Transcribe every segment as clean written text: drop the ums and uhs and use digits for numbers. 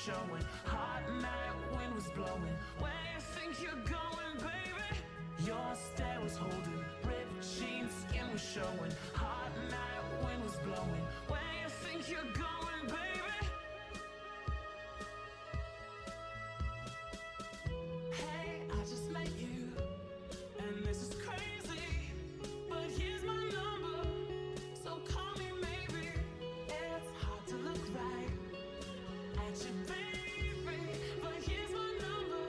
showing. Hot night, wind was blowing. Where you think you're going, baby? Your stare was holding. Ripped jeans, skin was showing. Hot night, wind was blowing. Where you think you're going, baby? Hey, I just met you, and this is crazy, but here's my number, so call me maybe. It's hard to look right at you, baby, but here's my number,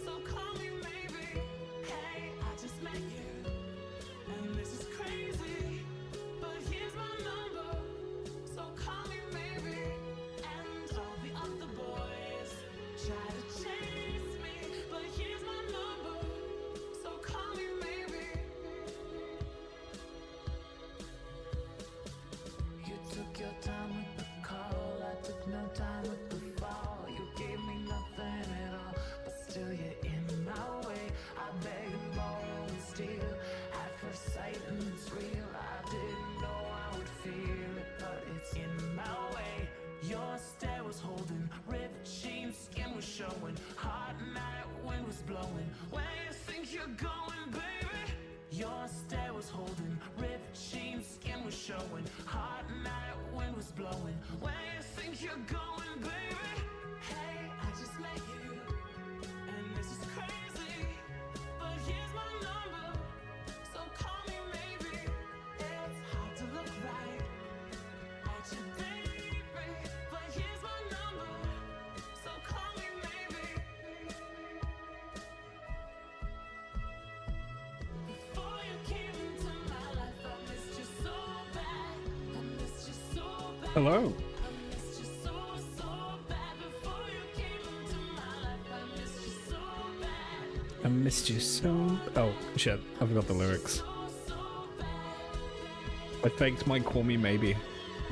so call me maybe. Hey, I just met you, and this is crazy, but here's my number, so call me maybe. And all the other boys try to chase me, but here's my number, so call me maybe. You took your time with the call, I took no time with the fall. You gave me nothing at all, but still you're in my way. I beg and borrow and steal at first sight, and it's real. I didn't know I would feel it, but it's in my way. Your stare was holding, ripped jeans, skin was showing. Hot night, wind was blowing. Where you think you're going, baby? Your stare was holding, ripped jeans, skin was showing. Hot night, wind was blowing. Where you think you're going, baby? Hey, I just met you, and this is crazy, but here's my number, so call me maybe. It's hard to look right at you, baby, but here's my number, so call me maybe. Before you came into my life, I missed you so bad. I missed you so bad. Hello. I missed you so, so bad. Before you came into my life, I missed you so bad. I missed you so... Oh, shit. I forgot the lyrics. So, so bad. I faked my Call Me Maybe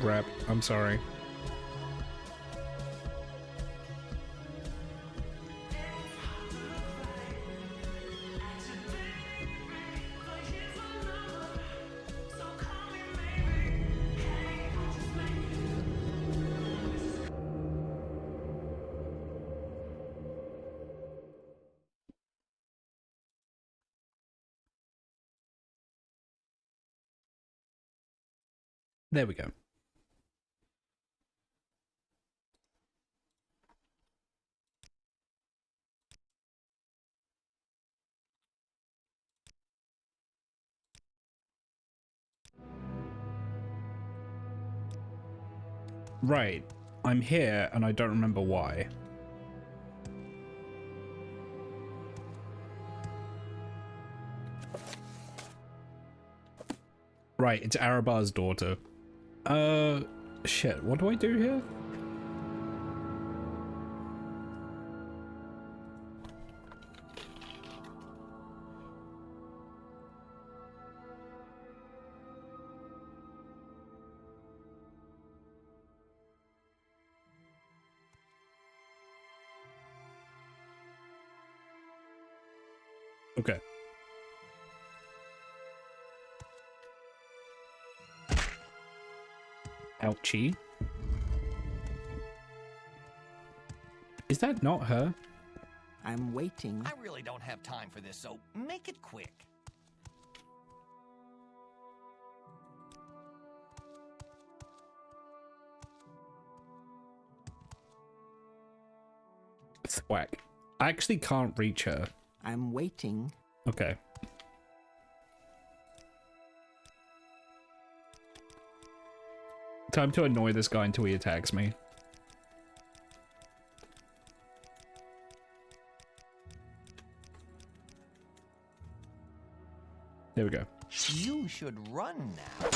rap. I'm sorry. There we go. Right. I'm here and I don't remember why. Right, it's Arabar's daughter. Shit, what do I do here? Okay. Ouchie. Is that not her? I'm waiting. I really don't have time for this, so make it quick. Thwack. I actually can't reach her. I'm waiting. Okay. Time to annoy this guy until he attacks me. There we go. You should run now.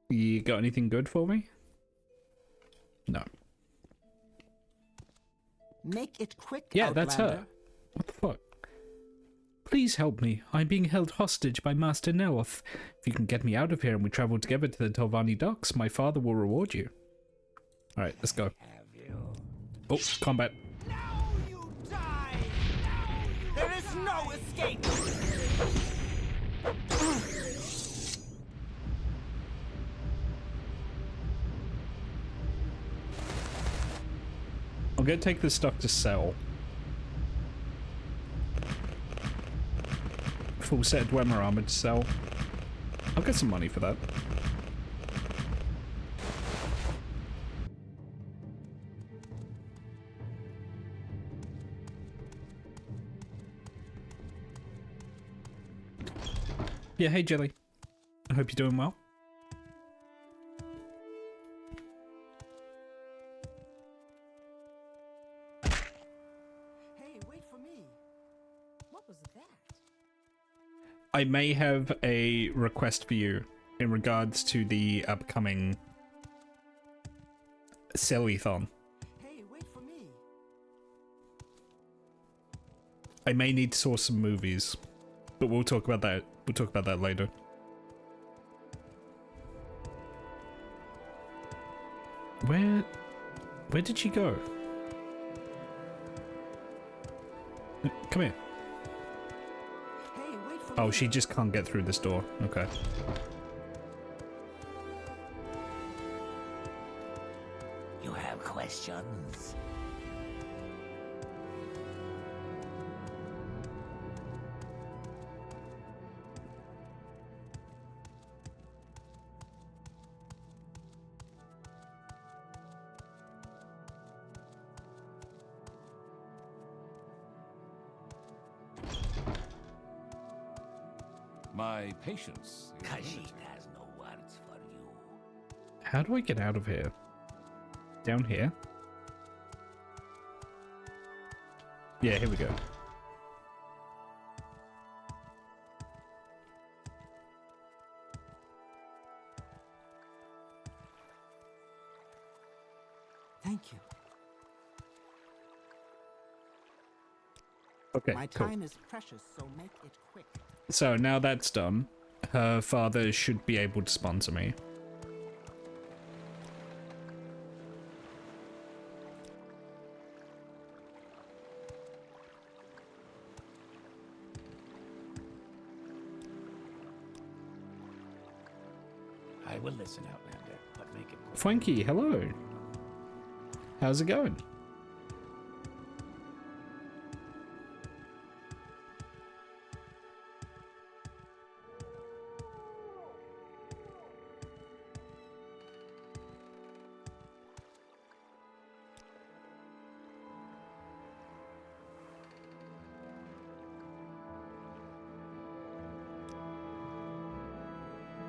You got anything good for me? No. Make it quick, Yeah, that's Outlander. her. What the fuck? Please help me. I'm being held hostage by Master Neoth. If you can get me out of here and we travel together to the Telvanni docks, my father will reward you. Alright, let's go. Oh, combat. Now you die! There is no escape! I'm gonna take this stuff to sell. Full set of Dwemer armor to sell. I'll get some money for that. Yeah, hey Jelly. I hope you're doing well. Hey, wait for me. What was that? I may have a request for you in regards to the upcoming Silly-thon. Hey, wait for me. I may need to source some movies, but we'll talk about that. We'll talk about that later. Where did she go? Come here. Hey, wait for Oh, me. she just can't get through this door. Okay. You have questions? My patience. is Khajiit limited. has no words for you. How do I get out of here? Down here? Yeah, here we go. Thank you. Okay, My cool. time is precious, so make it quick. So now that's done, her father should be able to sponsor me. I will listen, Outlander, but make it quick. Frankie, hello. How's it going?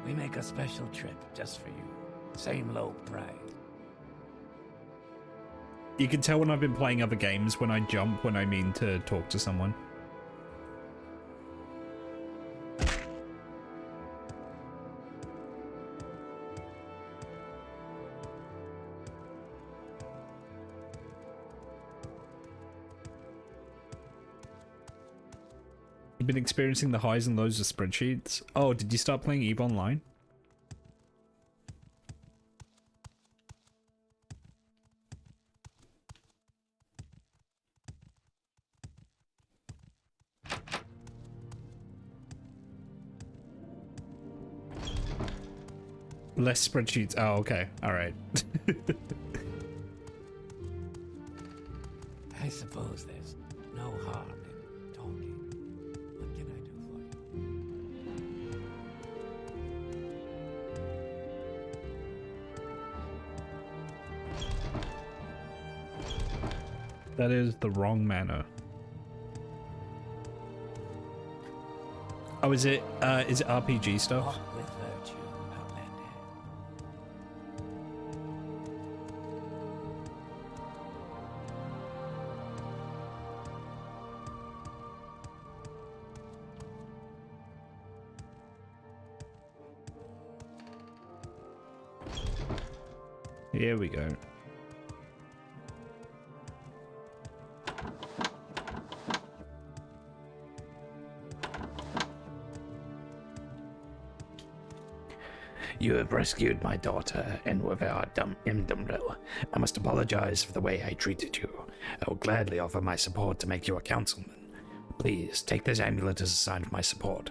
We make a special trip just for you. Same low price. You can tell when I've been playing other games when I jump when I mean to talk to someone. You've been experiencing the highs and lows of spreadsheets? Oh, did you start playing EVE Online? Less spreadsheets. Oh, okay. All right. I suppose there's no harm in talking. What can I do for you? That is the wrong manner. Oh, is it RPG stuff? Walk with virtue, Outlander. Here we go. You have rescued my daughter, and without Imdumril, I must apologize for the way I treated you. I will gladly offer my support to make you a councilman. Please, take this amulet as a sign of my support.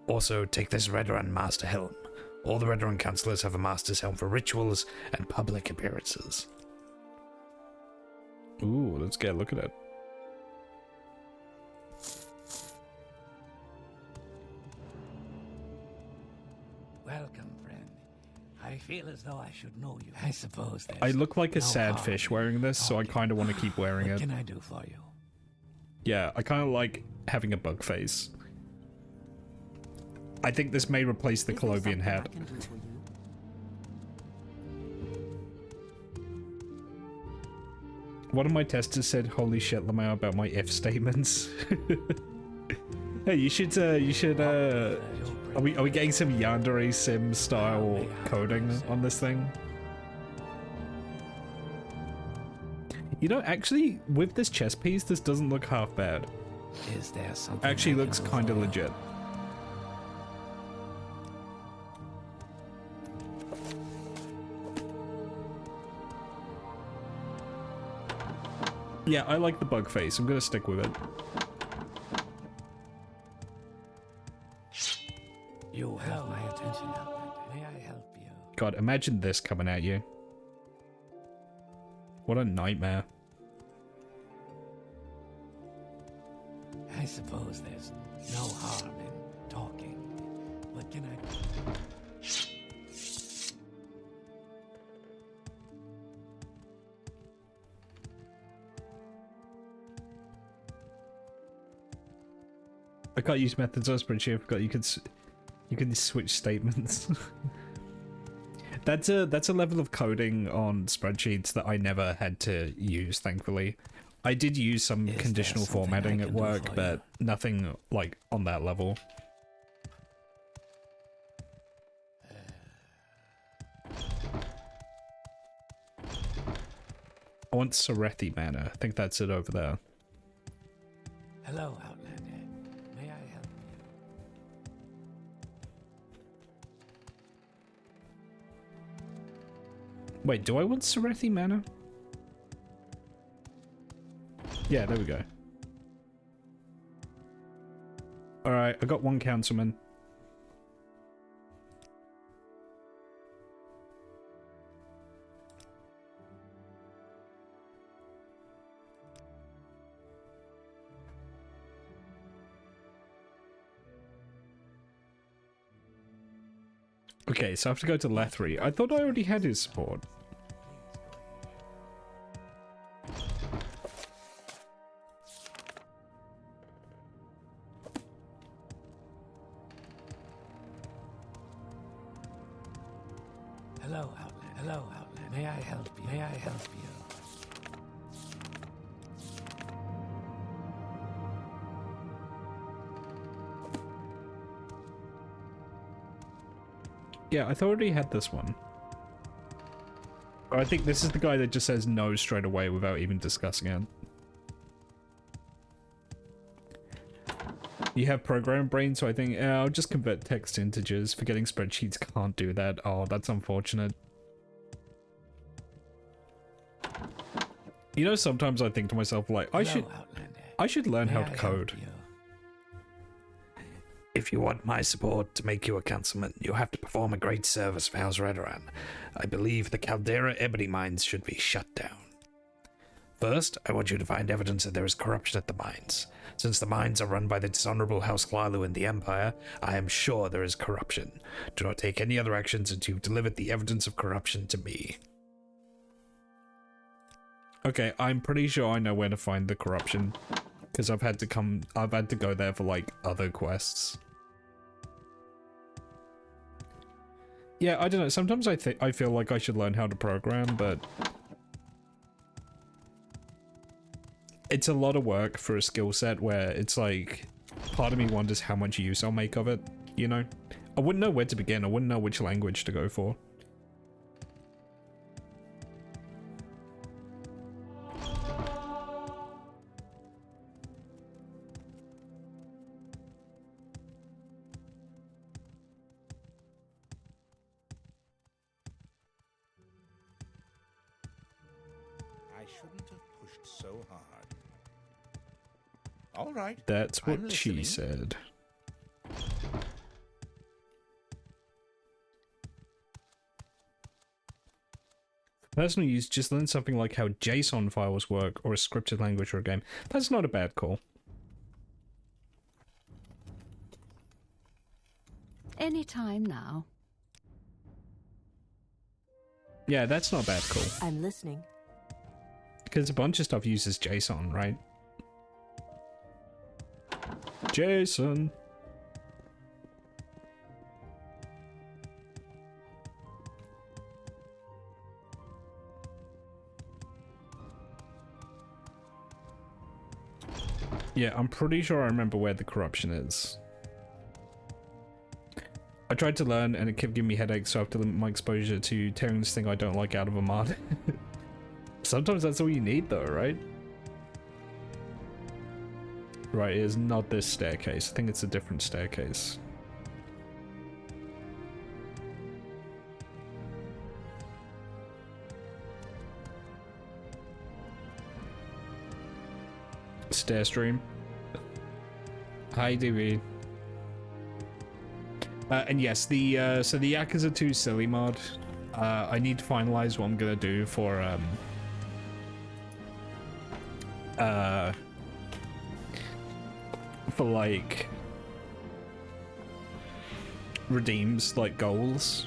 Also, take this Redrun Master Helm. All the Redrun councillors have a Master's Helm for rituals and public appearances. Ooh, let's get a look at it. Welcome, friend. I feel as though I should know you. I suppose there's I look like a no sad harm fish in wearing this, so I talking. kind of want to keep wearing What it. can I do for you? Yeah, I kind of like having a bug face. I think this may replace the Is there Colovian something I hat. can do for you? One of my testers said, "Holy shit, Lamau," about my if statements. Hey, you should. Are we getting some Yandere Sim style coding on this thing? You know, actually, with this chess piece, this doesn't look half bad. Is there something Actually, I can looks do kind of for you? legit. Yeah, I like the bug face. I'm gonna stick with it. You have my attention, Outlander. May I help you? God, imagine this coming at you. What a nightmare. I suppose there's no harm in talking. What can I do? I can't use methods on spreadsheet. I forgot you can switch statements. That's a level of coding on spreadsheets that I never had to use, thankfully. I did use some Is there conditional something I formatting at can do work, for but nothing like on that level. I want Serethi Manor. I think that's it over there. Hello, Outlander. May I help you? Wait, do I want Serethi Manor? Yeah, there we go. Alright, I got one councilman. Okay, so I have to go to Lethri. I thought I already had his support. Hello, Outlander. Hello, Outlander. May I help you? May I help you? Yeah, I thought I already had this one. But I think this is the guy that just says no straight away without even discussing it. You have program brain, so I think I'll just convert text to integers. Forgetting spreadsheets can't do that. Oh, that's unfortunate. You know, sometimes I think to myself, like, I Hello, should Outlander. learn May how I to help code. you? If you want my support to make you a councilman, you have to perform a great service for House Redoran. I believe the Caldera Ebony mines should be shut down. First, I want you to find evidence that there is corruption at the mines. Since the mines are run by the dishonorable House Glalu and the Empire, I am sure there is corruption. Do not take any other actions until you've delivered the evidence of corruption to me. Okay, I'm pretty sure I know where to find the corruption. Because I've had to go there for, like, other quests. Yeah, I don't know, sometimes I feel like I should learn how to program, but... it's a lot of work for a skill set where it's like... part of me wonders how much use I'll make of it, you know? I wouldn't know where to begin, I wouldn't know which language to go for. I shouldn't have pushed so hard. All right. That's what I'm she listening. said. Personal use, just learn something like how JSON files work or a scripted language for a game. That's not a bad call. Any time now. Yeah, that's not a bad call. I'm listening. Because a bunch of stuff uses JSON, right? JSON. Yeah, I'm pretty sure I remember where the corruption is. I tried to learn and it kept giving me headaches, so I have to limit my exposure to tearing this thing I don't like out of a mod. Sometimes that's all you need though, right? Right, it is not this staircase. I think it's a different staircase. Stairstream. Hi, DB. And yes, the so the Yakuza 2 silly mod. I need to finalize what I'm gonna do for like redeems, like goals.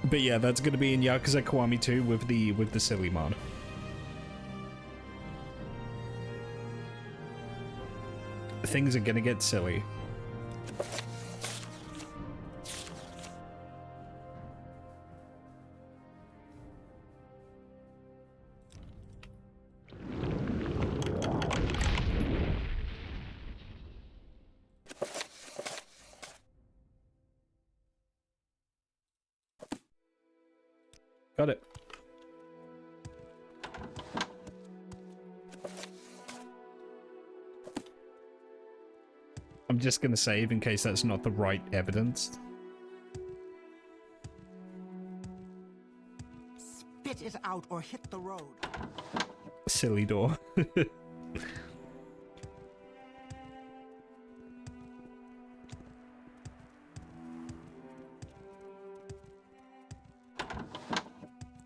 But yeah, that's gonna be in Yakuza Kiwami 2 with the silly mod. Things are gonna get silly. Got it. I'm just gonna save in case that's not the right evidence. Spit it out or hit the road. Silly door.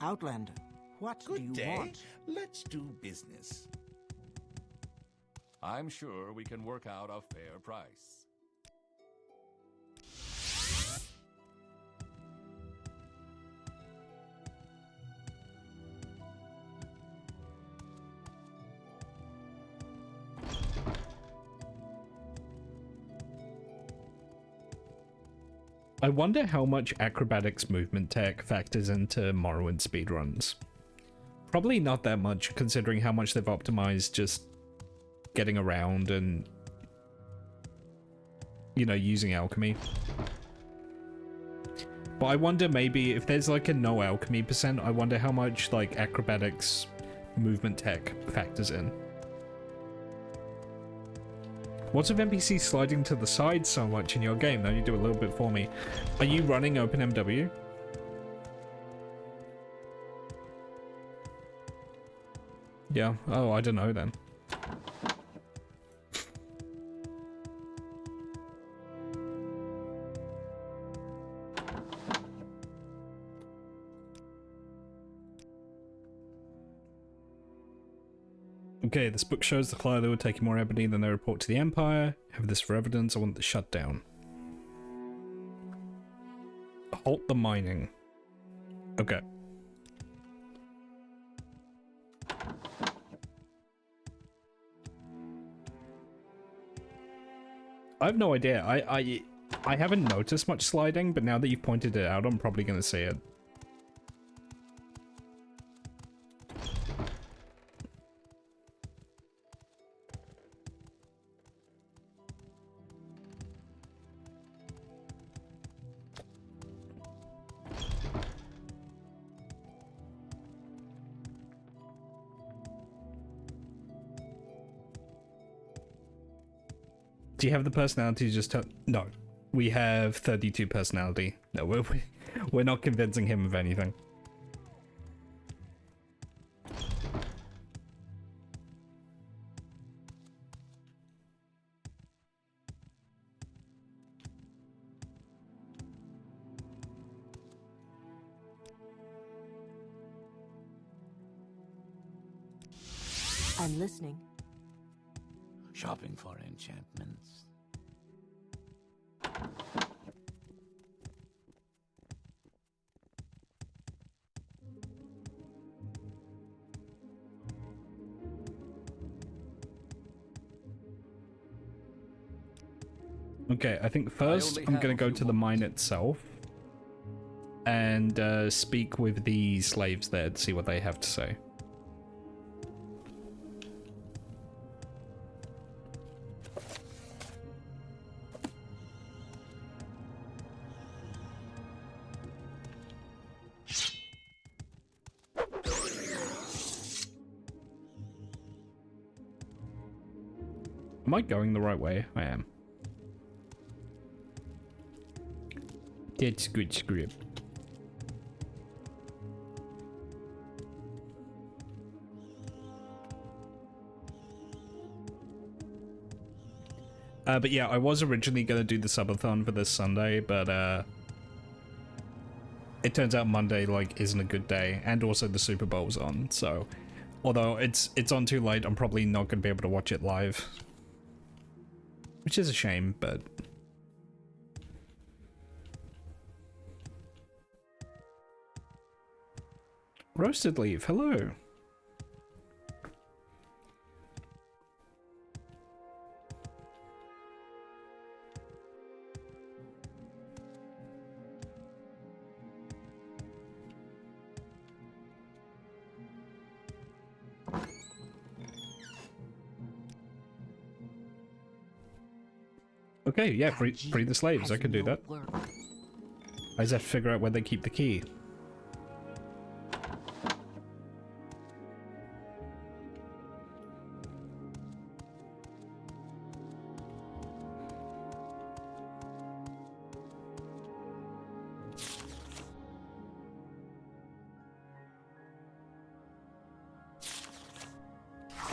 Outlander, what do Good you day. want? Let's do business. I'm sure we can work out a fair price. I wonder how much acrobatics movement tech factors into Morrowind speedruns. Probably not that much, considering how much they've optimized just getting around and, you know, using alchemy. But I wonder maybe if there's like a no alchemy percent, I wonder how much like acrobatics movement tech factors in. What's with NPC sliding to the side so much in your game? Though you do a little bit for me. Are you running OpenMW? Yeah. Oh, I don't know then. Okay, this book shows the Clyde were taking more ebony than they report to the Empire. Have this for evidence. I want the shutdown. Halt the mining. Okay. I have no idea. I haven't noticed much sliding, but now that you've pointed it out, I'm probably going to see it. Do you have the personality to just tell? No. We have 32 personality. No, we're not convincing him of anything. I'm listening. Shopping for enchantments. Okay, I think first I'm gonna go to the mine itself and speak with the slaves there to see what they have to say. Am I going the right way? I am. That's good script. But yeah, I was originally going to do the subathon for this Sunday, but it turns out Monday like isn't a good day, and also the Super Bowl's on. So, although it's on too late, I'm probably not going to be able to watch it live, which is a shame. But Roasted Leaf, hello. Okay, yeah, free the slaves. I can do that. I just have to figure out where they keep the key.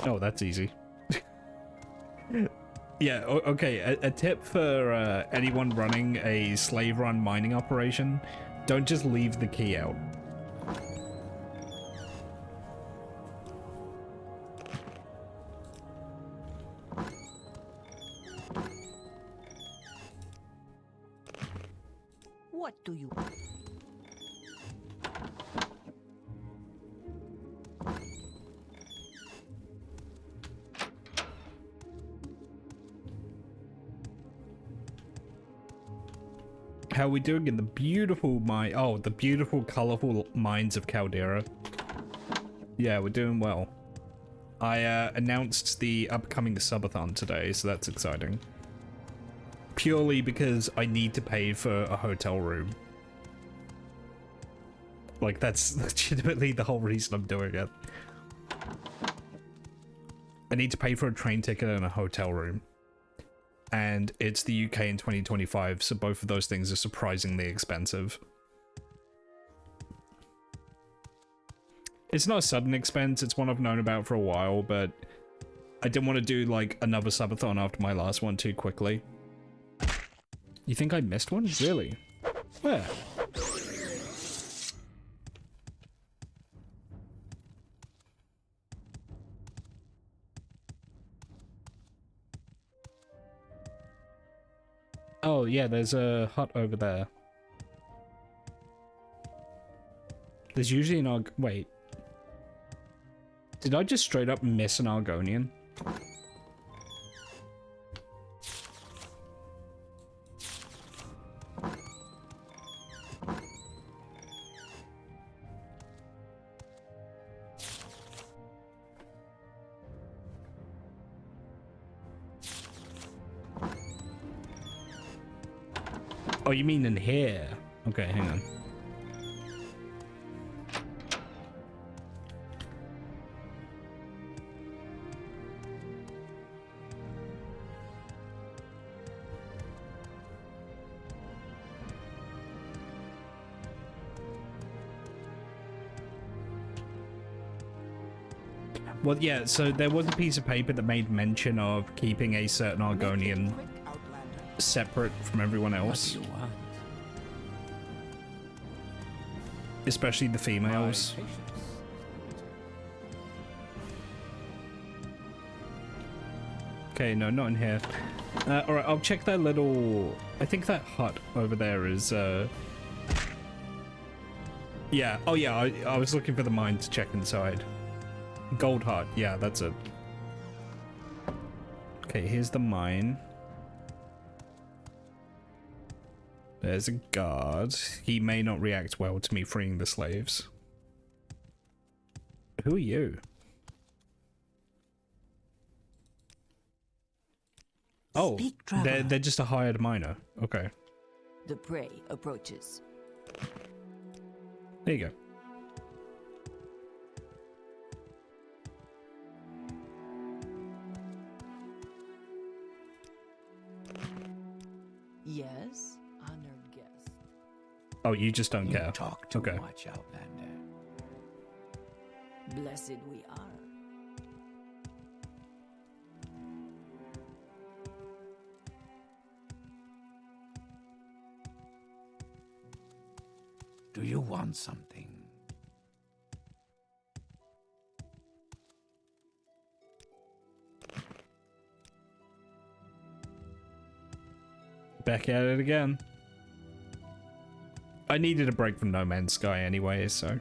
Oh, that's easy. Yeah, okay, a tip for anyone running a slave-run mining operation, don't just leave the key out. What do you... How are we doing in the beautiful mine? Oh, the beautiful, colorful mines of Caldera. Yeah, we're doing well. I announced the upcoming subathon today, so that's exciting. Purely because I need to pay for a hotel room. Like, that's legitimately the whole reason I'm doing it. I need to pay for a train ticket and a hotel room. And it's the UK in 2025, so both of those things are surprisingly expensive. It's not a sudden expense, it's one I've known about for a while, but I didn't want to do, like, another subathon after my last one too quickly. You think I missed one? Really? Where? Oh, yeah, there's a hut over there. There's usually an wait. Did I just straight up miss an Argonian? Oh, you mean in here? Okay, hang on. Well, yeah, so there was a piece of paper that made mention of keeping a certain Argonian separate from everyone else. What do you want? Especially the females. Okay, no, not in here. Alright, I'll check that little... I think that hut over there is, yeah, oh yeah, I was looking for the mine to check inside. Gold hut, yeah, that's it. Okay, here's the mine. There's a guard. He may not react well to me freeing the slaves. Who are you? Oh, Speak, traveler. they're just a hired miner. Okay. The prey approaches. There you go. Yes, honored guest. Oh, you just don't You care. talk too Okay. much, Outlander. Blessed we are. Do you want something? Back at it again. I needed a break from No Man's Sky anyway, so...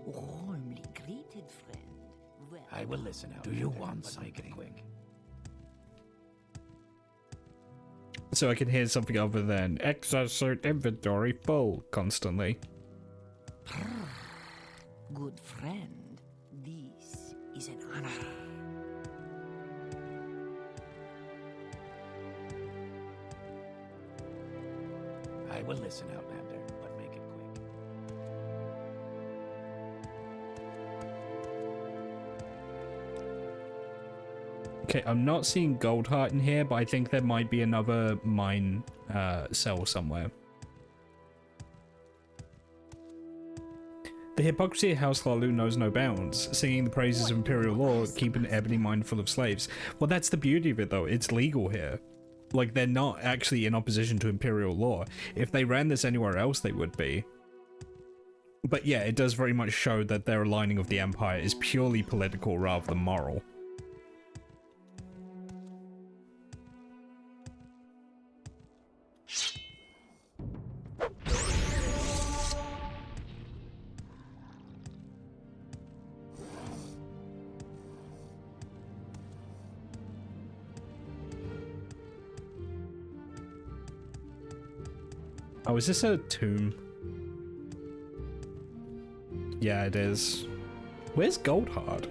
Warmly greeted, friend. Well, I will listen out. Do you want something? Quick. So I can hear something other than exosuit inventory full constantly. good friend, this is an honor. I will listen, Outlander, but make it quick. Okay, I'm not seeing Gold Heart in here, but I think there might be another mine cell somewhere. The hypocrisy of House Lalu knows no bounds, singing the praises of Imperial law, keeping an ebony mine full of slaves. Well, that's the beauty of it, though. It's legal here. Like, they're not actually in opposition to Imperial law. If they ran this anywhere else, they would be. But yeah, it does very much show that their aligning of the Empire is purely political rather than moral. Oh, is this a tomb? Yeah, it is. Where's Goldheart?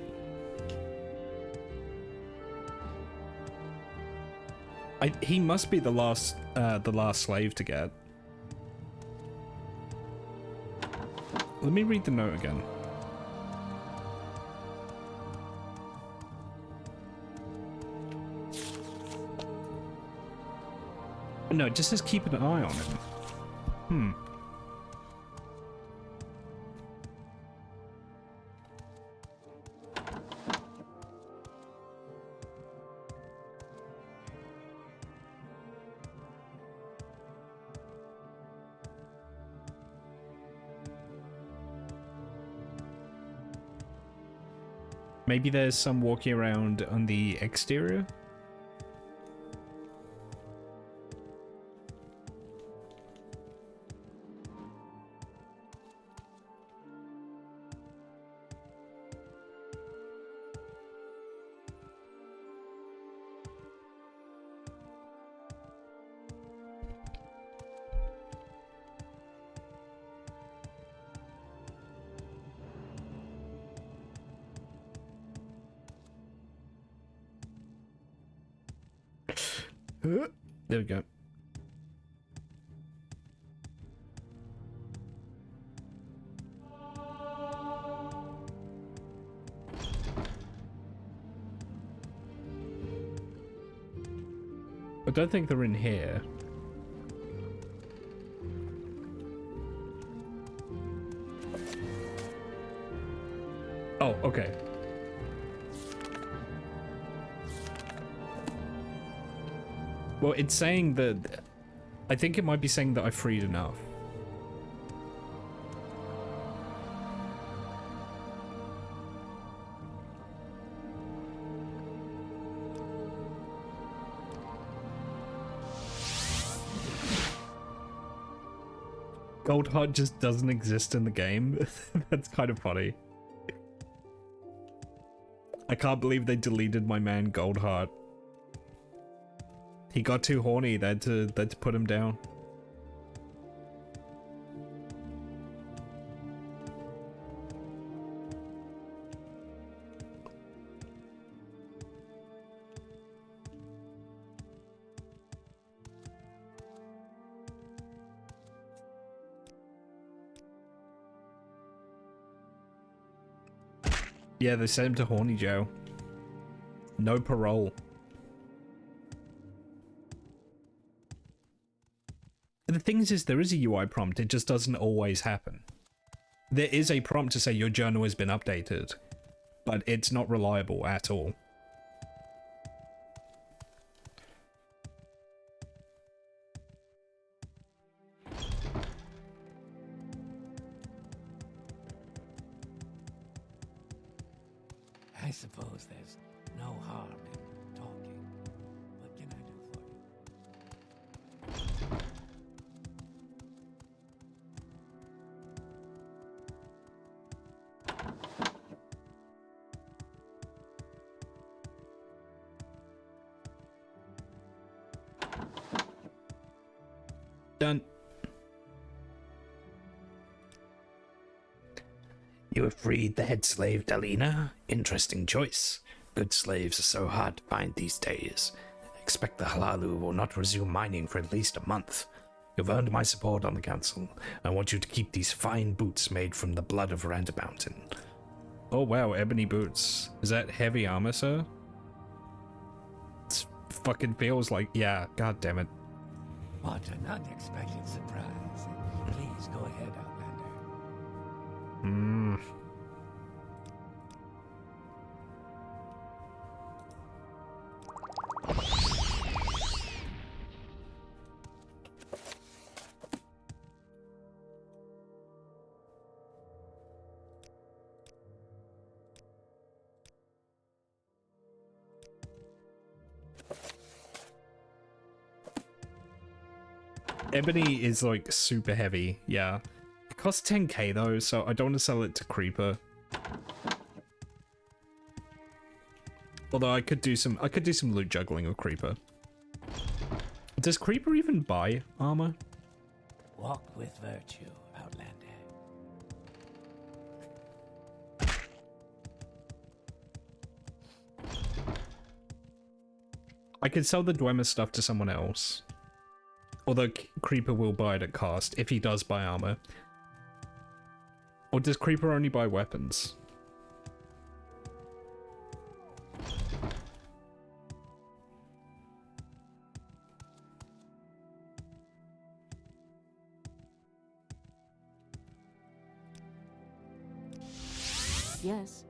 He must be the last slave to get. Let me read the note again. No, it just says keep an eye on him. Hmm. Maybe there's some walking around on the exterior? There we go. I don't think they're in here. Oh, okay. Well, it's saying that... I think it might be saying that I freed enough. Goldheart just doesn't exist in the game. That's kind of funny. I can't believe they deleted my man Goldheart. He got too horny. They had to put him down. Yeah, they sent him to horny jail. No parole. The thing is there is a UI prompt, it just doesn't always happen. There is a prompt to say your journal has been updated, but it's not reliable at all. I suppose there's no harm in talking. What can I do for you? Done. You have freed the head slave, Dalina. Interesting choice. Good slaves are so hard to find these days. Expect the Halalu will not resume mining for at least a month. You've earned my support on the council. I want you to keep these fine boots made from the blood of Randa Mountain. Oh wow, ebony boots. Is that heavy armor, sir? It fucking feels like, yeah, god damn it. What an unexpected surprise. Please go ahead, Outlander. Ebony is like super heavy, yeah. It costs 10k though, so I don't want to sell it to Creeper. Although I could do some loot juggling with Creeper. Does Creeper even buy armor? Walk with virtue, Outlander. I could sell the Dwemer stuff to someone else. Although Creeper will buy it at cost, if he does buy armor. Or does Creeper only buy weapons? Yes.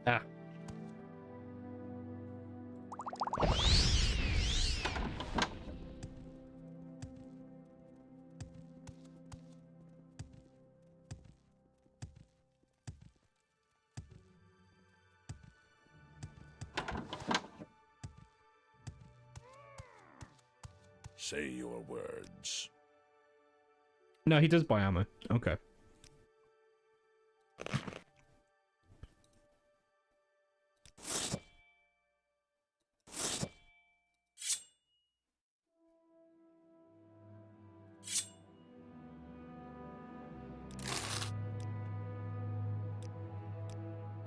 Ah. Say your words. No, he does buy armor. Okay.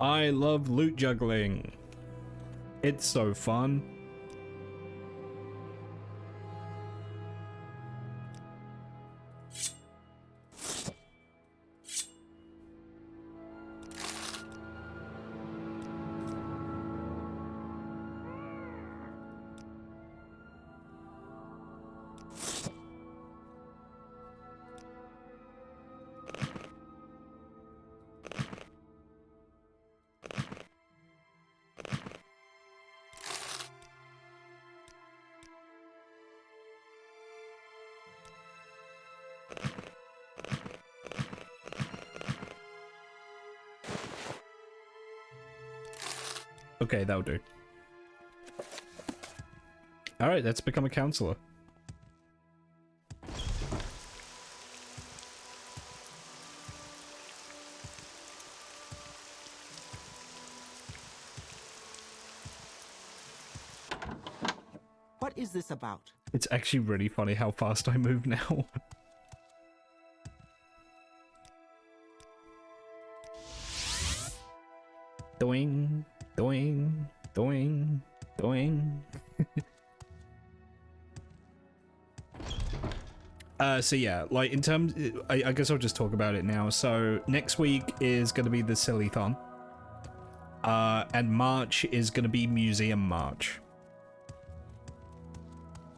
I love loot juggling. It's so fun. Okay, that'll do. Alright, let's become a counselor. What is this about? It's actually really funny how fast I move now. Doing, doing, doing, doing. So yeah, like in terms, I guess I'll just talk about it now. So next week is going to be the Sillython. And March is going to be Museum March.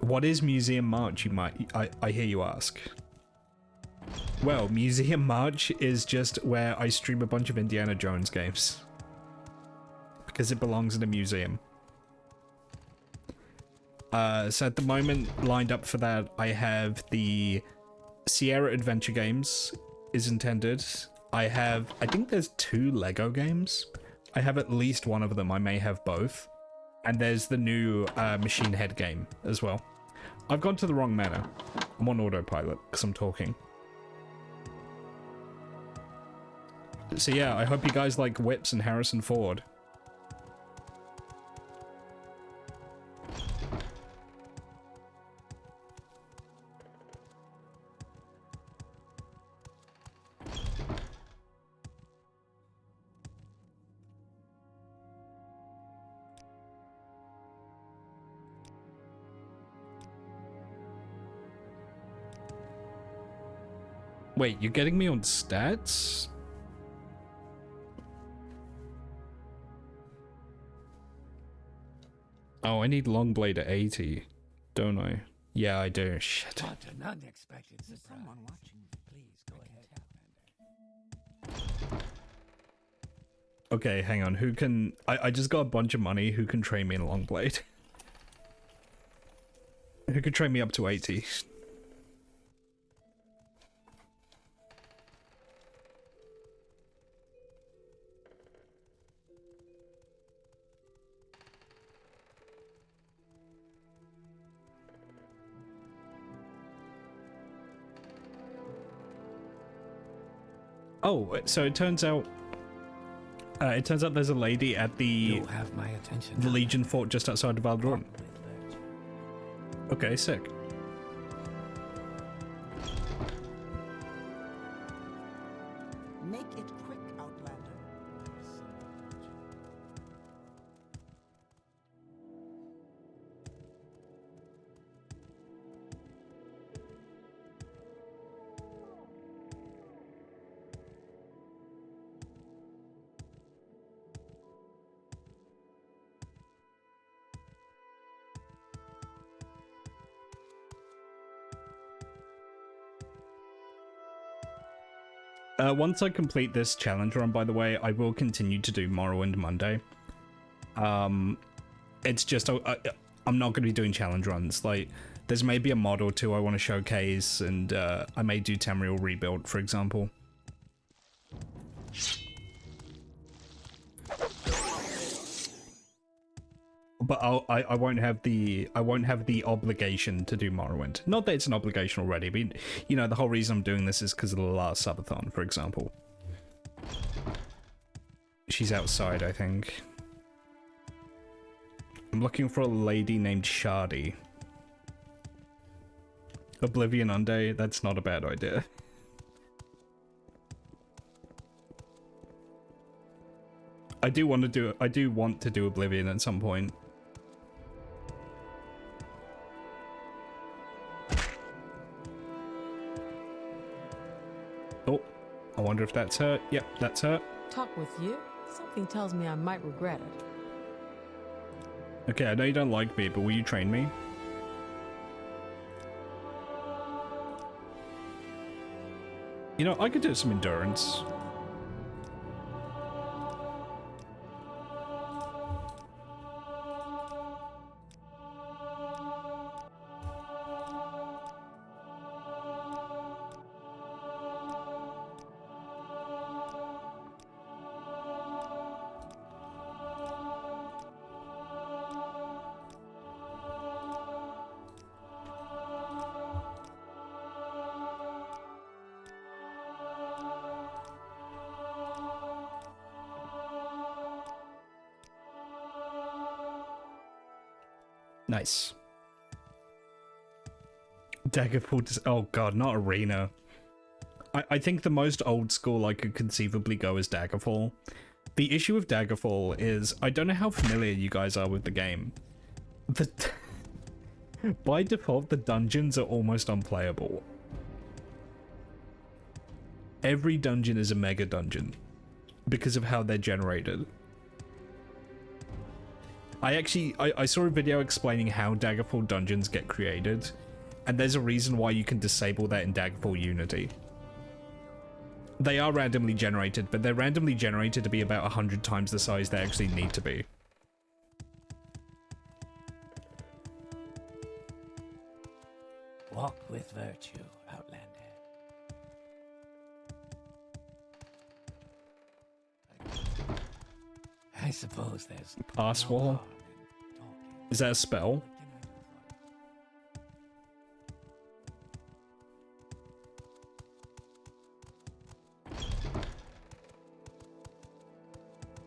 What is Museum March, I hear you ask? Well, Museum March is just where I stream a bunch of Indiana Jones games. Because it belongs in a museum. So at the moment, lined up for that, I have the Sierra Adventure games is intended. I think there's 2 Lego games. I have at least one of them. I may have both. And there's the new Machine Head game as well. I've gone to the wrong manner. I'm on autopilot because I'm talking. So yeah, I hope you guys like Whips and Harrison Ford. Wait, you're getting me on stats? Oh, I need Longblade at 80, don't I? Yeah, I do. Shit. What an unexpected surprise. Someone watching. Please go ahead. Okay, hang on. Who can... I just got a bunch of money. Who can train me in Longblade? Who could train me up to 80? Oh, so it turns out there's a lady at the have my attention. The Legion Fort just outside of Valdron. Okay, sick. Make it quick, Outlander. Once I complete this challenge run, by the way, I will continue to do Morrowind Monday. It's just I'm not going to be doing challenge runs. Like, there's maybe a mod or 2 I want to showcase, and I may do Tamriel Rebuild, for example. But I won't have the obligation to do Morrowind. Not that it's an obligation already, but you know, the whole reason I'm doing this is because of the last subathon, for example. She's outside, I think. I'm looking for a lady named Shardy. Oblivion Unday, that's not a bad idea. I do want to do Oblivion at some point. Oh, I wonder if that's her. Yep, that's her. Talk with you? Something tells me I might regret it. Okay, I know you don't like me, but will you train me? You know, I could do some endurance. Nice. Daggerfall. Oh god, not Arena. I think the most old school I could conceivably go is Daggerfall. The issue with Daggerfall is I don't know how familiar you guys are with the game. By default, the dungeons are almost unplayable. Every dungeon is a mega dungeon because of how they're generated. I saw a video explaining how Daggerfall dungeons get created, and there's a reason why you can disable that in Daggerfall Unity. They are randomly generated, but they're randomly generated to be about 100 times the size they actually need to be. Walk with virtue, Outlander. I suppose there's Pass no wall? harm in talking. Is that a spell? What can I do for you?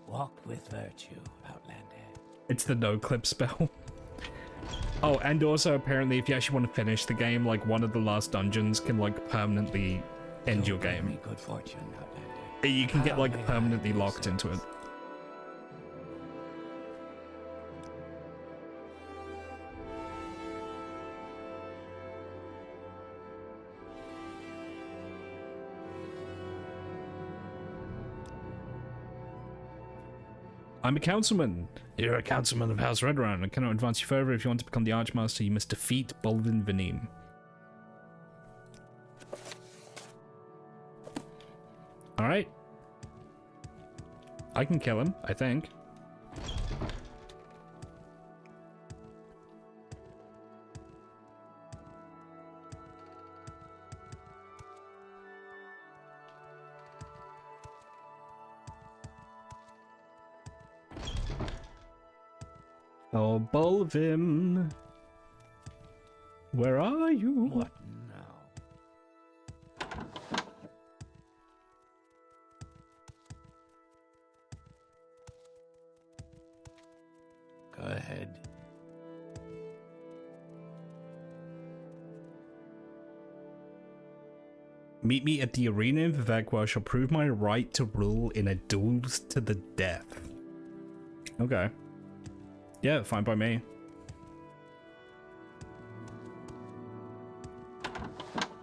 Walk with virtue, Outlander. It's the no-clip spell. Oh, and also apparently if you actually want to finish the game, like one of the last dungeons can like permanently end your Bring me game. good fortune, Outlander. You can get How like may I permanently be of locked into it. service? I'm a councilman. You're a councilman of House Redrun. I cannot advance you further. If you want to become the Archmaster, you must defeat Bolvin Veneem. Alright. I can kill him, I think. Oh, Bolvin. Where are you? What now? Go ahead. Meet me at the arena in Vivek where I shall prove my right to rule in a duel to the death. Okay. Yeah, fine by me.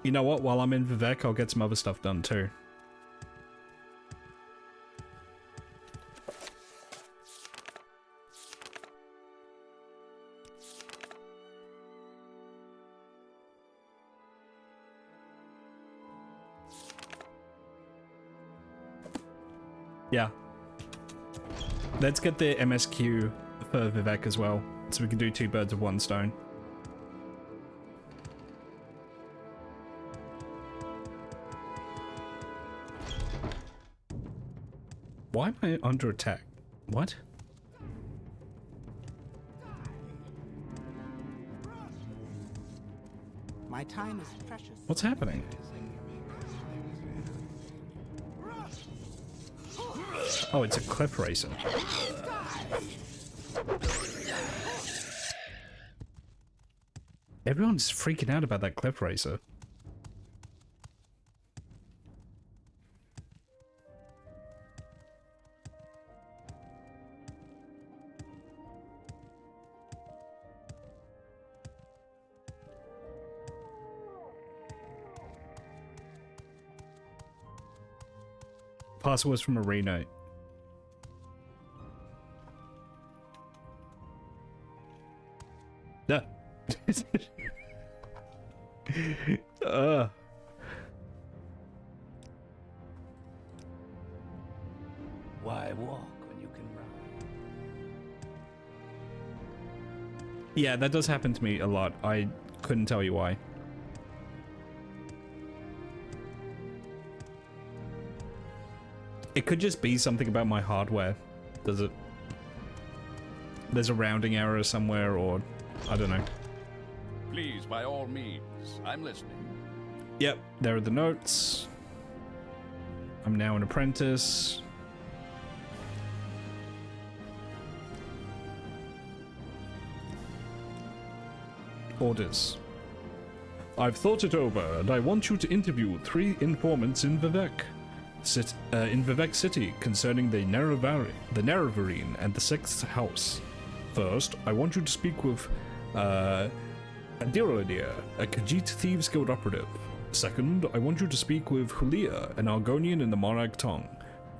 You know what? While I'm in Vivek, I'll get some other stuff done too. Yeah. Let's get the MSQ for Vivek as well, so we can do 2 birds with 1 stone. Why am I under attack? What? My time is precious. What's happening? Oh, it's a cliff racer. Everyone's freaking out about that cliff racer. Parcel was from Arena. Yeah. Why walk when you can run? Yeah, that does happen to me a lot. I couldn't tell you why. It could just be something about my hardware. Does it? There's a rounding error somewhere, or I don't know. Please, by all means, I'm listening. Yep, there are the notes. I'm now an apprentice. Orders. I've thought it over, and I want you to interview 3 informants in Vivek. In Vivek City concerning the Nerevarine and the 6th house. First, I want you to speak with Adiralidia, a Khajiit Thieves Guild operative. Second, I want you to speak with Hulia, an Argonian in the Morag tongue.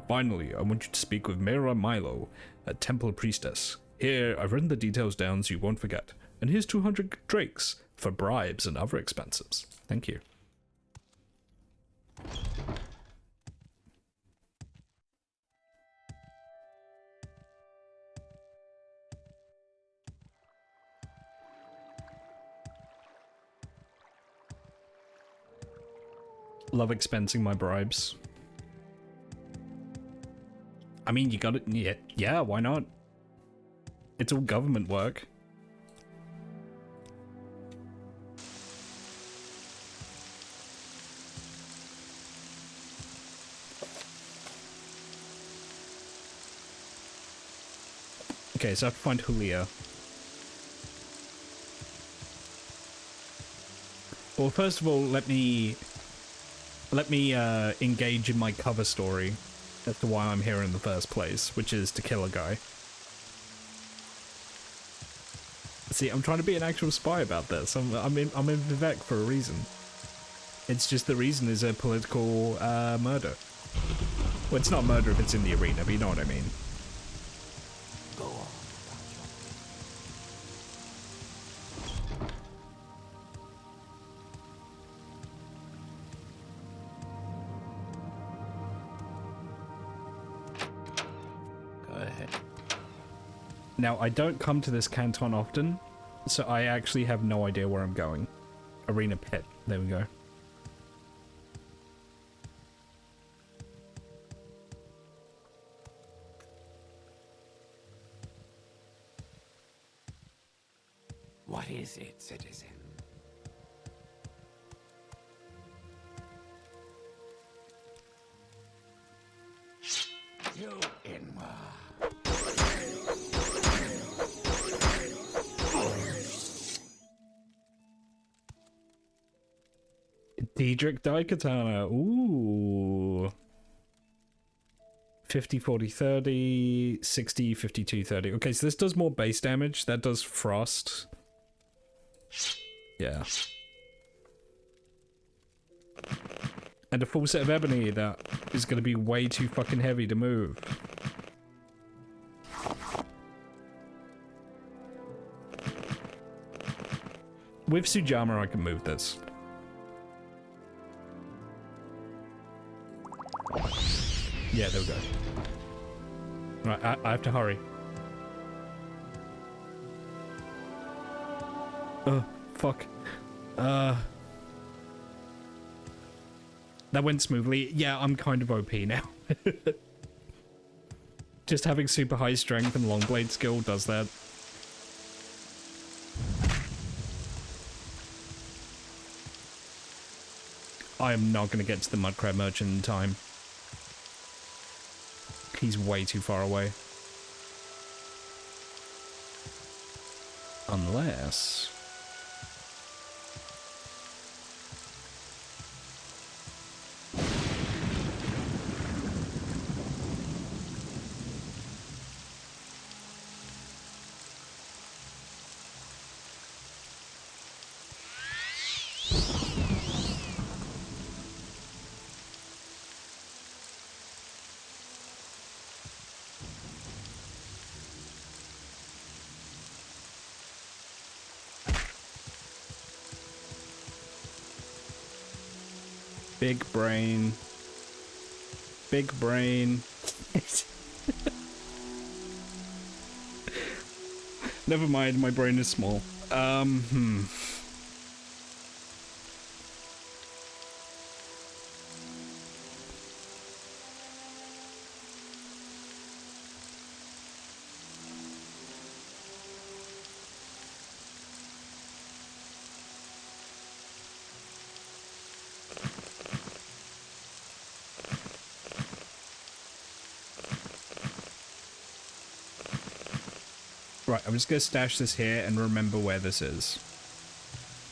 Finally, I want you to speak with Mera Milo, a temple priestess. Here, I've written the details down so you won't forget. And here's 200 drakes for bribes and other expenses. Thank you. Love expensing my bribes. I mean, you got it. Yeah, why not? It's all government work. Okay, so I have to find Julia. Well, first of all, let me engage in my cover story as to why I'm here in the first place, which is to kill a guy. See, I'm trying to be an actual spy about this. I'm in Vivek for a reason. It's just the reason is a political murder. Well, it's not murder if it's in the arena, but you know what I mean. Go on. Now, I don't come to this canton often, so I actually have no idea where I'm going. Arena pit. There we go. What is it, citizen? You Inma. Diedrich Daikatana. Ooh. 50, 40, 30, 60, 52, 30. Okay, so this does more base damage. That does frost. Yeah. And a full set of ebony that is going to be way too fucking heavy to move. With Sujamma, I can move this. Yeah, there we go. Right, I have to hurry. Oh, fuck. That went smoothly. Yeah, I'm kind of OP now. Just having super high strength and long blade skill does that. I am not going to get to the Mudcrab Merchant in time. He's way too far away. Unless... Big brain. Big brain. Never mind, my brain is small. Right, I'm just going to stash this here and remember where this is.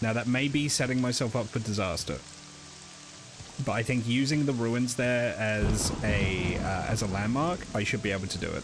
Now that may be setting myself up for disaster, but I think using the ruins there as a landmark, I should be able to do it.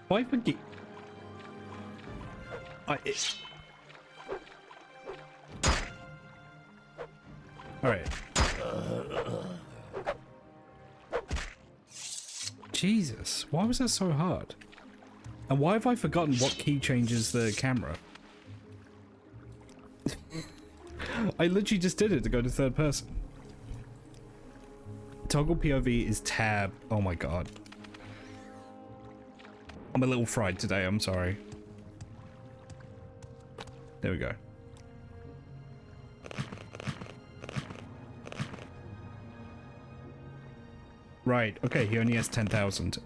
Why forget? All right. Jesus, why was that so hard? And why have I forgotten what key changes the camera? I literally just did it to go to third person. Toggle POV is tab. Oh my god. I'm a little fried today, I'm sorry. There we go. Right, okay, he only has 10,000.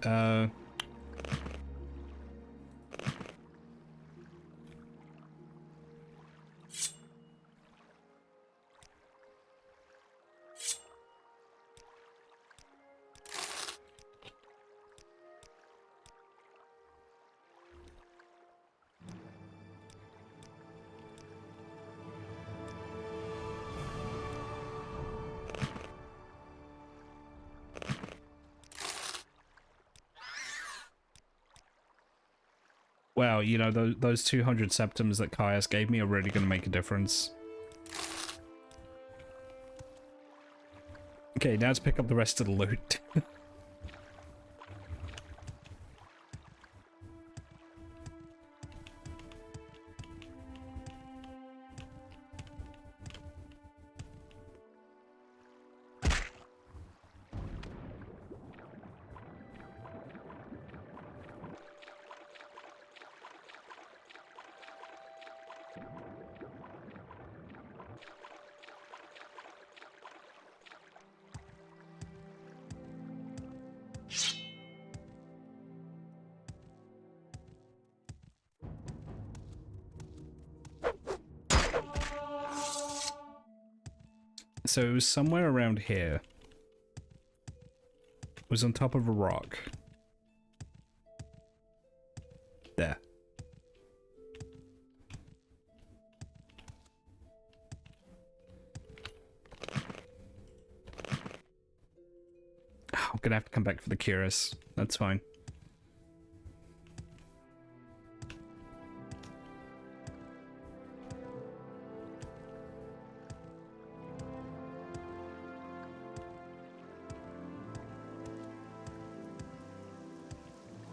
Wow, you know, those 200 septums that Caius gave me are really going to make a difference. Okay, now let's pick up the rest of the loot. So it was somewhere around here. It was on top of a rock. There. I'm gonna have to come back for the Curious. That's fine.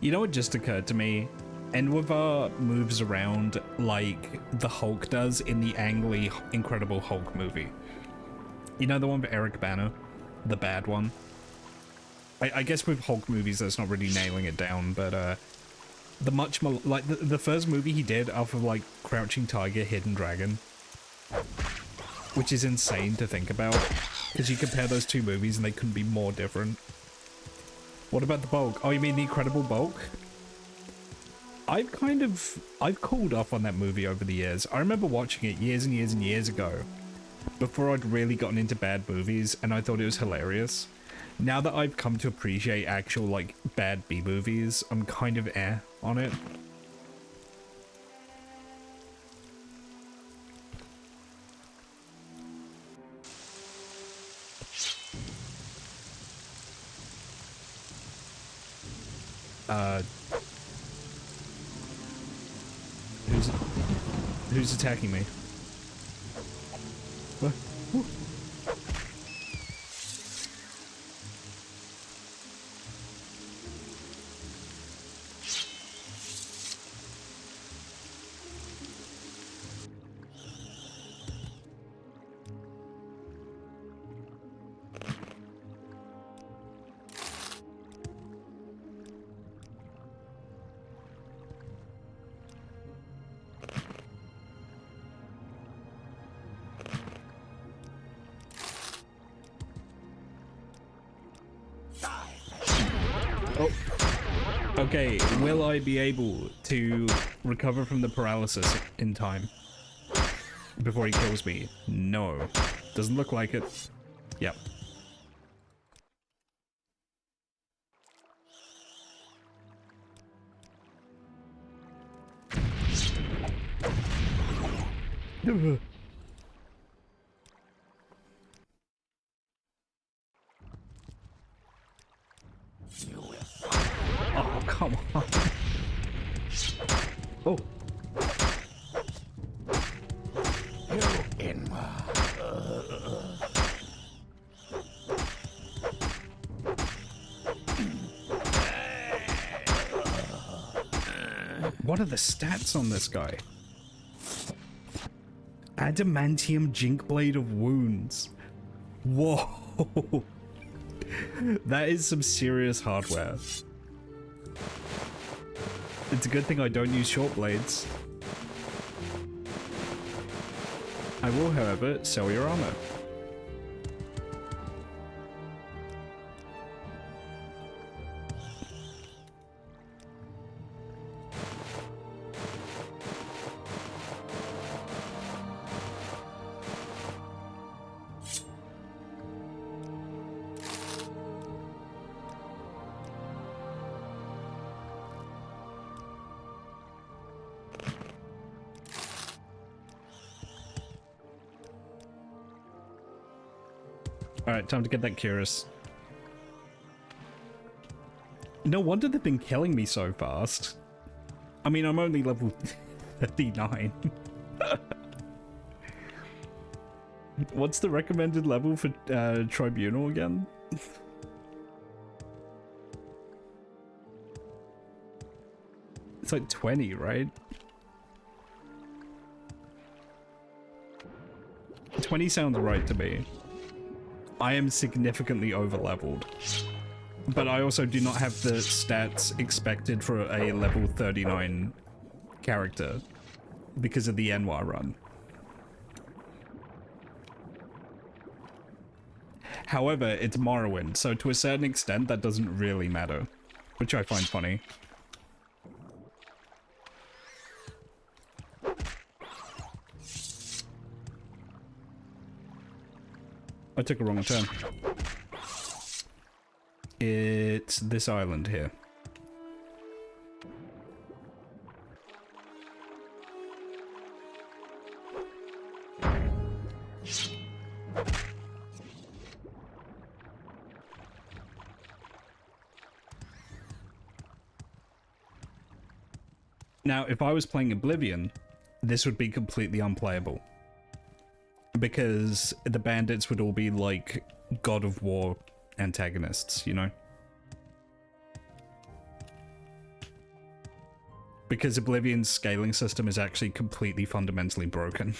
You know what just occurred to me? Enwivar moves around like the Hulk does in the Ang Lee Incredible Hulk movie. You know the one with Eric Bana? The bad one? I guess with Hulk movies that's not really nailing it down, but the much more, like the first movie he did off of like Crouching Tiger, Hidden Dragon, which is insane to think about, because you compare those two movies and they couldn't be more different. What about the Bulk? Oh, you mean the Incredible Bulk? I've cooled off on that movie over the years. I remember watching it years and years and years ago, before I'd really gotten into bad movies, and I thought it was hilarious. Now that I've come to appreciate actual, like, bad B-movies, I'm kind of on it. Who's attacking me? Oh. Okay, will I be able to recover from the paralysis in time before he kills me? No. Doesn't look like it. Yep. Oh, come on. Oh. What are the stats on this guy? Adamantium Jinkblade of Wounds. Whoa. That is some serious hardware. It's a good thing I don't use short blades. I will, however, sell your armor. Alright, time to get that curious. No wonder they've been killing me so fast. I mean, I'm only level 39. What's the recommended level for Tribunal again? It's like 20, right? 20 sounds right to me. I am significantly over-leveled. But I also do not have the stats expected for a level 39 character because of the Enwa run. However, it's Morrowind, so to a certain extent that doesn't really matter, which I find funny. I took a wrong turn. It's this island here. Now, if I was playing Oblivion, this would be completely unplayable. Because the bandits would all be like God of War antagonists, you know? Because Oblivion's scaling system is actually completely fundamentally broken.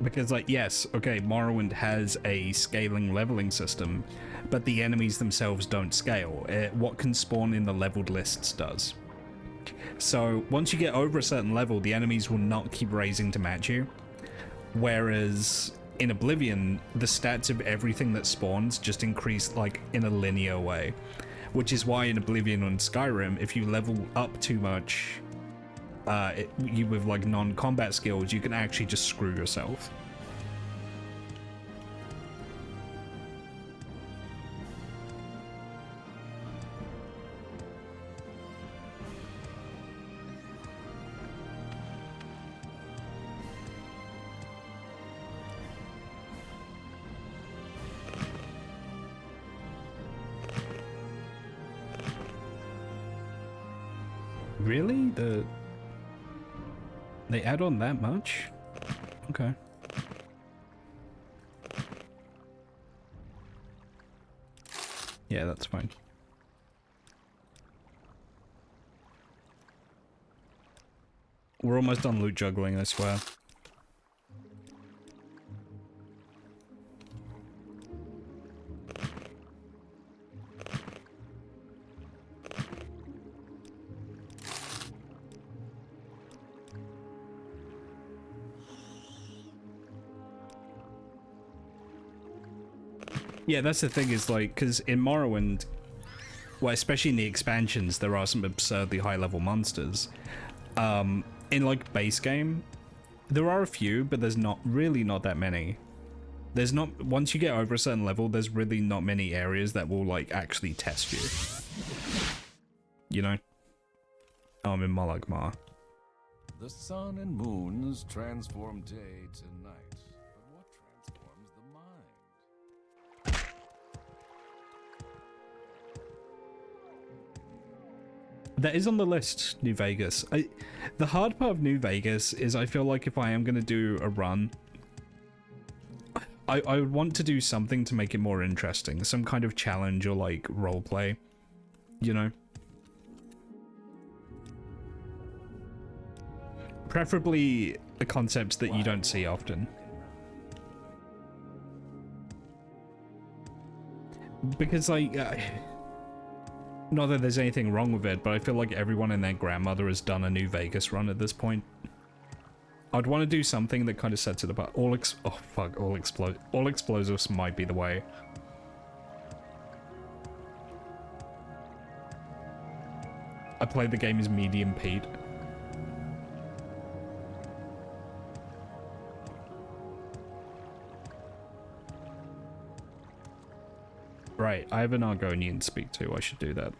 Because, like, yes, okay, Morrowind has a scaling leveling system, but the enemies themselves don't scale. What can spawn in the leveled lists does. So, once you get over a certain level, the enemies will not keep raising to match you. Whereas, in Oblivion, the stats of everything that spawns just increase, like, in a linear way. Which is why in Oblivion and Skyrim, if you level up too much, you with like non-combat skills, you can actually just screw yourself. Really? They add on that much? Okay. Yeah, that's fine. We're almost done loot juggling, I swear. Yeah, that's the thing is like, because in Morrowind, well, especially in the expansions, there are some absurdly high-level monsters. In like base game, there are a few, but there's not that many. There's not, once you get over a certain level, there's really not many areas that will like actually test you. You know? Oh, I'm in Malagmar. The sun and moons transform day to night, but what transforms the mind? That is on the list, New Vegas. The hard part of New Vegas is I feel like if I am going to do a run, I would want to do something to make it more interesting. Some kind of challenge or like roleplay, you know? Preferably the concepts that you don't see often. Because like... not that there's anything wrong with it, but I feel like everyone and their grandmother has done a New Vegas run at this point. I'd want to do something that kind of sets it apart. All explosives might be the way. I played the game as Medium Pete. Right, I have an Argonian to speak to. I should do that.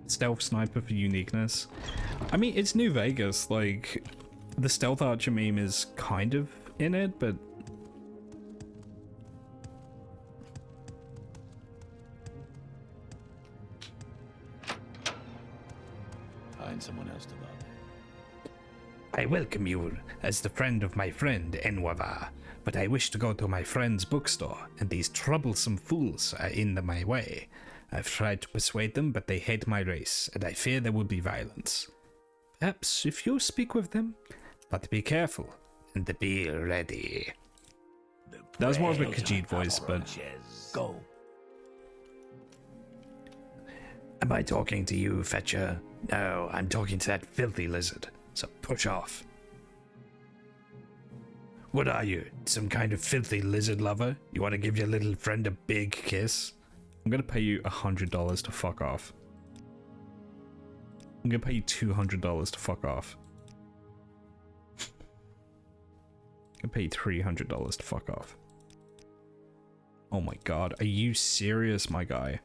Stealth sniper for uniqueness. I mean, it's New Vegas. Like, the stealth archer meme is kind of in it, but Find someone else to love. I welcome you as the friend of my friend Enwava, but I wish to go to my friend's bookstore, and these troublesome fools are in my way. I've tried to persuade them, but they hate my race, and I fear there will be violence. Perhaps if you speak with them, but be careful and be ready. That was more of a Khajiit voice, but... Go. Am I talking to you, Fetcher? No, I'm talking to that filthy lizard, so push off. What are you, some kind of filthy lizard lover? You want to give your little friend a big kiss? I'm gonna pay you $100 to fuck off. I'm gonna pay you $200 to fuck off. I'm gonna pay you $300 to fuck off. Oh my god, are you serious, my guy?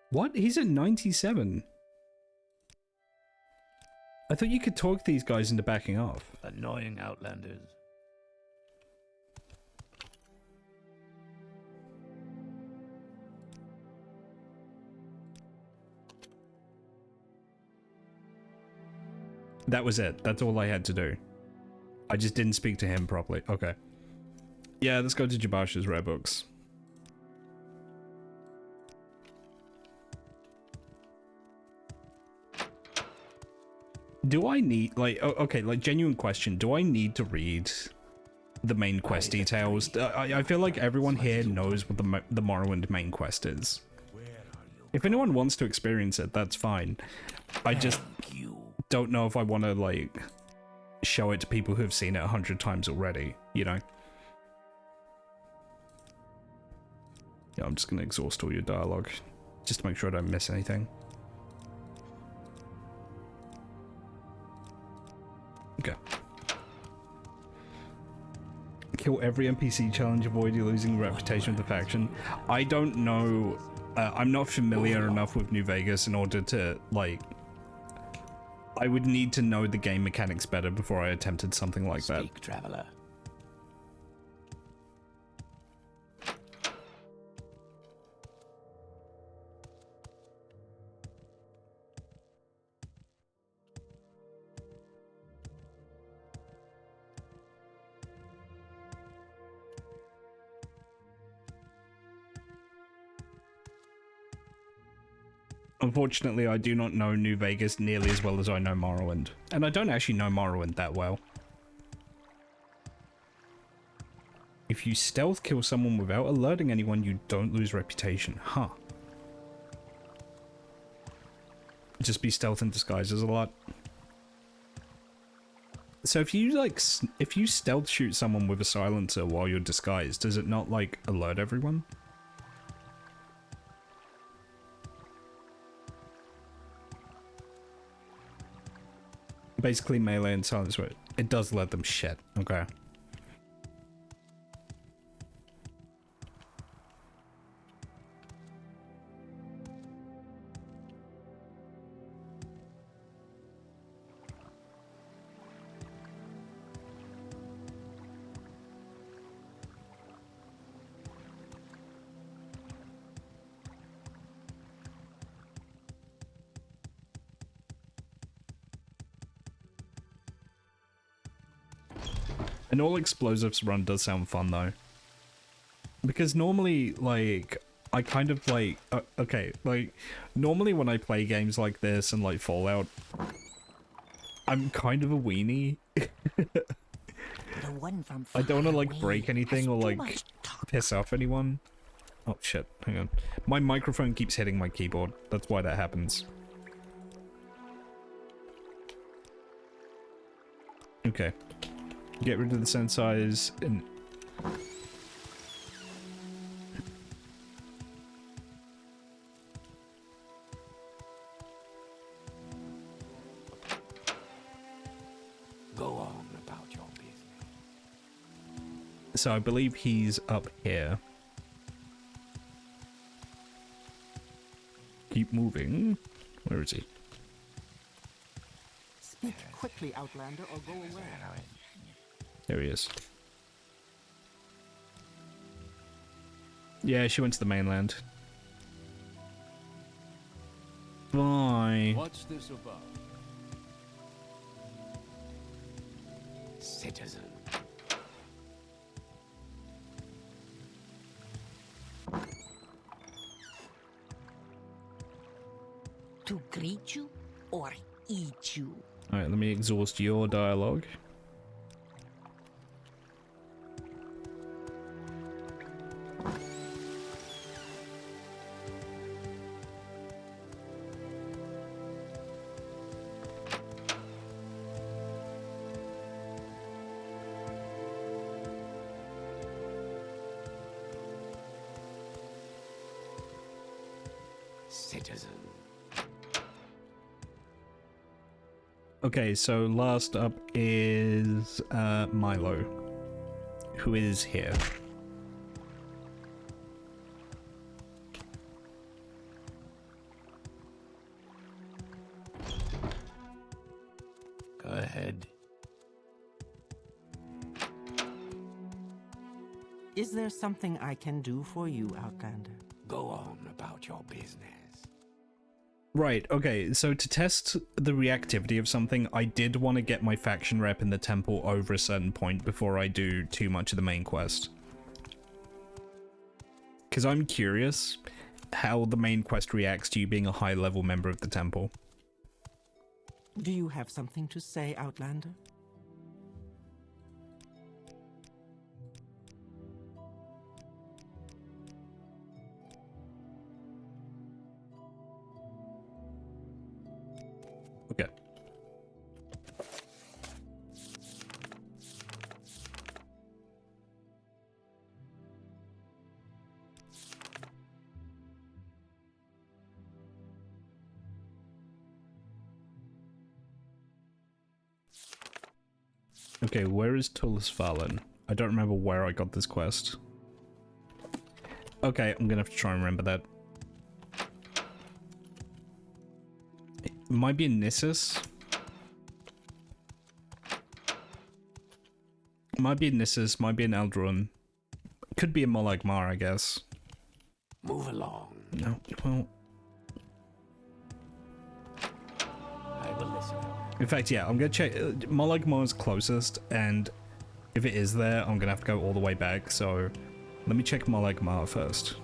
What? He's at 97. I thought you could talk these guys into backing off. Annoying outlanders. That was it. That's all I had to do. I just didn't speak to him properly. Okay. Yeah, let's go to Jabash's rare books. Do I need, like, okay, like, genuine question. Do I need to read the main quest details? I feel like everyone here knows what the Morrowind main quest is. If anyone wants to experience it, that's fine. I just don't know if I want to, like, show it to people who have seen it 100 times already, you know? Yeah, I'm just going to exhaust all your dialogue, just to make sure I don't miss anything. Okay. kill every NPC challenge, avoid you losing reputation with the faction. I don't know. I'm not familiar enough with New Vegas in order to, like... I would need to know the game mechanics better before I attempted something like that. Speak, traveler. Unfortunately, I do not know New Vegas nearly as well as I know Morrowind. And I don't actually know Morrowind that well. If you stealth kill someone without alerting anyone, you don't lose reputation. Huh. Just be stealth in disguises a lot. So if you, like, if you stealth shoot someone with a silencer while you're disguised, does it not, like, alert everyone? Basically melee and silence, it does let them shit. Okay. An all explosives run does sound fun though. Because normally, like, I kind of like, okay, like, normally when I play games like this and like Fallout, I'm kind of a weenie. I don't want to like break anything or like piss off anyone. Oh shit, hang on. My microphone keeps hitting my keyboard. That's why that happens. Okay. Get rid of the sense size and... Go on about your business. So I believe he's up here. Keep moving. Where is he? Speak quickly, Outlander, or go away. There he is. Yeah, she went to the mainland. Bye. What's this about? Citizen. To greet you or eat you? Alright, let me exhaust your dialogue. Citizen. Okay, so last up is Milo, who is here. Go ahead. Is there something I can do for you, Outlander? Go on about your business. Right, okay, so to test the reactivity of something, I did want to get my faction rep in the temple over a certain point before I do too much of the main quest. Because I'm curious how the main quest reacts to you being a high-level member of the temple. Do you have something to say, Outlander? Okay. Okay, where is Tullus Valen? I don't remember where I got this quest. Okay, I'm gonna have to try and remember that. It might be in Nissus. Might be in Nissus, might be in Eldrun. Could be in Molag Mar, I guess. Move along. No, well... I will listen. In fact, yeah, I'm gonna check. Molag Mar's closest, and if it is there, I'm gonna have to go all the way back, so let me check Molag Mar first.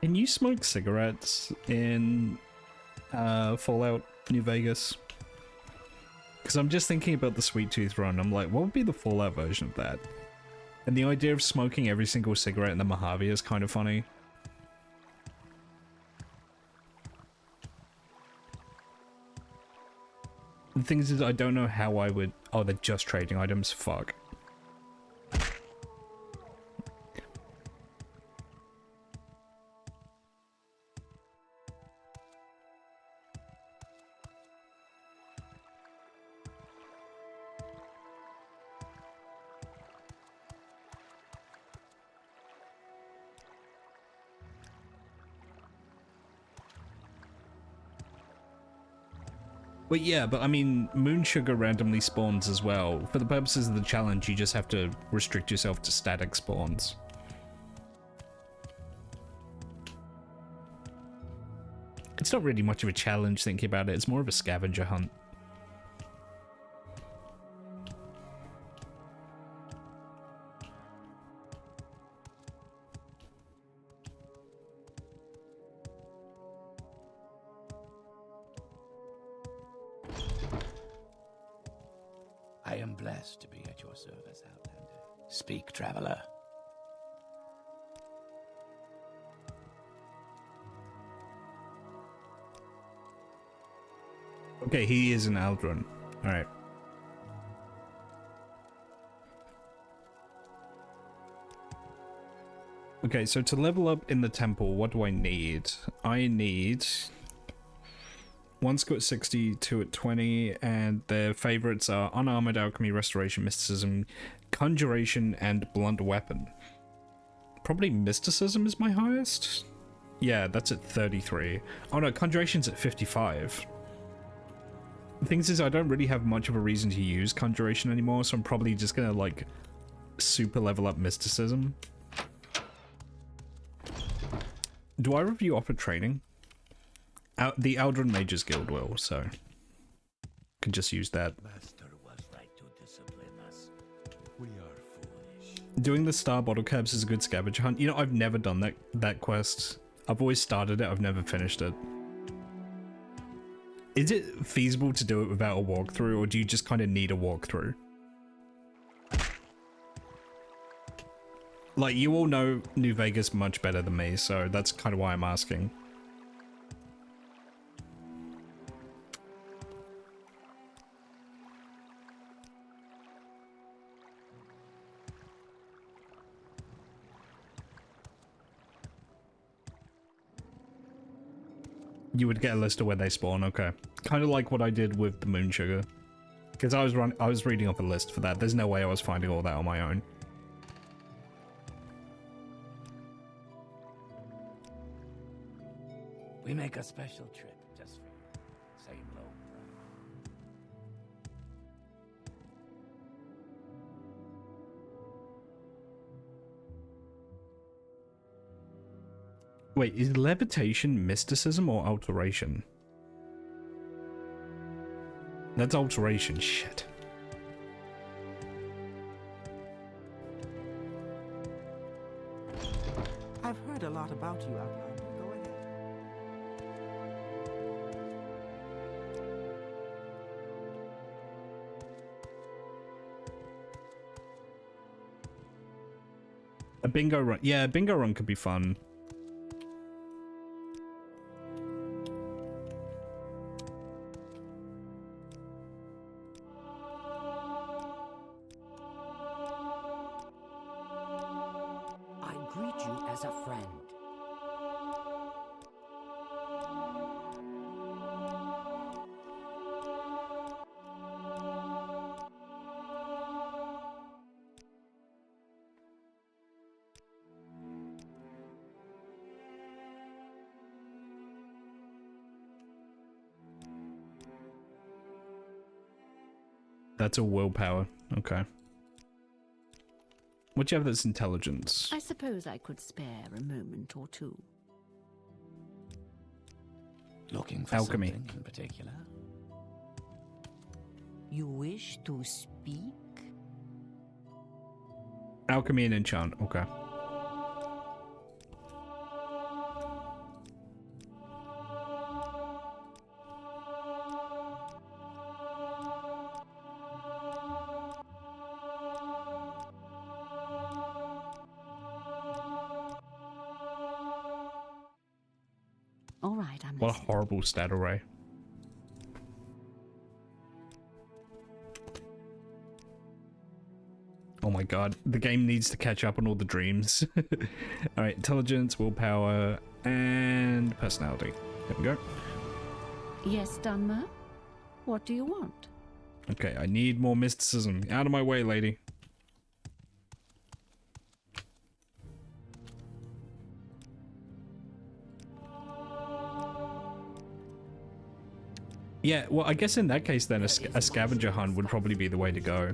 Can you smoke cigarettes in Fallout New Vegas? Because I'm just thinking about the Sweet Tooth run. I'm like, what would be the Fallout version of that? And the idea of smoking every single cigarette in the Mojave is kind of funny. The thing is, I don't know how I would... Oh, they're just trading items? Fuck. But yeah, but I mean, moon sugar randomly spawns as well. For the purposes of the challenge, you just have to restrict yourself to static spawns. It's not really much of a challenge thinking about it, it's more of a scavenger hunt. I am blessed to be at your service, Outlander. Speak, traveler. Okay, he is an Aldrun. Alright. Okay, so to level up in the temple, what do I need? I need... One's got 60, two at 20, and their favorites are Unarmored Alchemy, Restoration, Mysticism, Conjuration, and Blunt Weapon. Probably Mysticism is my highest? Yeah, that's at 33. Oh no, Conjuration's at 55. The thing is, I don't really have much of a reason to use Conjuration anymore, so I'm probably just gonna, like, super level up Mysticism. Do I review offer training? The Aldrin Mages Guild will, so can just use that. Master was right to discipline us. We are foolish. Doing the star bottle cabs is a good scavenger hunt. You know, I've never done that quest. I've always started it, I've never finished it. Is it feasible to do it without a walkthrough, or do you just kind of need a walkthrough? Like, you all know New Vegas much better than me, so that's kind of why I'm asking. You would get a list of where they spawn, okay. Kind of like what I did with the moon sugar. Because I was reading off a list for that. There's no way I was finding all that on my own. We make a special trip just for you. Same low price. Wait, is levitation mysticism or alteration? That's alteration, shit. I've heard a lot about you, Outlander. Go ahead. A bingo run. Yeah, a bingo run could be fun. I greet you as a friend. That's a willpower. Okay. What do you have that's intelligence? I suppose I could spare a moment or two. Looking for Alchemy. something in particular? You wish to speak? Alchemy and enchant. Okay. All right, I'm What a listening. horrible stat array. Oh my god, the game needs to catch up on all the dreams. Alright, intelligence, willpower, and personality. There we go. Yes, Dunmer? What do you want? Okay, I need more mysticism. Out of my way, lady. Yeah, well, I guess in that case then a scavenger hunt would probably be the way to go.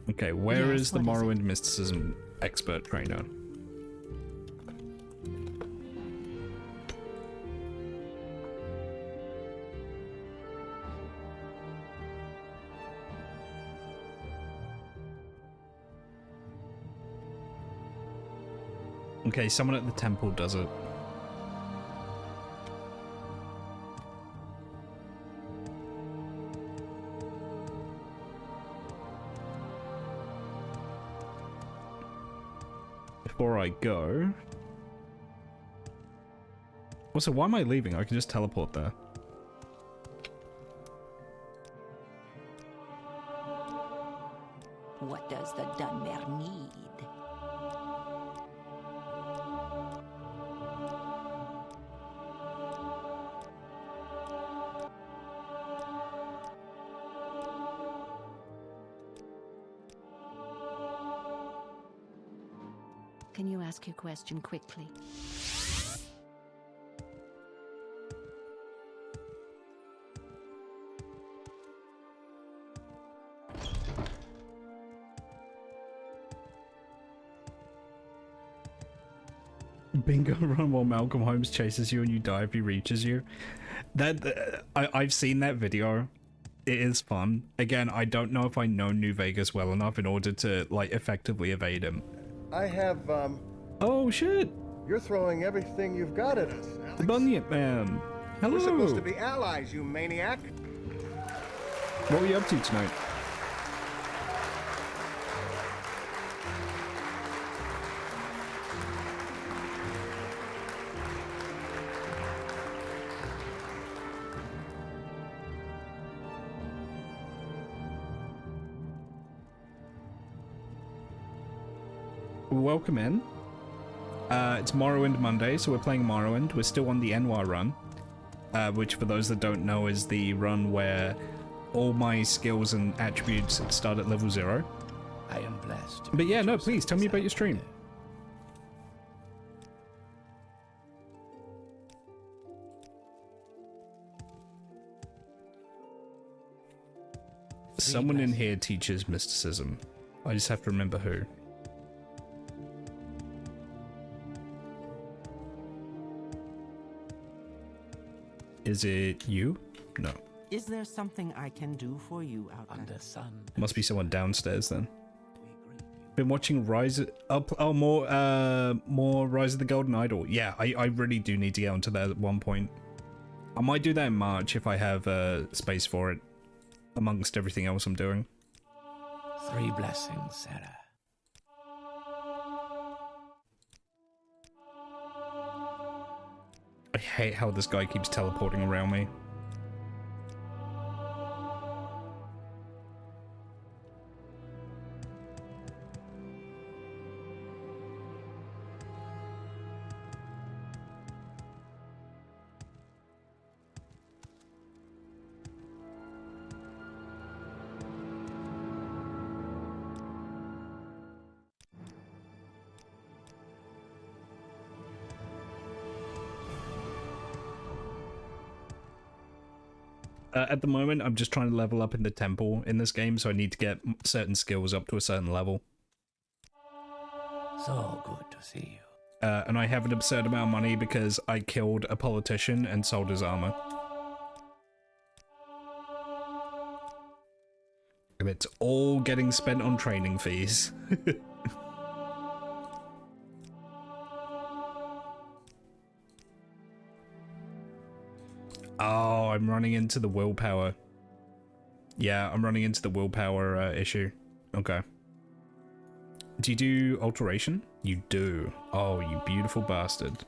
Okay, where Yes, is the what is Morrowind mysticism expert trainer? Okay, someone at the temple does it. Before I go... Also, why am I leaving? I can just teleport there. What does the Dunmer need? Can you ask your question quickly? Bingo run while Malcolm Holmes chases you and you die if he reaches you. That I've seen that video. It is fun. Again, I don't know if I know New Vegas well enough in order to like effectively evade him. I have, Oh shit! You're throwing everything you've got at us, Alex. The Bunyip Man. Hello. We're supposed to be allies, you maniac. What were you up to tonight? Welcome in. It's Morrowind Monday, so we're playing Morrowind. We're still on the Noir run, which for those that don't know is the run where all my skills and attributes start at level 0. I am blessed. But yeah, no, please tell me about your stream. Someone in here teaches mysticism. I just have to remember who. Is it you? No. Is there something I can do for you out there? Under sun. Must be someone downstairs then. Been watching Rise more Rise of the Golden Idol. Yeah, I really do need to get onto that at one point. I might do that in March if I have space for it, amongst everything else I'm doing. 3 blessings, Sarah. I hate how this guy keeps teleporting around me. At the moment, I'm just trying to level up in the temple in this game, so I need to get certain skills up to a certain level. So good to see you. And I have an absurd amount of money because I killed a politician and sold his armor. And it's all getting spent on training fees. Oh, I'm running into the willpower. Yeah, I'm running into the willpower issue. Okay. Do you do alteration? You do. Oh, you beautiful bastard.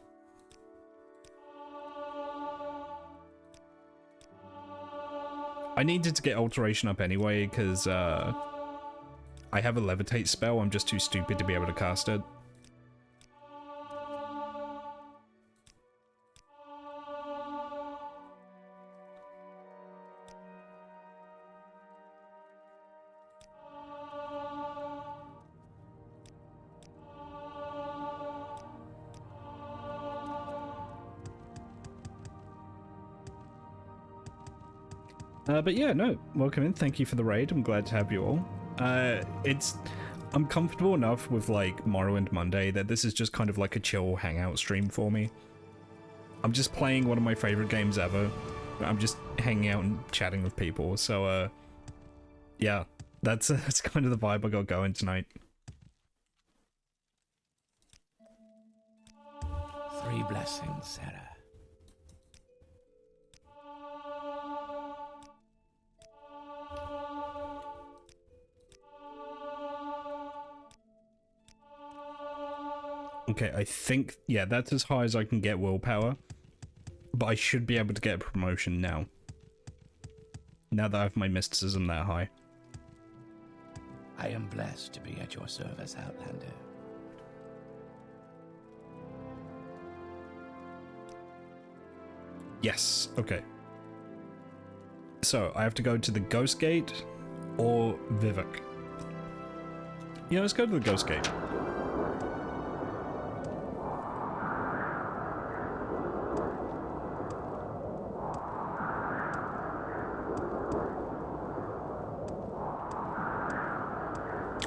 I needed to get alteration up anyway, because I have a levitate spell. I'm just too stupid to be able to cast it. But yeah, no, welcome in. Thank you for the raid. I'm glad to have you all. I'm comfortable enough with like Morrowind Monday that this is just kind of like a chill hangout stream for me. I'm just playing one of my favorite games ever. I'm just hanging out and chatting with people. So, yeah, that's kind of the vibe I got going tonight. 3 blessings, Sarah. Okay, I think, yeah, that's as high as I can get willpower. But I should be able to get a promotion now. Now that I have my mysticism that high. I am blessed to be at your service, Outlander. Yes, okay. So, I have to go to the Ghost Gate or Vivek. Yeah, let's go to the Ghost Gate.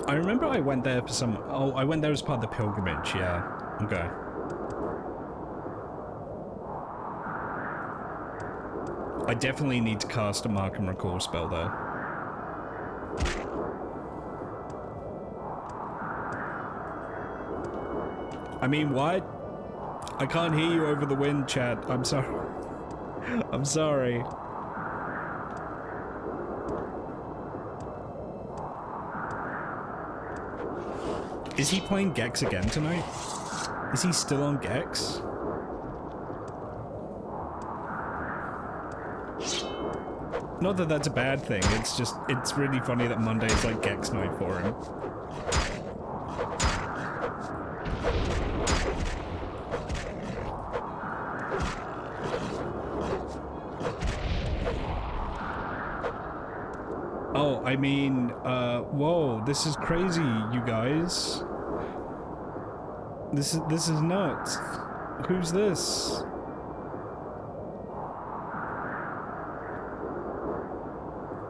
I remember I went there for some... Oh, I went there as part of the pilgrimage, yeah. Okay. I definitely need to cast a Mark and Recall spell there. I mean, what? I can't hear you over the wind, chat. I'm sorry. I'm sorry. Is he playing Gex again tonight? Is he still on Gex? Not that that's a bad thing, it's just, it's really funny that Monday is like Gex night for him. Oh, I mean, whoa, this is crazy, you guys. This is nuts. Who's this?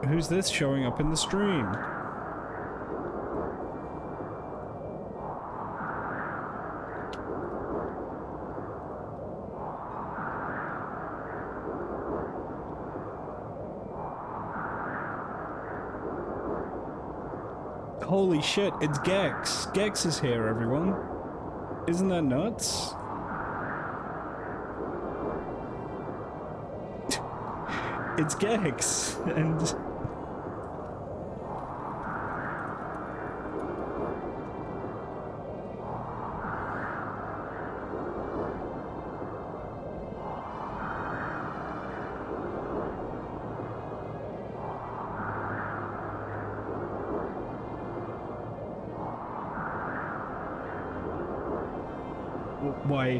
Who's this showing up in the stream? Holy shit, it's Gex. Gex is here, everyone. Isn't that nuts? It's Gex, and... why...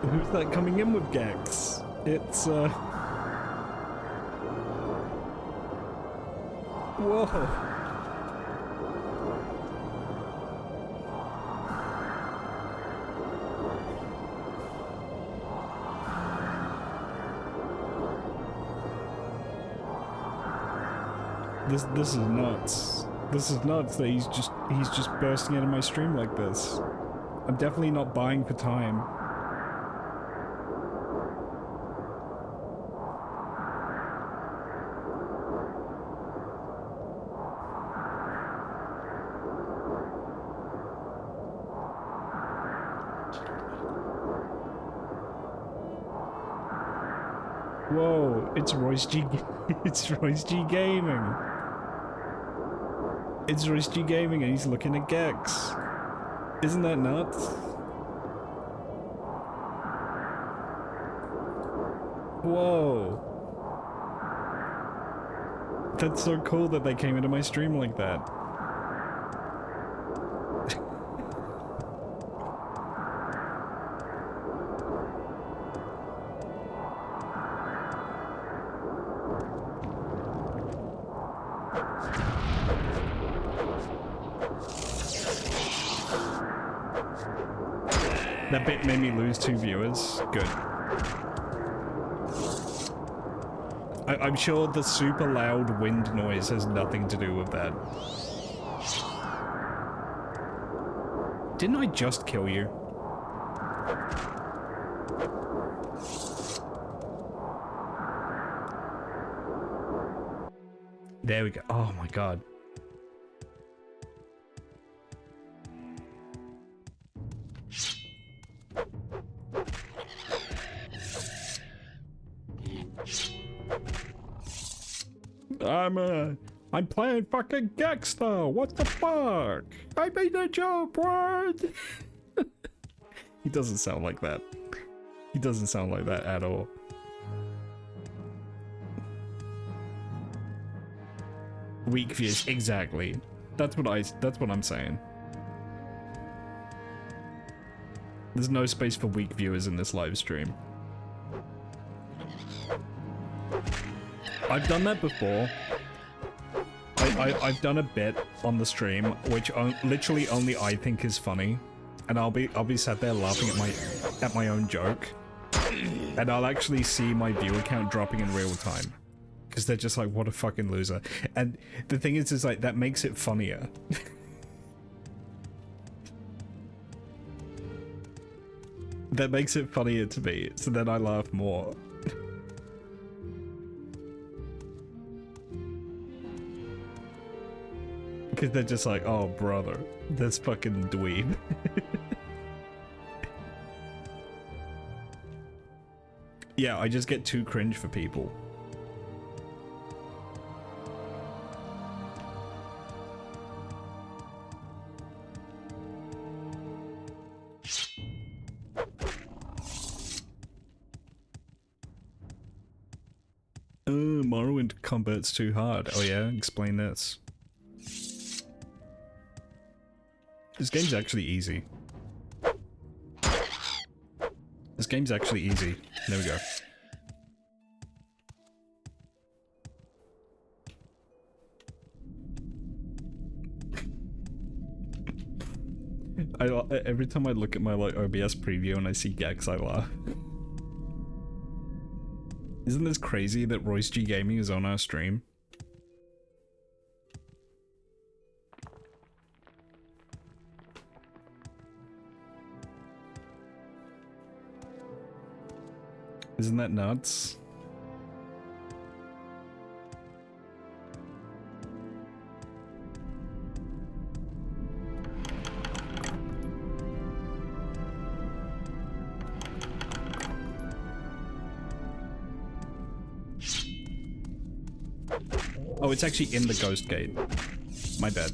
Who's that coming in with Gex? It's, Whoa. This is nuts. This is nuts that he's just bursting into my stream like this. I'm definitely not buying for time. Whoa, it's Royce G. It's Royce G Gaming. It's Royce G Gaming and he's looking at Gex. Isn't that nuts? Whoa. That's so cool that they came into my stream like that. That bit made me lose 2 viewers. Good. I'm sure the super loud wind noise has nothing to do with that. Didn't I just kill you? There we go. Oh my god. I'm playing fucking Gex though. What the fuck? I made a joke, what? He doesn't sound like that. He doesn't sound like that at all. Weak views, exactly. That's what I'm saying. There's no space for weak viewers in this live stream. I've done that before. I've done a bit on the stream which literally only I think is funny, and I'll be sat there laughing at my own joke, and I'll actually see my viewer count dropping in real time because they're just like, what a fucking loser. And the thing is like that makes it funnier. That makes it funnier to me, so then I laugh more. Because they're just like, oh brother, this fucking dweeb. Yeah, I just get too cringe for people. Morrowind combat's too hard. Oh yeah, explain this. This game's actually easy. This game's actually easy. There we go. Every time I look at my like OBS preview and I see Gex, I laugh. Isn't this crazy that Royce G Gaming is on our stream? Isn't that nuts? Oh, it's actually in the Ghost Gate. My bad.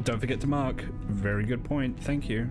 Don't forget to mark. Very good point. Thank you.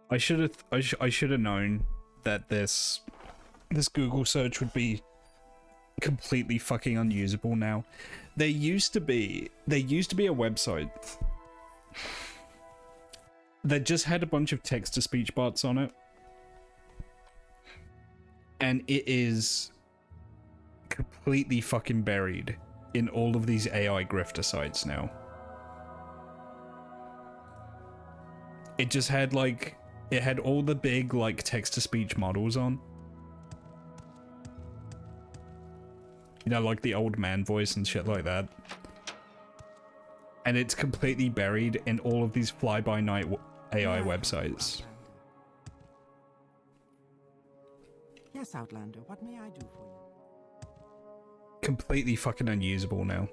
I should have known that this Google search would be completely fucking unusable now. There used to be a website that just had a bunch of text-to-speech bots on it, and it is completely fucking buried in all of these AI grifter sites now. It just had it had all the big text-to-speech models on. You know, like the old man voice and shit like that. And it's completely buried in all of these fly-by-night AI websites. Yes, Outlander, what may I do for you? Completely fucking unusable now.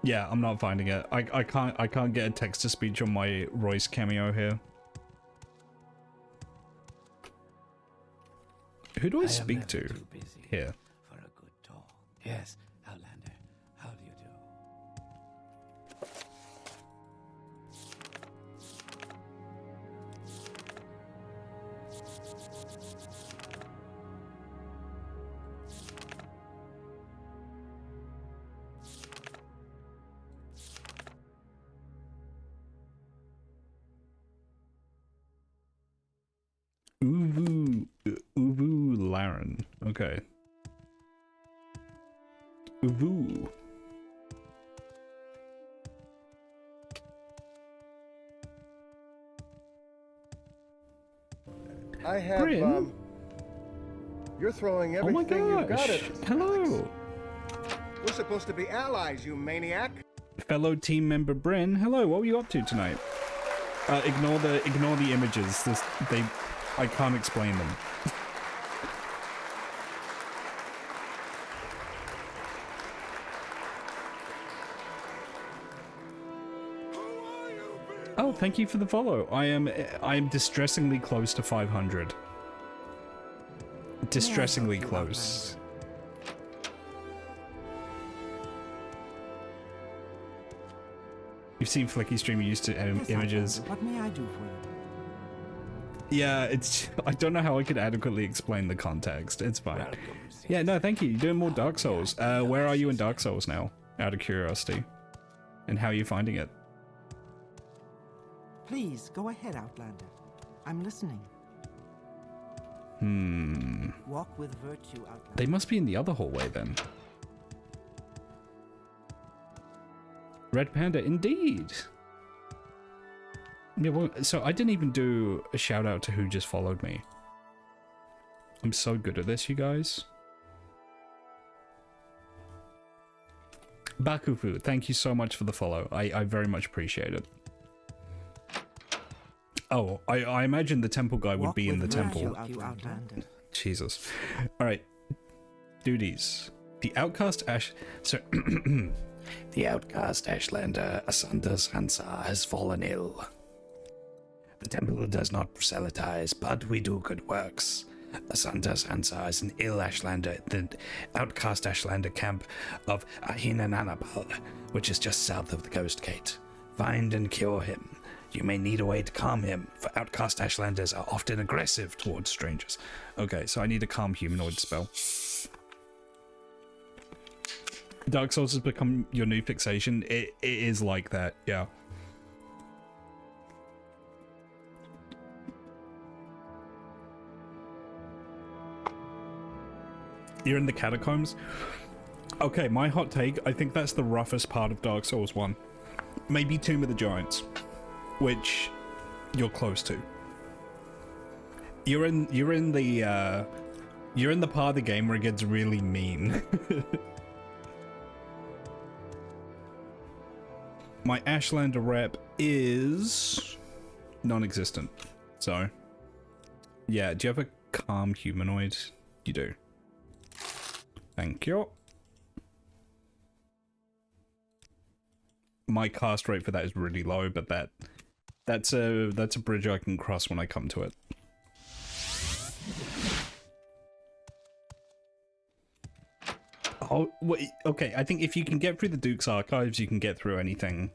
Yeah, I'm not finding it. I can't get a text to speech on my Royce cameo here. Who do I speak to here? For a good talk. Yes, Outlander. How do you do? Uvu Laren. Okay. Uvu. I have, Bryn? You're throwing Oh my everything you've got gosh. at us. Hello. We're supposed to be allies, you maniac. Fellow team member Bryn. Hello, what were you up to tonight? Ignore the images. I can't explain them. Oh, thank you for the follow. I am distressingly close to 500. Distressingly close. You've seen Flicky stream used to images. What may I do for you? Yeah, it's. I don't know how I could adequately explain the context. It's fine. Yeah, no, thank you. You're doing more Dark Souls. Where are you in Dark Souls now? Out of curiosity. And how are you finding it? Please, go ahead, Outlander. I'm listening. Walk with virtue, Outlander. They must be in the other hallway then. Red Panda, indeed. Yeah, well, so I didn't even do a shout out to who just followed me. I'm so good at this, you guys. Bakufu, thank you so much for the follow. I very much appreciate it. Oh, I imagine the temple guy would be in the temple. Jesus. Alright. Duties. The outcast Ash... So... The outcast Ashlander Asanda Sansa has fallen ill. The temple does not proselytize, but we do good works. Asanda Sansa is an ill Ashlander at the outcast Ashlander camp of Ahinananabal, which is just south of the Coast Gate. Find and cure him. You may need a way to calm him, for outcast Ashlanders are often aggressive towards strangers. Okay, so I need a calm humanoid spell. Dark Souls has become your new fixation. It is like that, yeah. You're in the catacombs? Okay, my hot take, I think that's the roughest part of Dark Souls 1. Maybe Tomb of the Giants, which you're close to. You're in the part of the game where it gets really mean. My Ashlander rep is non-existent. So, yeah, do you have a calm humanoid? You do. Thank you. my cast rate for that is really low, but that's a bridge I can cross when I come to it. Oh, wait, okay, I think if you can get through the Duke's Archives, you can get through anything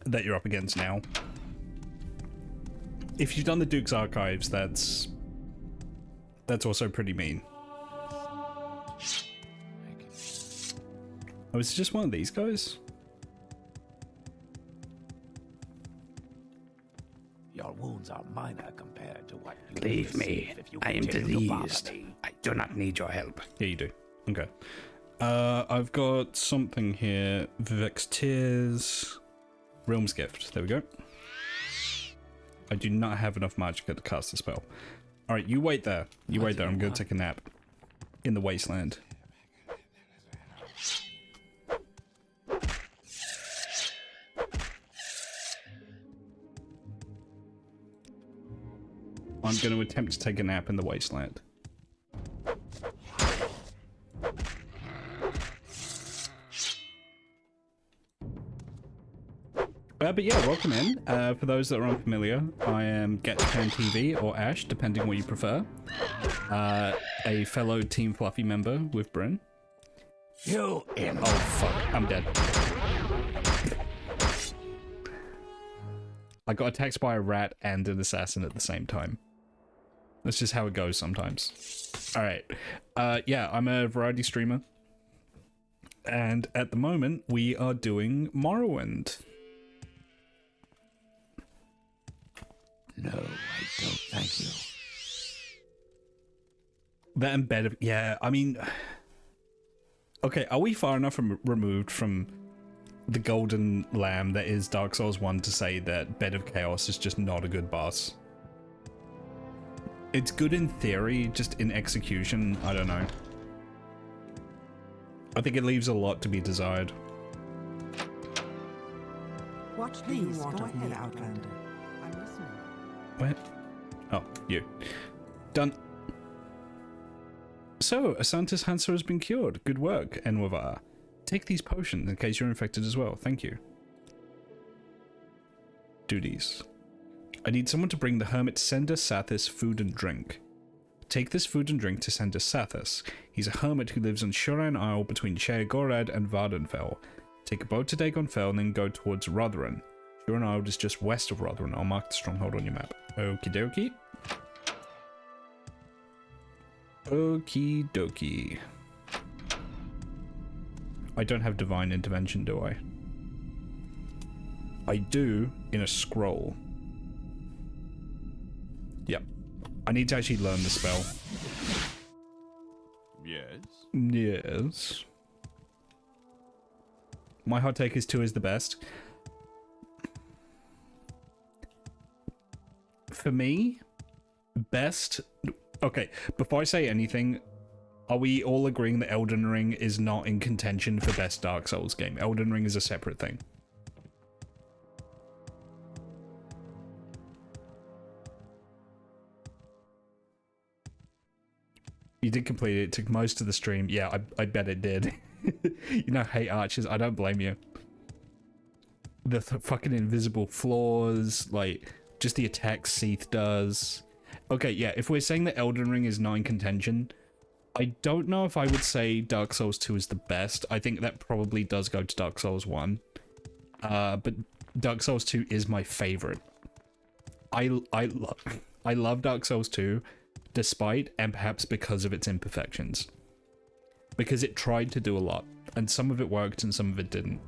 that you're up against now. If you've done the Duke's Archives, that's also pretty mean. Oh, is it just one of these guys? Your wounds are minor compared to what you Leave me. if you I am continue to bother diseased. me. I do not need your help. Yeah, you do. Okay. I've got something here. Vivek's Tears. Realm's Gift. There we go. I do not have enough magic to cast the spell. Alright, you wait there. You wait there. I'm going to take a nap. In the wasteland. I'm going to attempt to take a nap in the wasteland. But yeah, welcome in. For those that are unfamiliar, I am GetJapan TV or Ash, depending what you prefer. A fellow Team Fluffy member with Bryn. You in. Oh fuck, I'm dead. I got attacked by a rat and an assassin at the same time. That's just how it goes sometimes. Alright. Yeah, I'm a variety streamer. And at the moment, we are doing Morrowind. No, I don't. Thank you. That embedded... Yeah, I mean... Okay, are we far enough removed from the golden lamb that is Dark Souls 1 to say that Bed of Chaos is just not a good boss? It's good in theory, just in execution, I don't know. I think it leaves a lot to be desired. What do you want of me, Outlander? I'm listening. What? Oh, you. Done. So, Asantis Hansa has been cured. Good work, Enwavar. Take these potions in case you're infected as well. Thank you. Duties. I need someone to bring the hermit Sender Sathis food and drink. Take this food and drink to Sender Sathis. He's a hermit who lives on Shuran Isle between Sheagorad and Vardenfell. Take a boat to Dagonfell and then go towards Rotherham. Shuran Isle is just west of Rotherham. I'll mark the stronghold on your map. Okie dokie. Okie dokie. I don't have divine intervention, do I? I do in a scroll. Yep. I need to actually learn the spell. Yes? Yes. My hot take is 2 is the best. For me, best... Okay, before I say anything, are we all agreeing that Elden Ring is not in contention for best Dark Souls game? Elden Ring is a separate thing. You did complete it. It took most of the stream. Yeah, I bet it did. You know, hate archers. I don't blame you. The fucking invisible floors, like, just the attacks Seath does. Okay, yeah, if we're saying that Elden Ring is not in contention, I don't know if I would say Dark Souls 2 is the best. I think that probably does go to Dark Souls 1. But Dark Souls 2 is my favorite. I love Dark Souls 2, despite and perhaps because of its imperfections. Because it tried to do a lot, and some of it worked and some of it didn't.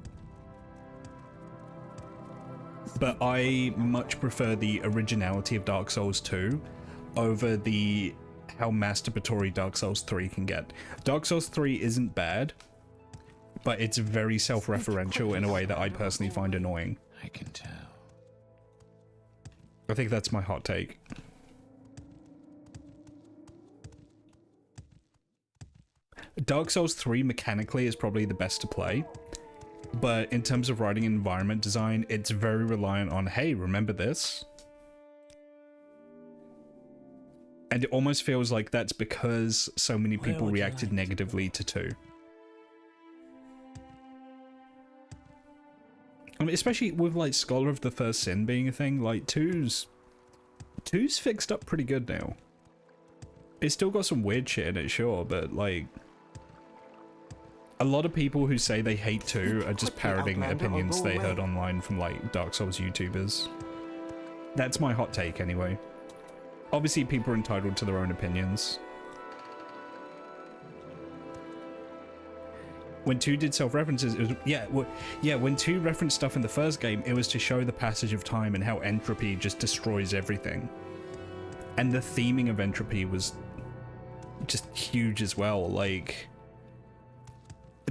But I much prefer the originality of Dark Souls 2 over the how masturbatory Dark Souls 3 can get. Dark Souls 3 isn't bad, but it's very self-referential in a way that I personally find annoying. I can tell. I think that's my hot take. Dark Souls 3 mechanically is probably the best to play, but in terms of writing and environment design, it's very reliant on, hey, remember this? And it almost feels like that's because so many people reacted negatively to 2. I mean, especially with like Scholar of the First Sin being a thing, like two's fixed up pretty good now. It's still got some weird shit in it, sure, but like a lot of people who say they hate 2 are just parroting opinions they heard online from like Dark Souls YouTubers. That's my hot take anyway. Obviously people are entitled to their own opinions. When 2 did self-references, it was, when 2 referenced stuff in the first game, it was to show the passage of time and how entropy just destroys everything. And the theming of entropy was just huge as well. Like,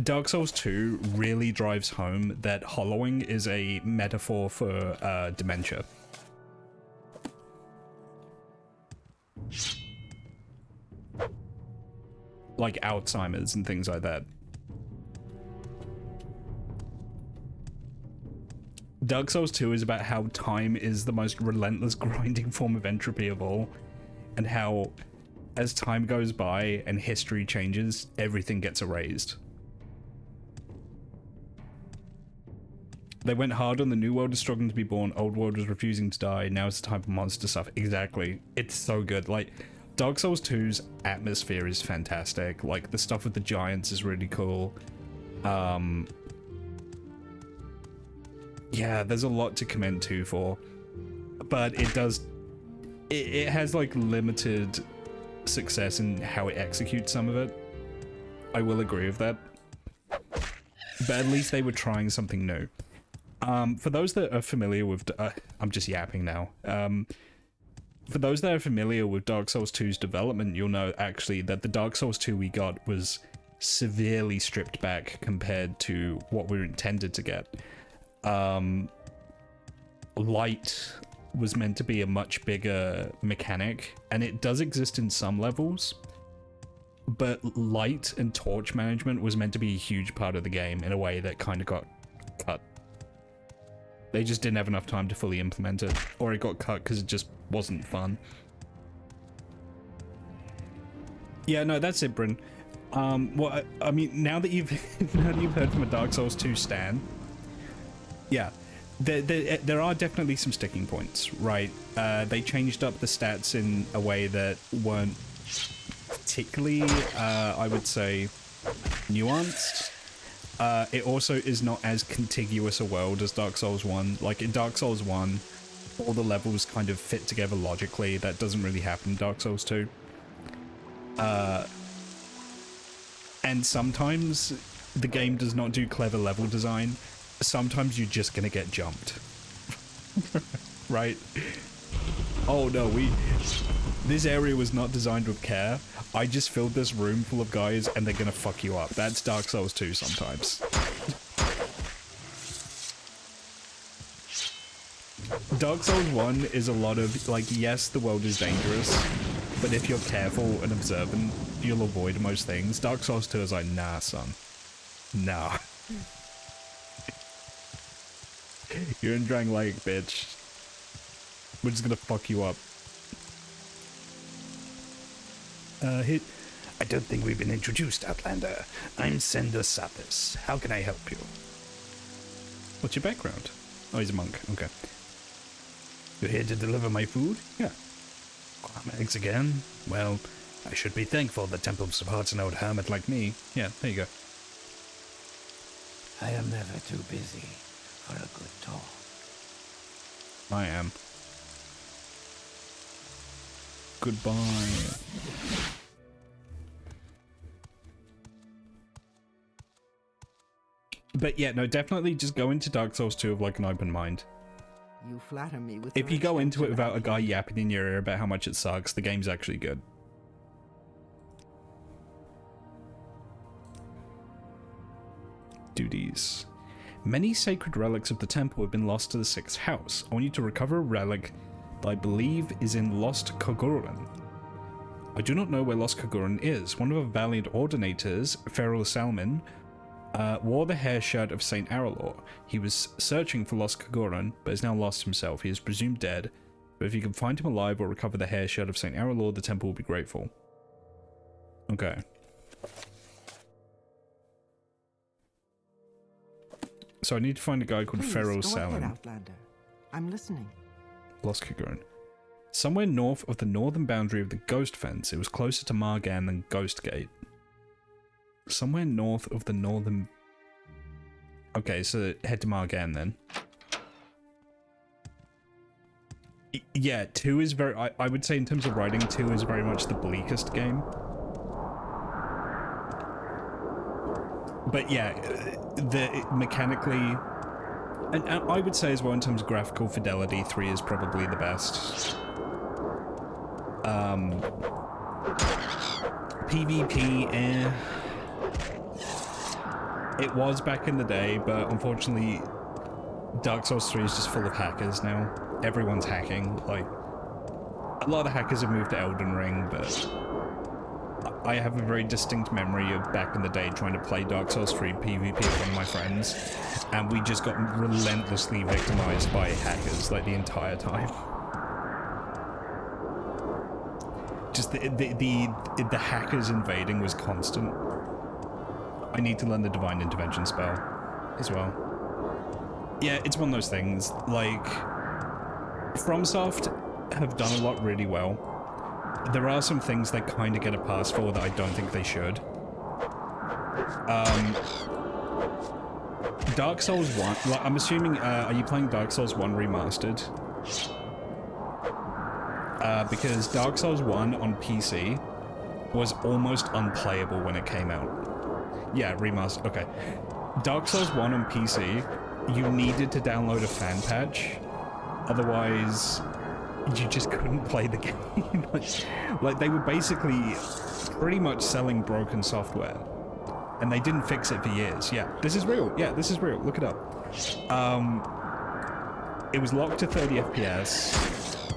Dark Souls 2 really drives home that hollowing is a metaphor for dementia. Like Alzheimer's and things like that. Dark Souls 2 is about how time is the most relentless grinding form of entropy of all, and how as time goes by and history changes, everything gets erased. They went hard on the new world is struggling to be born, old world was refusing to die, now it's the time for monster stuff. Exactly. It's so good. Like, Dark Souls 2's atmosphere is fantastic. Like, the stuff with the giants is really cool. Yeah, there's a lot to commend 2 for, but it has like limited success in how it executes some of it. I will agree with that, but at least they were trying something new. For those that are familiar with, I'm just yapping now. For those that are familiar with Dark Souls 2's development, you'll know actually that the Dark Souls 2 we got was severely stripped back compared to what we were intended to get. Light was meant to be a much bigger mechanic, and it does exist in some levels, but light and torch management was meant to be a huge part of the game in a way that kind of got cut. They just didn't have enough time to fully implement it, or it got cut because it just wasn't fun. Yeah, no, that's it, Bryn. Well, I mean, now that you've heard from a Dark Souls 2 stan, yeah, there are definitely some sticking points, right? They changed up the stats in a way that weren't particularly, I would say, nuanced. It also is not as contiguous a world as Dark Souls 1. Like, in Dark Souls 1, all the levels kind of fit together logically. That doesn't really happen in Dark Souls 2. And sometimes the game does not do clever level design. Sometimes you're just gonna get jumped. Right? Oh no, this area was not designed with care. I just filled this room full of guys and they're gonna fuck you up. That's Dark Souls 2 sometimes. Dark Souls 1 is a lot of, like, yes, the world is dangerous, but if you're careful and observant, you'll avoid most things. Dark Souls 2 is like, nah, son. Nah. You're in Drang Lake, bitch. We're just gonna fuck you up. I don't think we've been introduced, Outlander. I'm Sender Sathis. How can I help you? What's your background? Oh, he's a monk. Okay. You're here to deliver my food? Yeah. Crab eggs again? Well, I should be thankful the temple supports an old hermit like me. Yeah, there you go. I am never too busy for a good talk. I am. Goodbye. But yeah, no, definitely just go into Dark Souls 2 with like an open mind. You flatter me with If you go into it without a guy yapping in your ear about how much it sucks, the game's actually good. Duties. Many sacred relics of the temple have been lost to the Sixth House. I want you to recover a relic that I believe is in Lost Kogurin. I do not know where Lost Kogurin is. One of our valiant ordinators, Feral Salmon, wore the hair shirt of Saint Aralor. He was searching for Lost Kogurin, but is now lost himself. He is presumed dead, but if you can find him alive or recover the hair shirt of Saint Aralor, the temple will be grateful. Okay. So I need to find a guy called Please, Feral go ahead, Salem. Outlander. I'm listening. Lost Kagurn. Somewhere north of the northern boundary of the Ghost Fence, it was closer to Margan than Ghost Gate. Somewhere north of the northern... Okay, so head to Margan then. Yeah, 2 is very... I would say in terms of writing, 2 is very much the bleakest game. But yeah, mechanically... And I would say as well in terms of graphical fidelity, 3 is probably the best. PvP, it was back in the day, but unfortunately Dark Souls 3 is just full of hackers now. Everyone's hacking. Like, a lot of hackers have moved to Elden Ring, but I have a very distinct memory of back in the day trying to play Dark Souls 3 PvP with one of my friends, and we just got relentlessly victimized by hackers like the entire time. Just the hackers invading was constant. I need to learn the Divine Intervention spell as well. Yeah, it's one of those things, like, FromSoft have done a lot really well. There are some things they kind of get a pass for that I don't think they should. Dark Souls 1, like, I'm assuming, are you playing Dark Souls 1 Remastered? Because Dark Souls 1 on PC was almost unplayable when it came out. Yeah, remastered, okay. Dark Souls 1 on PC, you needed to download a fan patch, otherwise you just couldn't play the game. Like, they were basically pretty much selling broken software, and they didn't fix it for years. Yeah, this is real. Yeah, this is real. Look it up. It was locked to 30 FPS.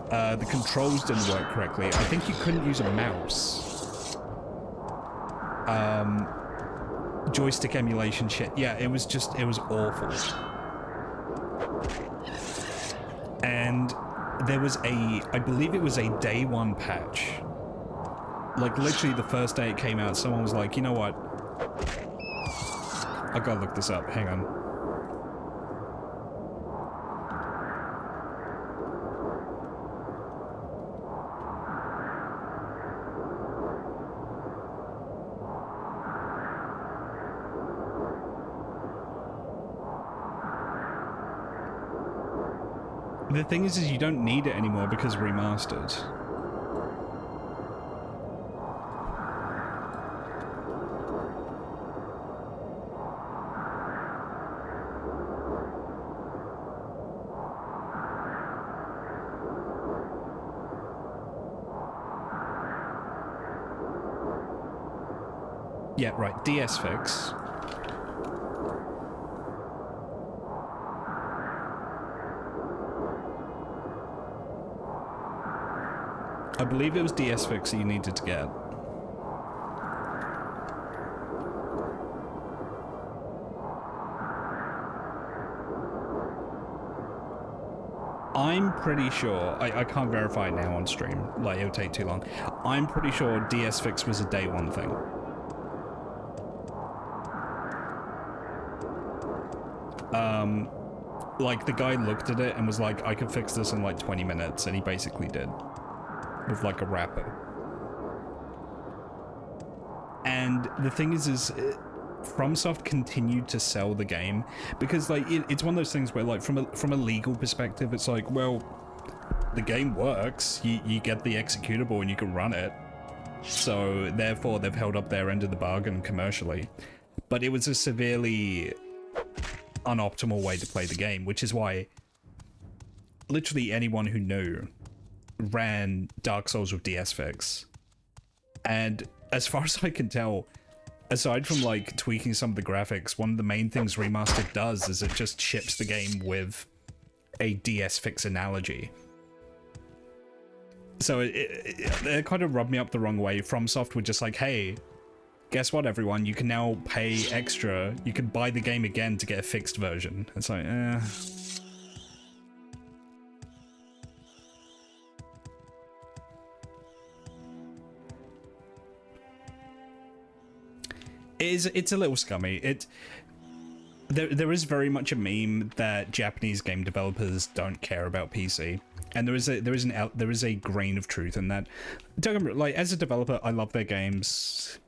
The controls didn't work correctly. I think you couldn't use a mouse. Joystick emulation shit. Yeah, it was awful. And there was I believe it was a day 1 patch. Like, literally the first day it came out, someone was like, you know what? I gotta look this up, hang on. The thing is you don't need it anymore because remastered. Yeah, right, DS fix. I believe it was DS fix that you needed to get. I'm pretty sure, I can't verify it now on stream, like, it would take too long. I'm pretty sure DS fix was a day 1 thing. Like, the guy looked at it and was like, I could fix this in like 20 minutes, and he basically did. With like a wrapper. And the thing is FromSoft continued to sell the game because, like, it's one of those things where, like, from a legal perspective, it's like, well, the game works, you get the executable and you can run it, so therefore they've held up their end of the bargain commercially. But it was a severely unoptimal way to play the game, which is why literally anyone who knew ran Dark Souls with DS fix. And as far as I can tell, aside from like tweaking some of the graphics, one of the main things Remastered does is it just ships the game with a DS fix analogy. So it kind of rubbed me up the wrong way. FromSoft were just like, hey, guess what, everyone? You can now pay extra. You can buy the game again to get a fixed version. It's like, It's a little scummy. there is very much a meme that Japanese game developers don't care about PC, and there is a grain of truth in that. Don't get me wrong, like, as a developer, I love their games.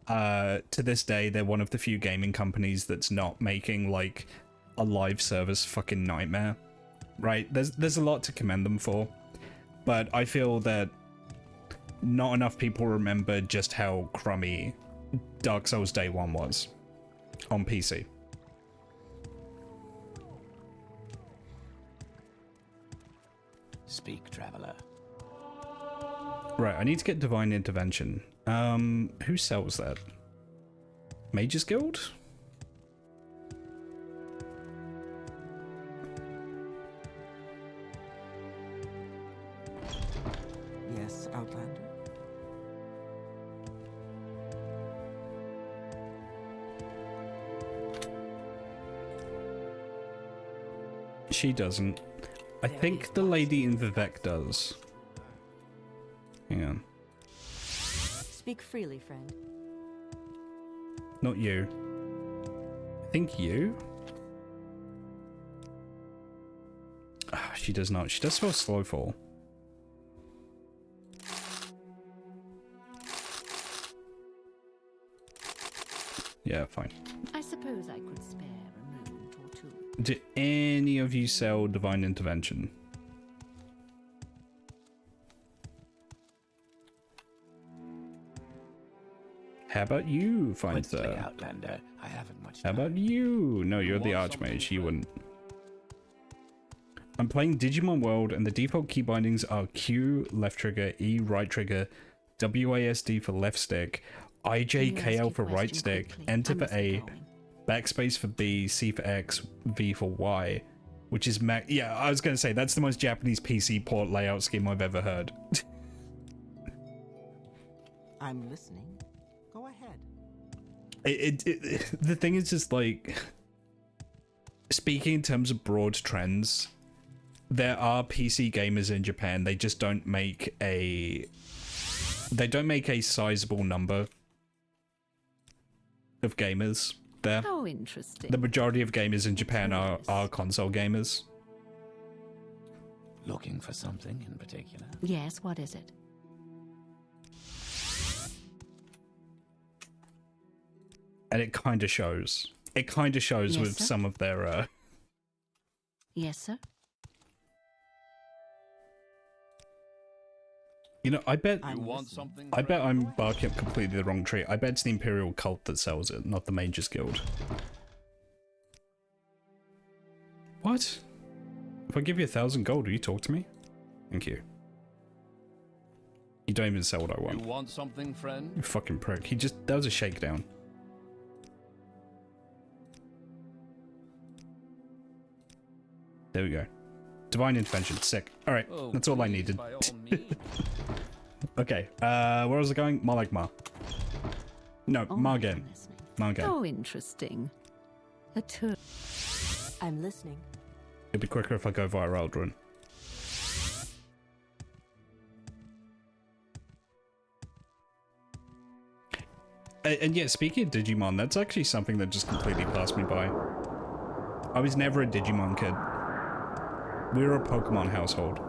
To this day, they're one of the few gaming companies that's not making like a live service fucking nightmare. Right? There's a lot to commend them for, but I feel that not enough people remember just how crummy Dark Souls Day 1 was on PC. Speak, traveler. Right, I need to get Divine Intervention. Who sells that? Mages Guild? Yes, Outlander? She doesn't. I think the lady in Vivek does. Hang on. Speak freely, friend. Not you. I think you? Ah, she does not. She does spell Slowfall. Yeah, fine. I suppose I could spare a moment or two. Do any of you sell Divine Intervention? How about you, fine Quickly, sir? Outlander. I haven't much How time. about you? No, you're the Archmage. You wouldn't. I'm playing Digimon World, and the default key bindings are Q, left trigger, E, right trigger, WASD for left stick, IJKL for right stick, Enter for A, backspace for B, C for X, V for Y, which is yeah, I was going to say, that's the most Japanese PC port layout scheme I've ever heard. I'm listening. Go ahead. The thing is just like, speaking in terms of broad trends, there are PC gamers in Japan. They just don't make a sizable number of gamers there. How interesting. The majority of gamers in Japan are console gamers. Looking for something in particular? Yes, what is it? And it kind of shows. It kind of shows Yes, with sir? some of their Yes, sir. you know, I bet something? I bet I'm barking up completely the wrong tree. I bet it's the Imperial Cult that sells it, not the Mages Guild. What? If I give you 1,000 gold, will you talk to me? Thank you. You don't even sell what I want. You want something, friend? You fucking prick. That was a shakedown. There we go. Divine Intervention, sick. Alright, Oh, that's all I please, needed. by all means. Okay, where was it going? Malagma. No, Oh, Margen. Margen. How interesting. A tour. I'm listening. It'd be quicker if I go via Eldrin. And yeah, speaking of Digimon, that's actually something that just completely passed me by. I was never a Digimon kid. We were a Pokemon household.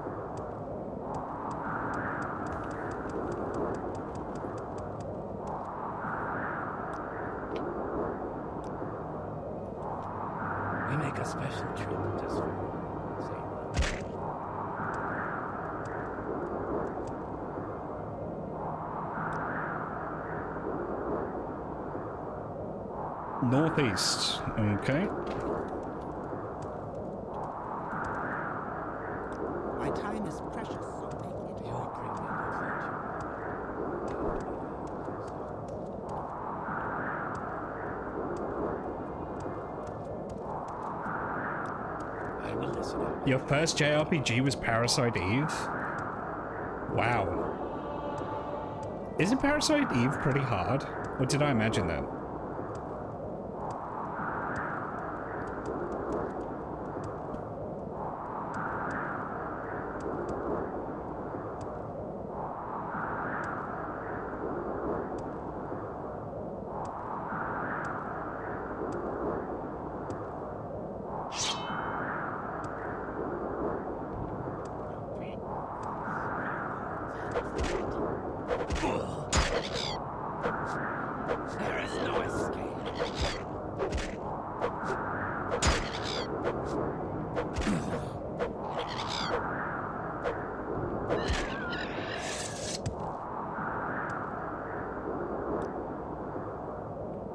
We make a special trip just for Northeast. Okay. My time is precious, so make it You'll bring me good fortune. I will listen out. Your first JRPG was Parasite Eve? Wow. Isn't Parasite Eve pretty hard? Or did I imagine that?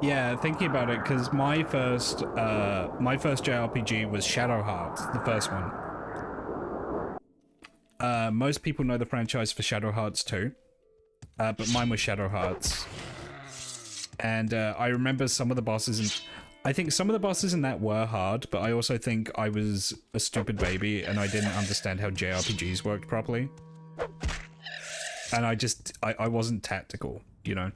Yeah, thinking about it, because my first JRPG was Shadow Hearts, the first one. Most people know the franchise for Shadow Hearts 2, but mine was Shadow Hearts. And I remember some of the bosses, and I think some of the bosses in that were hard, but I also think I was a stupid baby and I didn't understand how JRPGs worked properly. And I wasn't tactical, you know?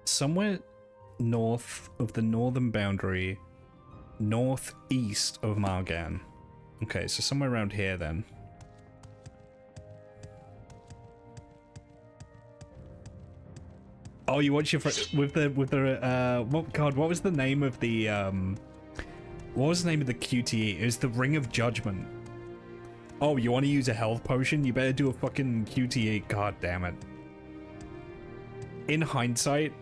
Somewhere north of the northern boundary, northeast of Margan. Okay, so somewhere around here then. Oh, you watch your with the what was the name of the what was the name of the QTE? It was the Ring of Judgment. Oh, you want to use a health potion? You better do a fucking QTE. God damn it. In hindsight,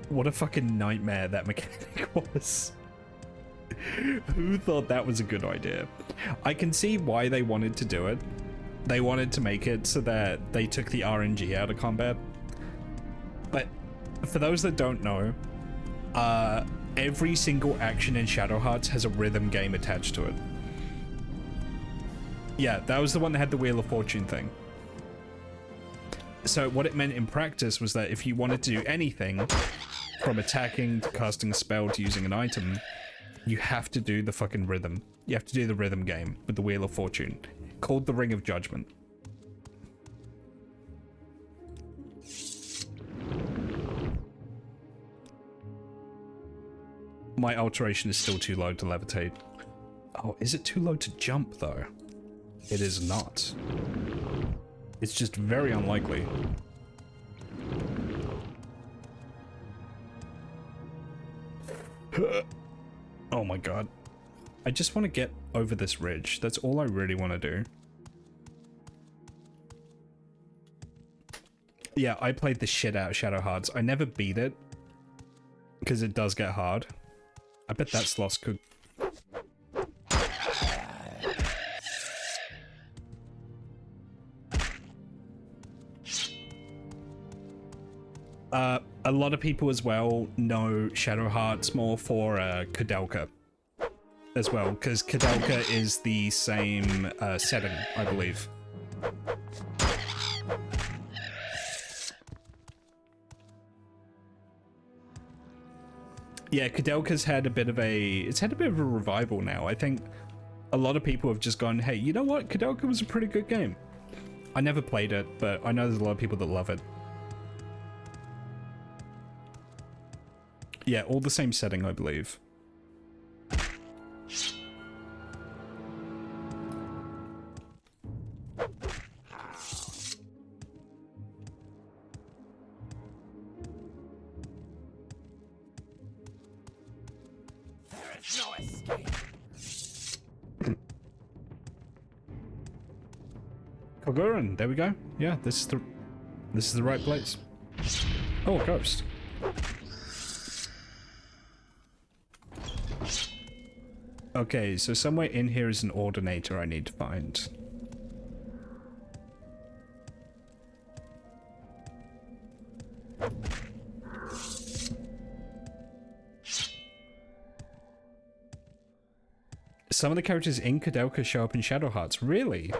what a fucking nightmare that mechanic was. Who thought that was a good idea? I can see why they wanted to do it. They wanted to make it so that they took the RNG out of combat. But for those that don't know, every single action in Shadow Hearts has a rhythm game attached to it. Yeah, that was the one that had the Wheel of Fortune thing. So what it meant in practice was that if you wanted to do anything, from attacking to casting a spell to using an item, you have to do the fucking rhythm. You have to do the rhythm game with the Wheel of Fortune, called the Ring of Judgment. My alteration is still too low to levitate. Oh, is it too low to jump though? It is not. It's just very unlikely. Oh my god. I just want to get over this ridge. That's all I really want to do. Yeah, I played the shit out of Shadow Hearts. I never beat it, because it does get hard. I bet that Sloss could... a lot of people as well know Shadow Hearts more for Kudelka as well, because Kudelka is the same setting, I believe. Yeah, Kudelka's had a bit of a revival now. I think a lot of people have just gone, hey, you know what? Kudelka was a pretty good game. I never played it, but I know there's a lot of people that love it. Yeah, all the same setting, I believe. Kogurin, there we go. Yeah, this is the right place. Oh, a ghost. Okay, so somewhere in here is an ordinator I need to find. Some of the characters in Kudelka show up in Shadow Hearts. Really?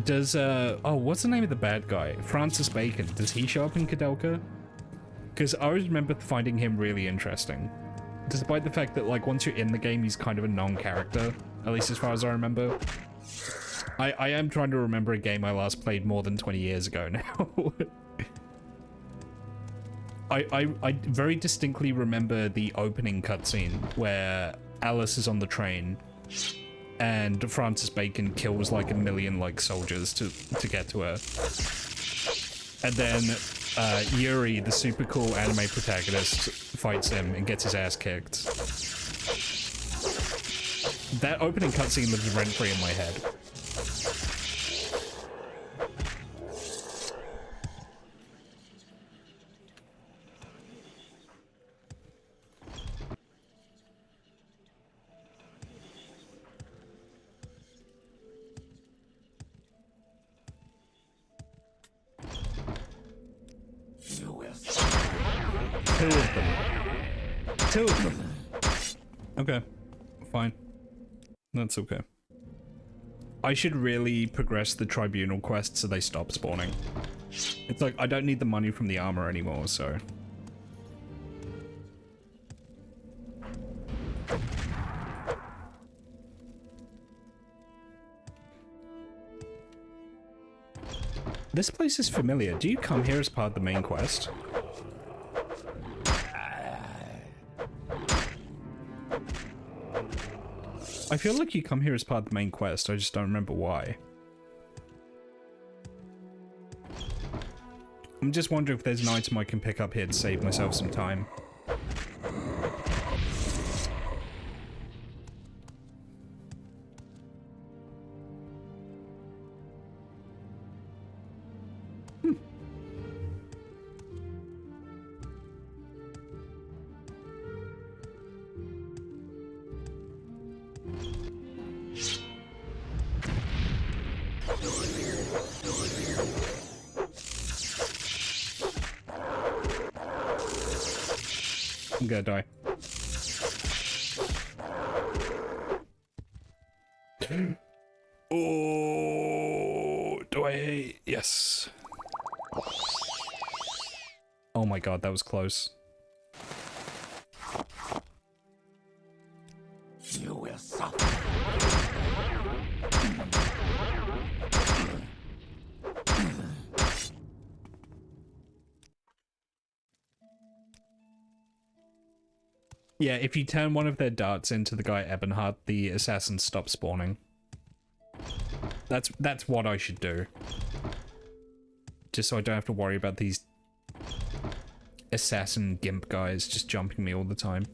Does, oh, what's the name of the bad guy? Francis Bacon. Does he show up in Kudelka? Because I always remember finding him really interesting. Despite the fact that, like, once you're in the game, he's kind of a non-character. At least as far as I remember. I am trying to remember a game I last played more than 20 years ago now. I very distinctly remember the opening cutscene where Alice is on the train and Francis Bacon kills like a million like soldiers to get to her. And then Yuri, the super cool anime protagonist, fights him and gets his ass kicked. That opening cutscene lives rent-free in my head. Two of them. Two of them. Okay. Fine. That's okay. I should really progress the tribunal quest so they stop spawning. It's like, I don't need the money from the armor anymore, so... This place is familiar. Do you come here as part of the main quest? I feel like you come here as part of the main quest, I just don't remember why. I'm just wondering if there's an item I can pick up here to save myself some time. I'm gonna die. Oh, do I? Yes. Oh my god, that was close. You will suffer. Yeah, if you turn one of their darts into the guy Ebonheart, the assassins stop spawning. That's what I should do. Just so I don't have to worry about these assassin gimp guys just jumping me all the time.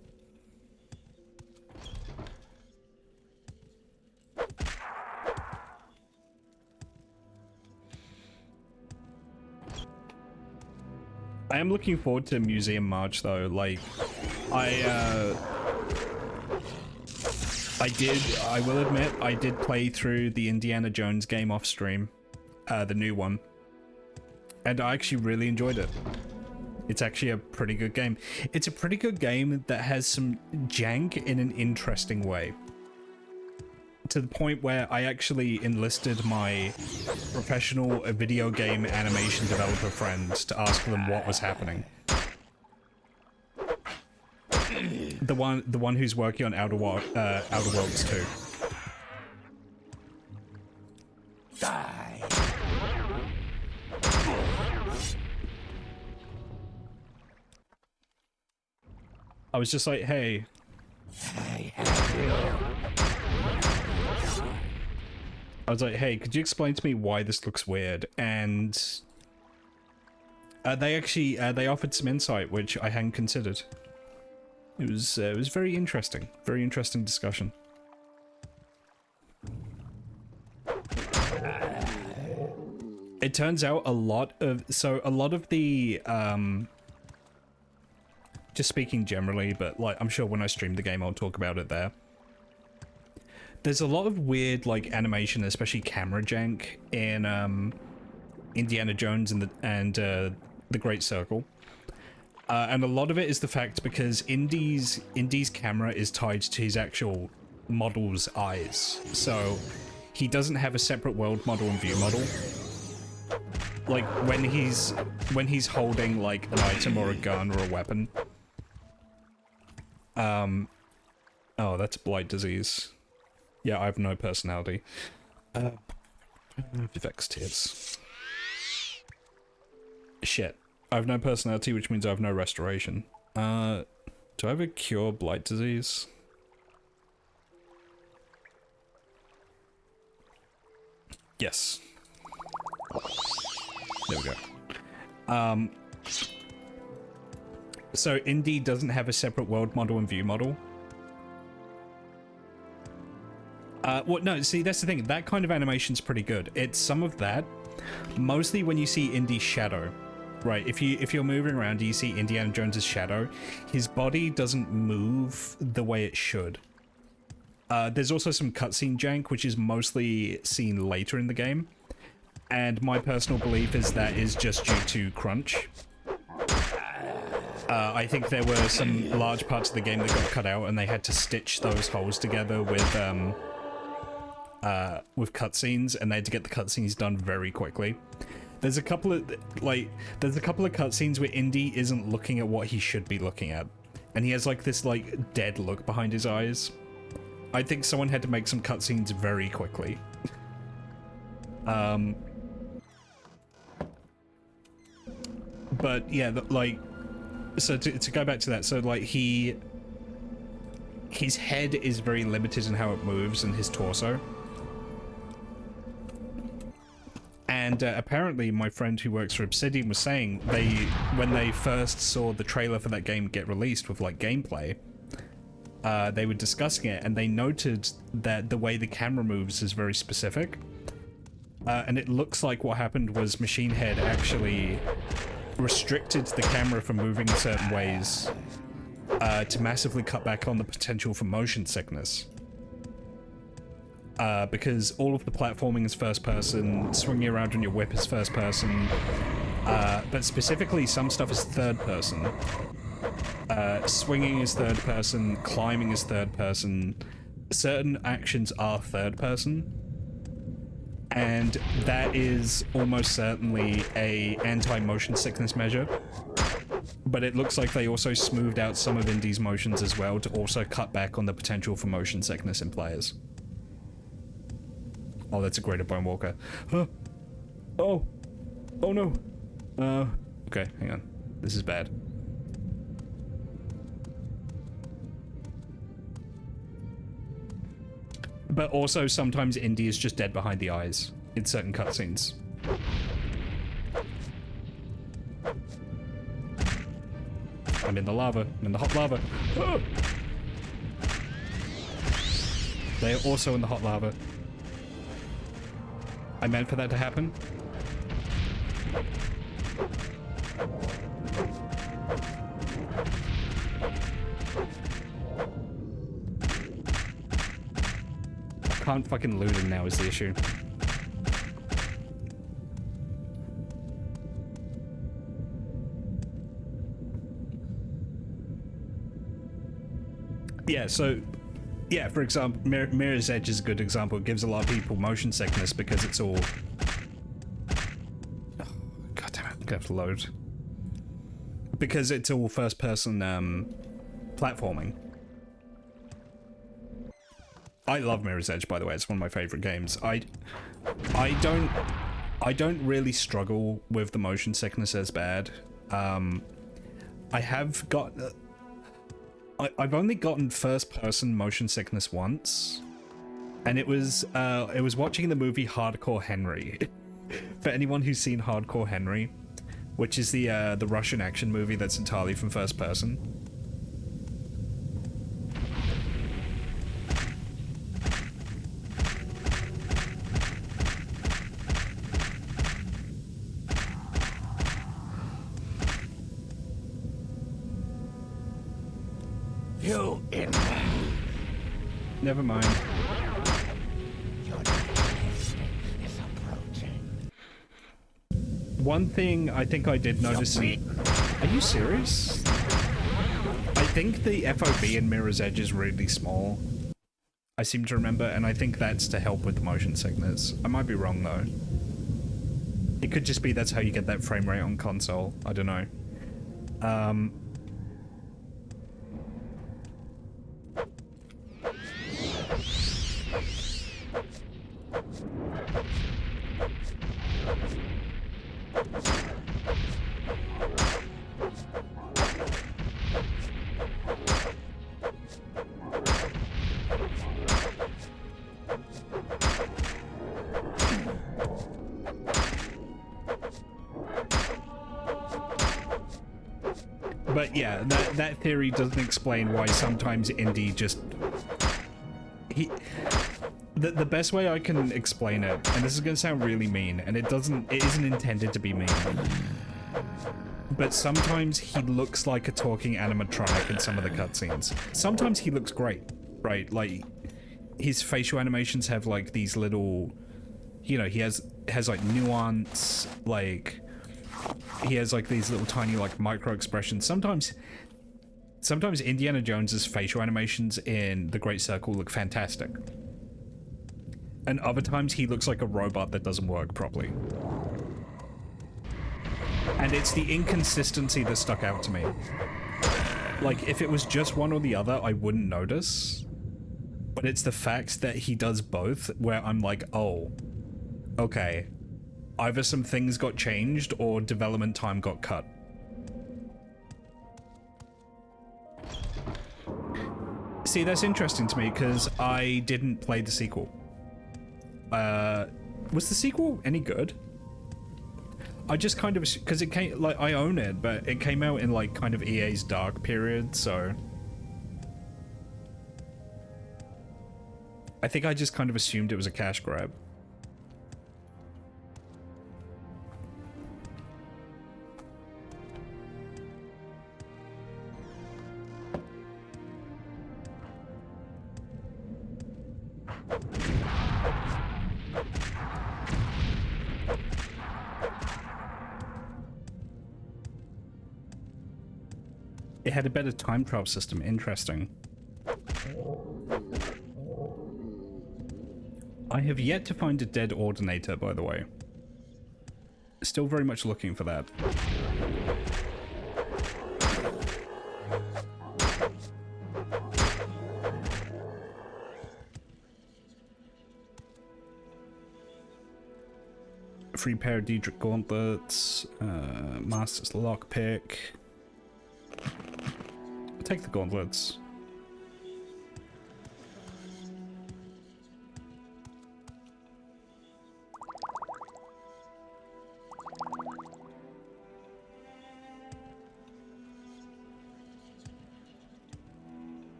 I am looking forward to Museum March though, like, I will admit, I did play through the Indiana Jones game off stream, the new one, and I actually really enjoyed it. It's actually a pretty good game. It's a pretty good game that has some jank in an interesting way. To the point where I actually enlisted my professional video game animation developer friends to ask them what was happening. The one who's working on Outer Worlds 2. Die. I was just like, hey. I have you. I was like, hey, could you explain to me why this looks weird? And they actually they offered some insight, which I hadn't considered. It was very interesting discussion. It turns out a lot of the just speaking generally, but like I'm sure when I stream the game I'll talk about it there. There's a lot of weird like animation, especially camera jank in Indiana Jones and the Great Circle. And a lot of it is the fact because Indy's camera is tied to his actual model's eyes, so he doesn't have a separate world model and view model. Like when he's holding like an item or a gun or a weapon. Oh, that's blight disease. Yeah, I have no personality. Vex tears. Shit. I have no personality, which means I have no restoration. Do I have a cure blight disease? Yes. There we go. So Indy doesn't have a separate world model and view model. Well, no, see, that's the thing. That kind of animation's pretty good. It's some of that. Mostly when you see Indy's shadow. Right, if you're moving around, you see Indiana Jones's shadow. His body doesn't move the way it should. There's also some cutscene jank, which is mostly seen later in the game. And my personal belief is that is just due to crunch. I think there were some large parts of the game that got cut out, and they had to stitch those holes together with cutscenes, and they had to get the cutscenes done very quickly. There's a couple of cutscenes where Indy isn't looking at what he should be looking at, and he has like this like dead look behind his eyes. I think someone had to make some cutscenes very quickly. But yeah, so to go back to that, so like his head is very limited in how it moves, and his torso. And apparently my friend who works for Obsidian was saying when they first saw the trailer for that game get released with like gameplay, they were discussing it, and they noted that the way the camera moves is very specific. And it looks like what happened was Machine Head actually restricted the camera from moving in certain ways to massively cut back on the potential for motion sickness. Because all of the platforming is first person, swinging around on your whip is first person, but specifically some stuff is third person. Swinging is third person, climbing is third person, certain actions are third person, and that is almost certainly a anti-motion sickness measure. But it looks like they also smoothed out some of Indy's motions as well to also cut back on the potential for motion sickness in players. Oh, that's a greater bone walker. Huh. Oh no. Okay, hang on. This is bad. But also sometimes Indy is just dead behind the eyes in certain cutscenes. I'm in the lava. I'm in the hot lava. Oh! They are also in the hot lava. I meant for that to happen. Can't fucking loot him now is the issue. Yeah, so yeah, for example, Mirror's Edge is a good example. It gives a lot of people motion sickness because it's all... Oh, God damn it, I'm gonna have to load. Because it's all first-person platforming. I love Mirror's Edge, by the way. It's one of my favorite games. I don't really struggle with the motion sickness as bad. I have got... I've only gotten first-person motion sickness once, and it was watching the movie Hardcore Henry. For anyone who's seen Hardcore Henry, which is the Russian action movie that's entirely from first person. You in. Never mind. Your test is approaching. One thing I think I did notice. Are you serious? I think the FOV in Mirror's Edge is really small. I seem to remember, and I think that's to help with the motion sickness. I might be wrong though. It could just be that's how you get that frame rate on console. I don't know. But yeah, that theory doesn't explain why sometimes Indy just... The best way I can explain it, and this is going to sound really mean, and it isn't intended to be mean, but sometimes he looks like a talking animatronic in some of the cutscenes. Sometimes he looks great, right? Like, his facial animations have like these little, you know, he has like nuance, like he has like these little tiny like micro expressions. Sometimes Indiana Jones's facial animations in The Great Circle look fantastic. And other times he looks like a robot that doesn't work properly. And it's the inconsistency that stuck out to me. Like, if it was just one or the other, I wouldn't notice. But it's the fact that he does both where I'm like, oh, okay. Either some things got changed or development time got cut. See, that's interesting to me because I didn't play the sequel. Was the sequel any good? I just kind of, because it came, like, I own it, but it came out in like kind of EA's dark period, so I think I just kind of assumed it was a cash grab. It had a better time trial system. Interesting. I have yet to find a dead ordinator, by the way. Still very much looking for that. Free pair of Diedrich gauntlets, Master's lockpick. I'll take the gauntlets.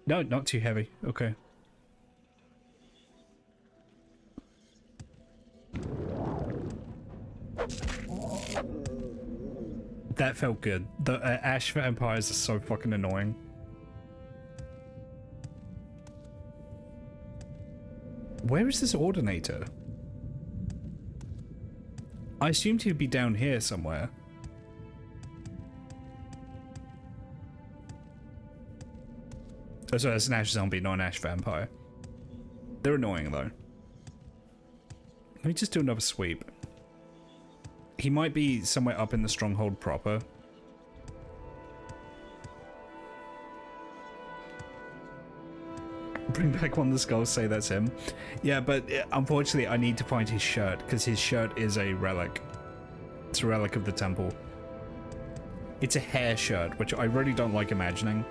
No, not too heavy. Okay. That felt good. The Ash vampires are so fucking annoying. Where is this ordinator? I assumed he'd be down here somewhere. Oh, sorry, that's an Ash zombie, not an Ash vampire. They're annoying, though. Let me just do another sweep. He might be somewhere up in the stronghold proper. Bring back one of the skulls, say that's him. Yeah, but unfortunately I need to find his shirt, because his shirt is a relic. It's a relic of the temple. It's a hair shirt, which I really don't like imagining.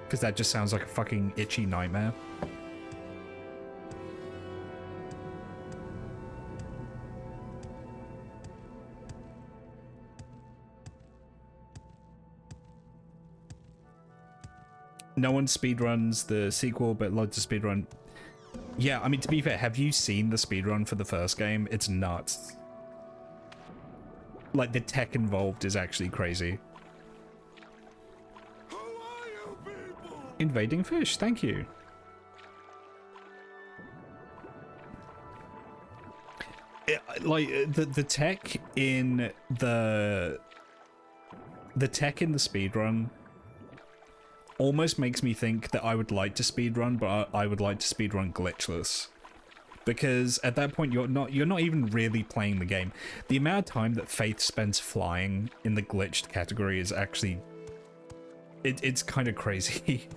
Because that just sounds like a fucking itchy nightmare. No one speedruns the sequel, but loads of speedrun. Yeah, I mean, to be fair, have you seen the speedrun for the first game? It's nuts. Like, the tech involved is actually crazy. Invading fish, thank you. Like the tech in the tech in the speedrun almost makes me think that I would like to speedrun, but I would like to speedrun glitchless. Because at that point you're not even really playing the game. The amount of time that Faith spends flying in the glitched category is actually it's kind of crazy.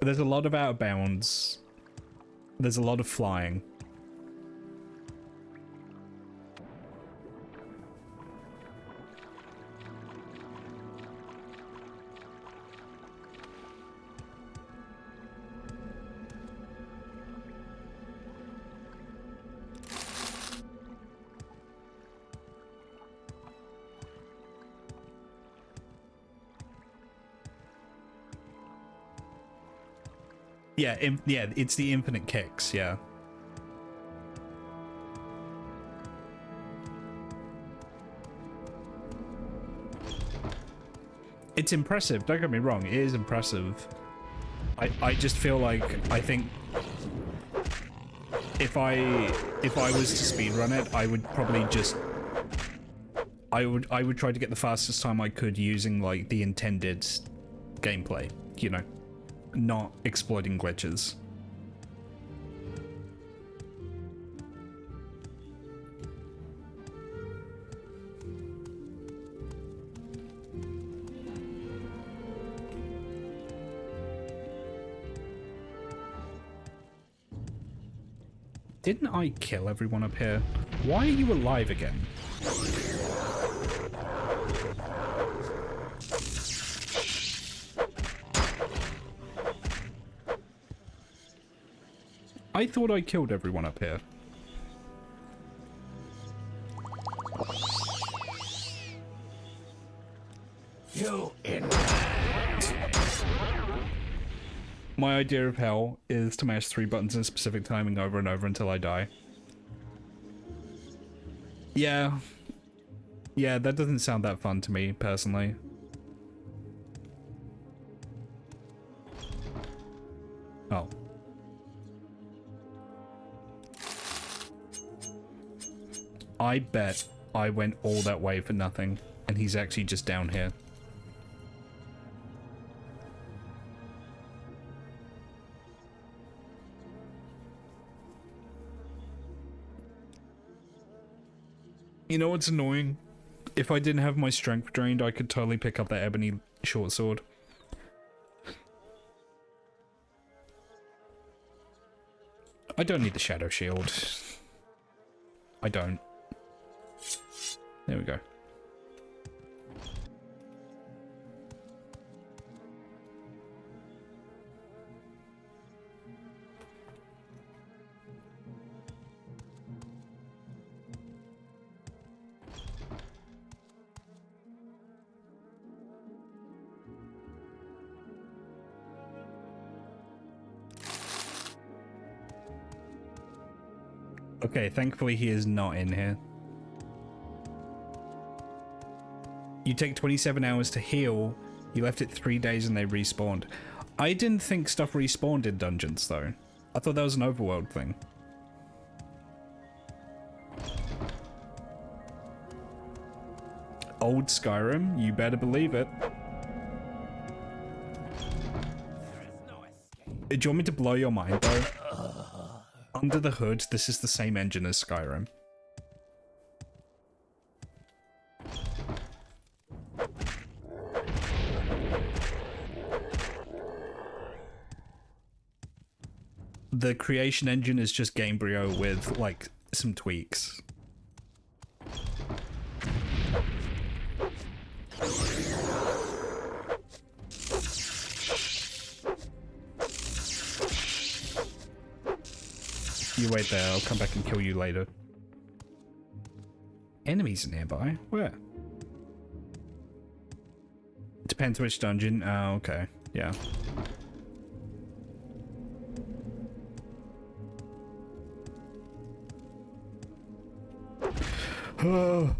There's a lot of out of bounds. There's a lot of flying. Yeah, yeah, it's the infinite kicks, yeah. It's impressive, don't get me wrong, it is impressive. I just feel like, I think if I was to speedrun it, I would probably just I would try to get the fastest time I could using like the intended gameplay, you know, not exploiting glitches. Didn't I kill everyone up here? Why are you alive again? I thought I killed everyone up here. You in. My idea of hell is to mash 3 buttons in a specific timing over and over until I die. Yeah. Yeah, that doesn't sound that fun to me, personally. Oh. I bet I went all that way for nothing, and he's actually just down here. You know what's annoying? If I didn't have my strength drained, I could totally pick up that ebony short sword. I don't need the shadow shield. I don't. There we go. Okay, thankfully he is not in here. You take 27 hours to heal. You left it 3 days and they respawned. I didn't think stuff respawned in dungeons, though. I thought that was an overworld thing. Old Skyrim, you better believe it. Do you want me to blow your mind, though? Under the hood, this is the same engine as Skyrim. The creation engine is just Gamebryo with, like, some tweaks. You wait there, I'll come back and kill you later. Enemies nearby? Where? Depends which dungeon. Oh, okay. Yeah. Oh.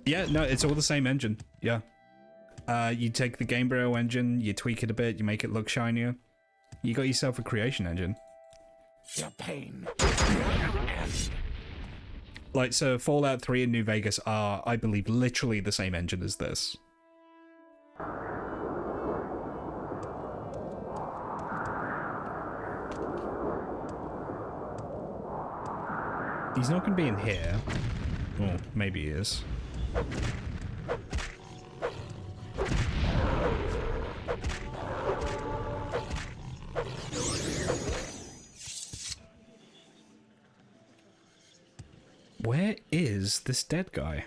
Yeah, no, it's all the same engine. Yeah. You take the Gamebryo engine, you tweak it a bit, you make it look shinier. You got yourself a creation engine. Your pain. Like, so Fallout 3 and New Vegas are, I believe, literally the same engine as this. He's not going to be in here. Oh, maybe he is. Where is this dead guy?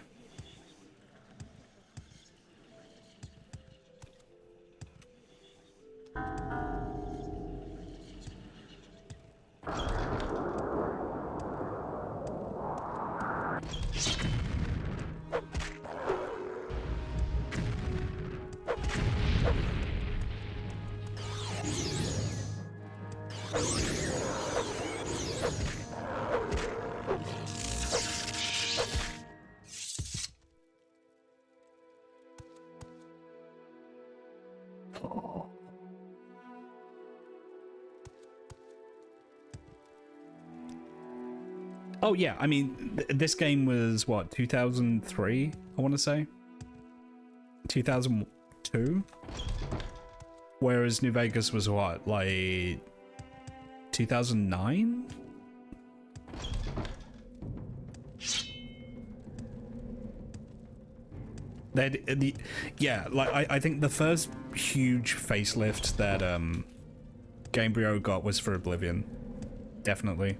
Oh yeah, I mean, this game was what, 2003? I want to say 2002. Whereas New Vegas was what, like 2009? Yeah, like I think the first huge facelift that Gamebryo got was for Oblivion, definitely.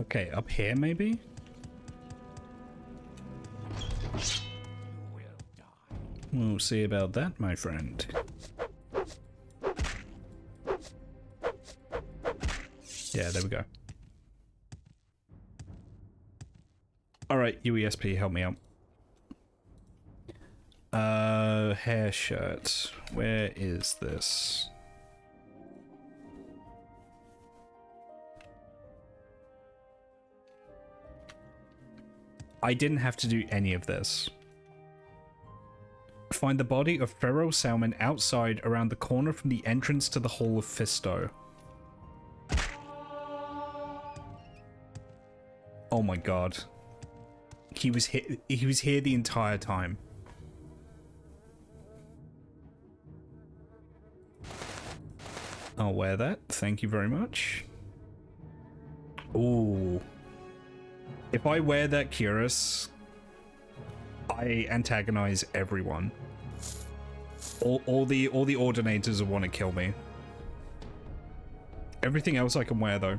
Okay, up here maybe? We'll see about that, my friend. Yeah, there we go. Alright, UESP, help me out. Hair shirt. Where is this? I didn't have to do any of this. Find the body of Pharaoh Salmon outside around the corner from the entrance to the Hall of Fisto. Oh my god. He was here the entire time. I'll wear that. Thank you very much. Ooh. If I wear that cuirass, I antagonize everyone. All the ordinators will want to kill me. Everything else I can wear though.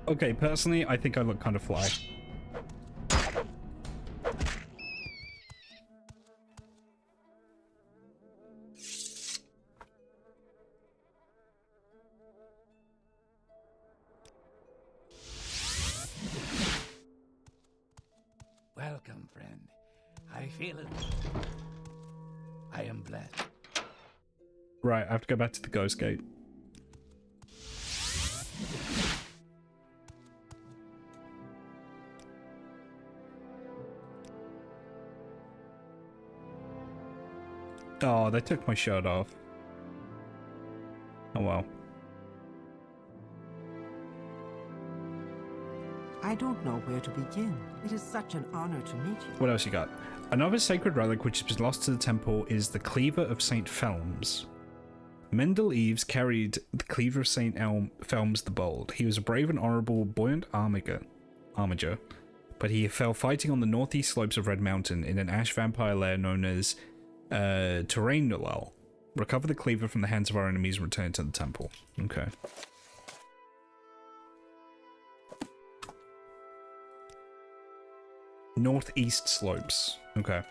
Okay, personally, I think I look kind of fly. Welcome, friend. I feel it. I am blessed. Right, I have to go back to the Ghost Gate. Oh, they took my shirt off. Oh well. I don't know where to begin. It is such an honor to meet you. What else you got? Another sacred relic which has been lost to the temple is the Cleaver of St. Felms. Mendel Eves carried the Cleaver of St. Felms the Bold. He was a brave and honorable, buoyant armiger, but he fell fighting on the northeast slopes of Red Mountain in an ash vampire lair known as Terrain Nullal. Recover the Cleaver from the hands of our enemies and return it to the temple. Okay. Northeast slopes. Okay.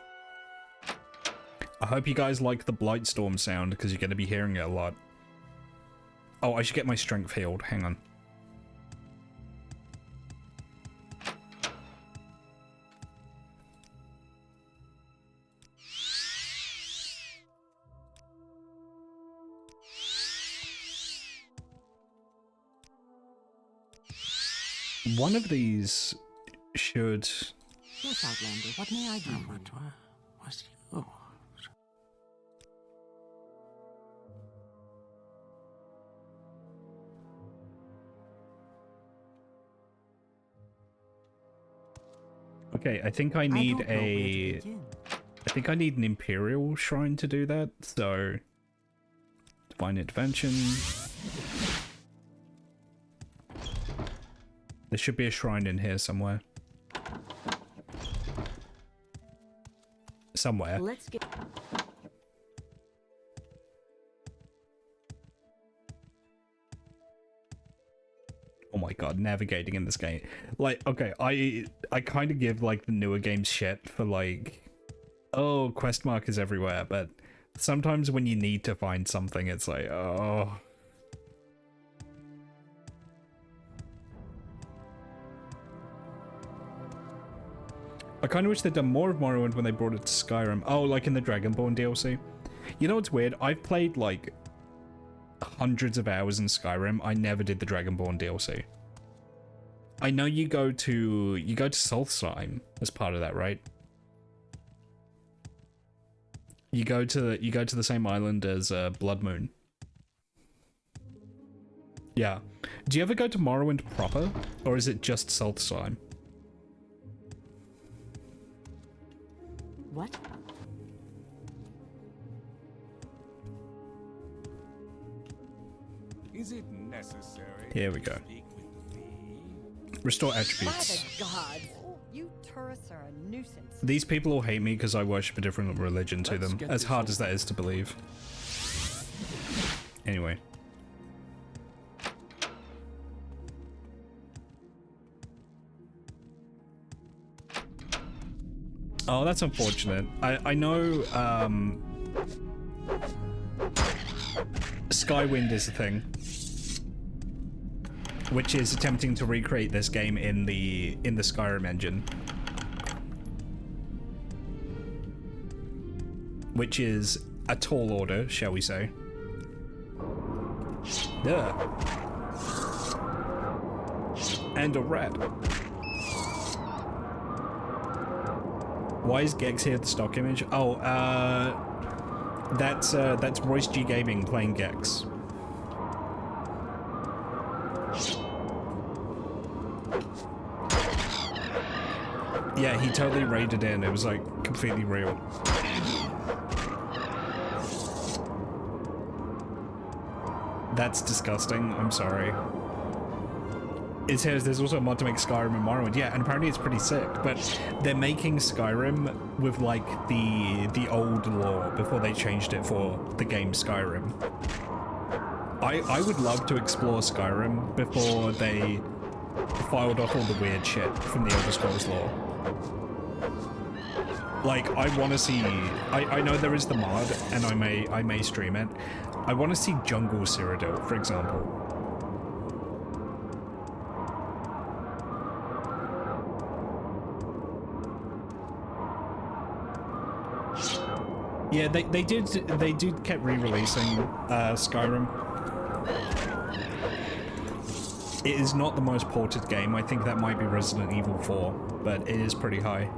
I hope you guys like the Blightstorm sound, because you're going to be hearing it a lot. Oh, I should get my strength healed. Hang on. One of these should... Yes, Outlander, what may I do? What's you? Okay, I think I need I think I need an Imperial Shrine to do that, so... Divine Intervention... There should be a shrine in here somewhere. Somewhere. Let's get... Oh my god, navigating in this game. Like, okay, I kind of give, like, the newer games shit for, like... Oh, quest markers everywhere, but sometimes when you need to find something, it's like, oh... I kind of wish they'd done more of Morrowind when they brought it to Skyrim. Oh, like in the Dragonborn DLC. You know what's weird? I've played, like, hundreds of hours in Skyrim. I never did the Dragonborn DLC. I know you go to Solstheim as part of that, right? You go to the same island as Blood Moon. Yeah. Do you ever go to Morrowind proper, or is it just Solstheim? What? Is it necessary? Here we go. Restore attributes. By the gods, you tourists are a nuisance. These people all hate me because I worship a different religion to them, as hard as that is to believe. Anyway. Oh, that's unfortunate. I know, Skywind is a thing, which is attempting to recreate this game in the Skyrim engine, which is a tall order, shall we say. Yeah. And a rat. Why is Gex here the stock image? Oh, that's Royce G Gaming playing Gex. Yeah, he totally raided in. It was like completely real. That's disgusting. I'm sorry. It says there's also a mod to make Skyrim and Morrowind. Yeah, and apparently it's pretty sick, but they're making Skyrim with, like, the old lore before they changed it for the game Skyrim. I would love to explore Skyrim before they filed off all the weird shit from the Elder Scrolls lore. Like, I want to see... I know there is the mod, and I may stream it. I want to see Jungle Cyrodiil, for example. Yeah, they did kept re-releasing Skyrim. It is not the most ported game. I think that might be Resident Evil 4, but it is pretty high.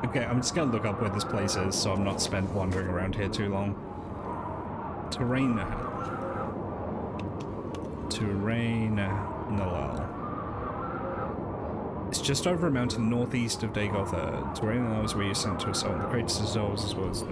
Okay, I'm just gonna look up where this place is so I'm not spent wandering around here too long. Terrain Nalal. It's just over a mountain northeast of Dagotha. Terrain Nalal is where you're sent to assault the greatest dissolves as well as...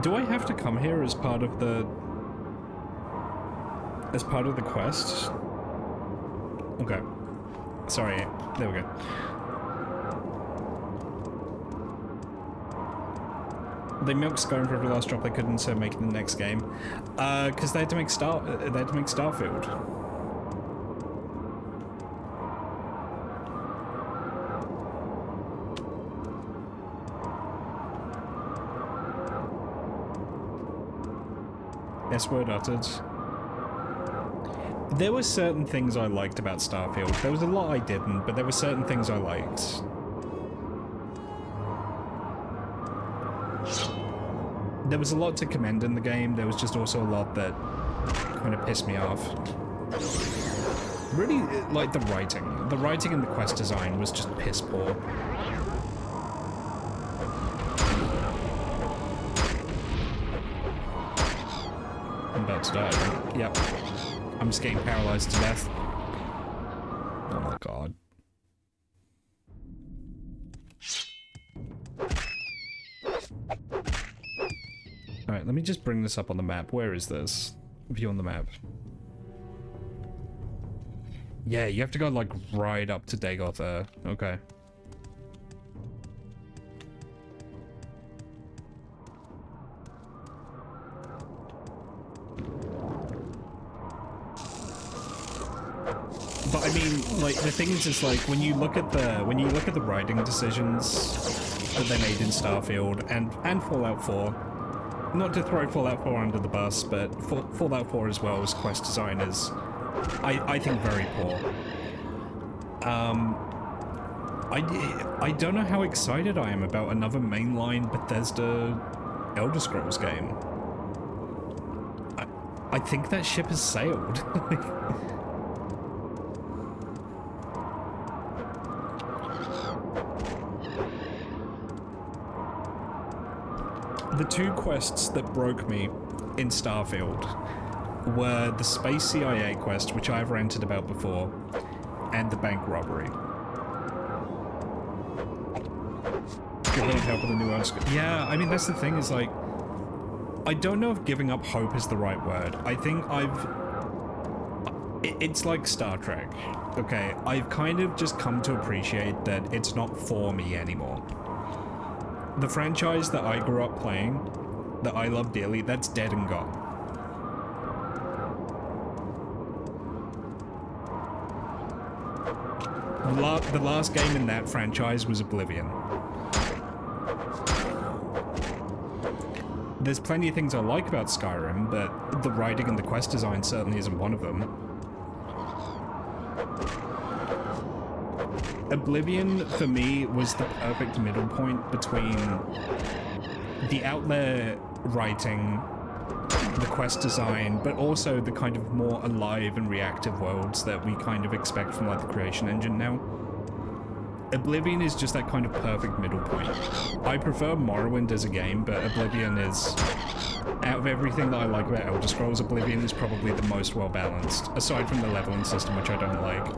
Do I have to come here as part of the... as part of the quest? Okay. Sorry, there we go. They milked Skyrim for every last drop they couldn't, so make it the next game. Because they had to make Starfield. S-word uttered. There were certain things I liked about Starfield. There was a lot I didn't, but there were certain things I liked. There was a lot to commend in the game. There was just also a lot that kind of pissed me off. Really, like the writing. The writing and the quest design was just piss poor. I'm about to die. Yep. I'm just getting paralyzed to death. Oh my god. Alright, let me just bring this up on the map. Where is this? View on the map. Yeah, you have to go like right up to Dagoth there. Okay. But I mean, like the thing is like when you look at the writing decisions that they made in Starfield and Fallout 4. Not to throw Fallout 4 under the bus, but Fallout 4 as well as quest design is, I think, very poor. I don't know how excited I am about another mainline Bethesda Elder Scrolls game. I think that ship has sailed. The two quests that broke me in Starfield were the Space CIA quest, which I've ranted about before, and the bank robbery. Giving up help with the new ones. Yeah, I mean, that's the thing, is like, I don't know if giving up hope is the right word. I think it's like Star Trek, okay? I've kind of just come to appreciate that it's not for me anymore. The franchise that I grew up playing, that I love dearly, that's dead and gone. The last game in that franchise was Oblivion. There's plenty of things I like about Skyrim, but the writing and the quest design certainly isn't one of them. Oblivion, for me, was the perfect middle point between the out there writing, the quest design, but also the kind of more alive and reactive worlds that we kind of expect from like the Creation Engine now. Oblivion is just that kind of perfect middle point. I prefer Morrowind as a game, but Oblivion is, out of everything that I like about Elder Scrolls, Oblivion is probably the most well balanced, aside from the leveling system, which I don't like.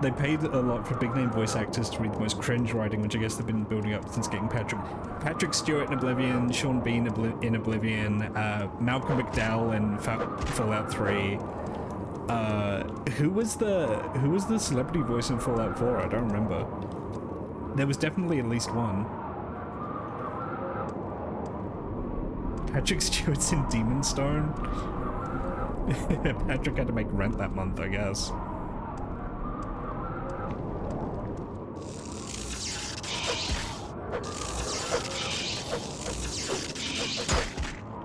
They paid a lot for big-name voice actors to read the most cringe writing, which I guess they've been building up since getting Patrick Stewart in Oblivion, Sean Bean in Oblivion, Malcolm McDowell in Fallout 3. Who was the celebrity voice in Fallout 4? I don't remember. There was definitely at least one. Patrick Stewart's in Demon Stone. Patrick had to make rent that month, I guess.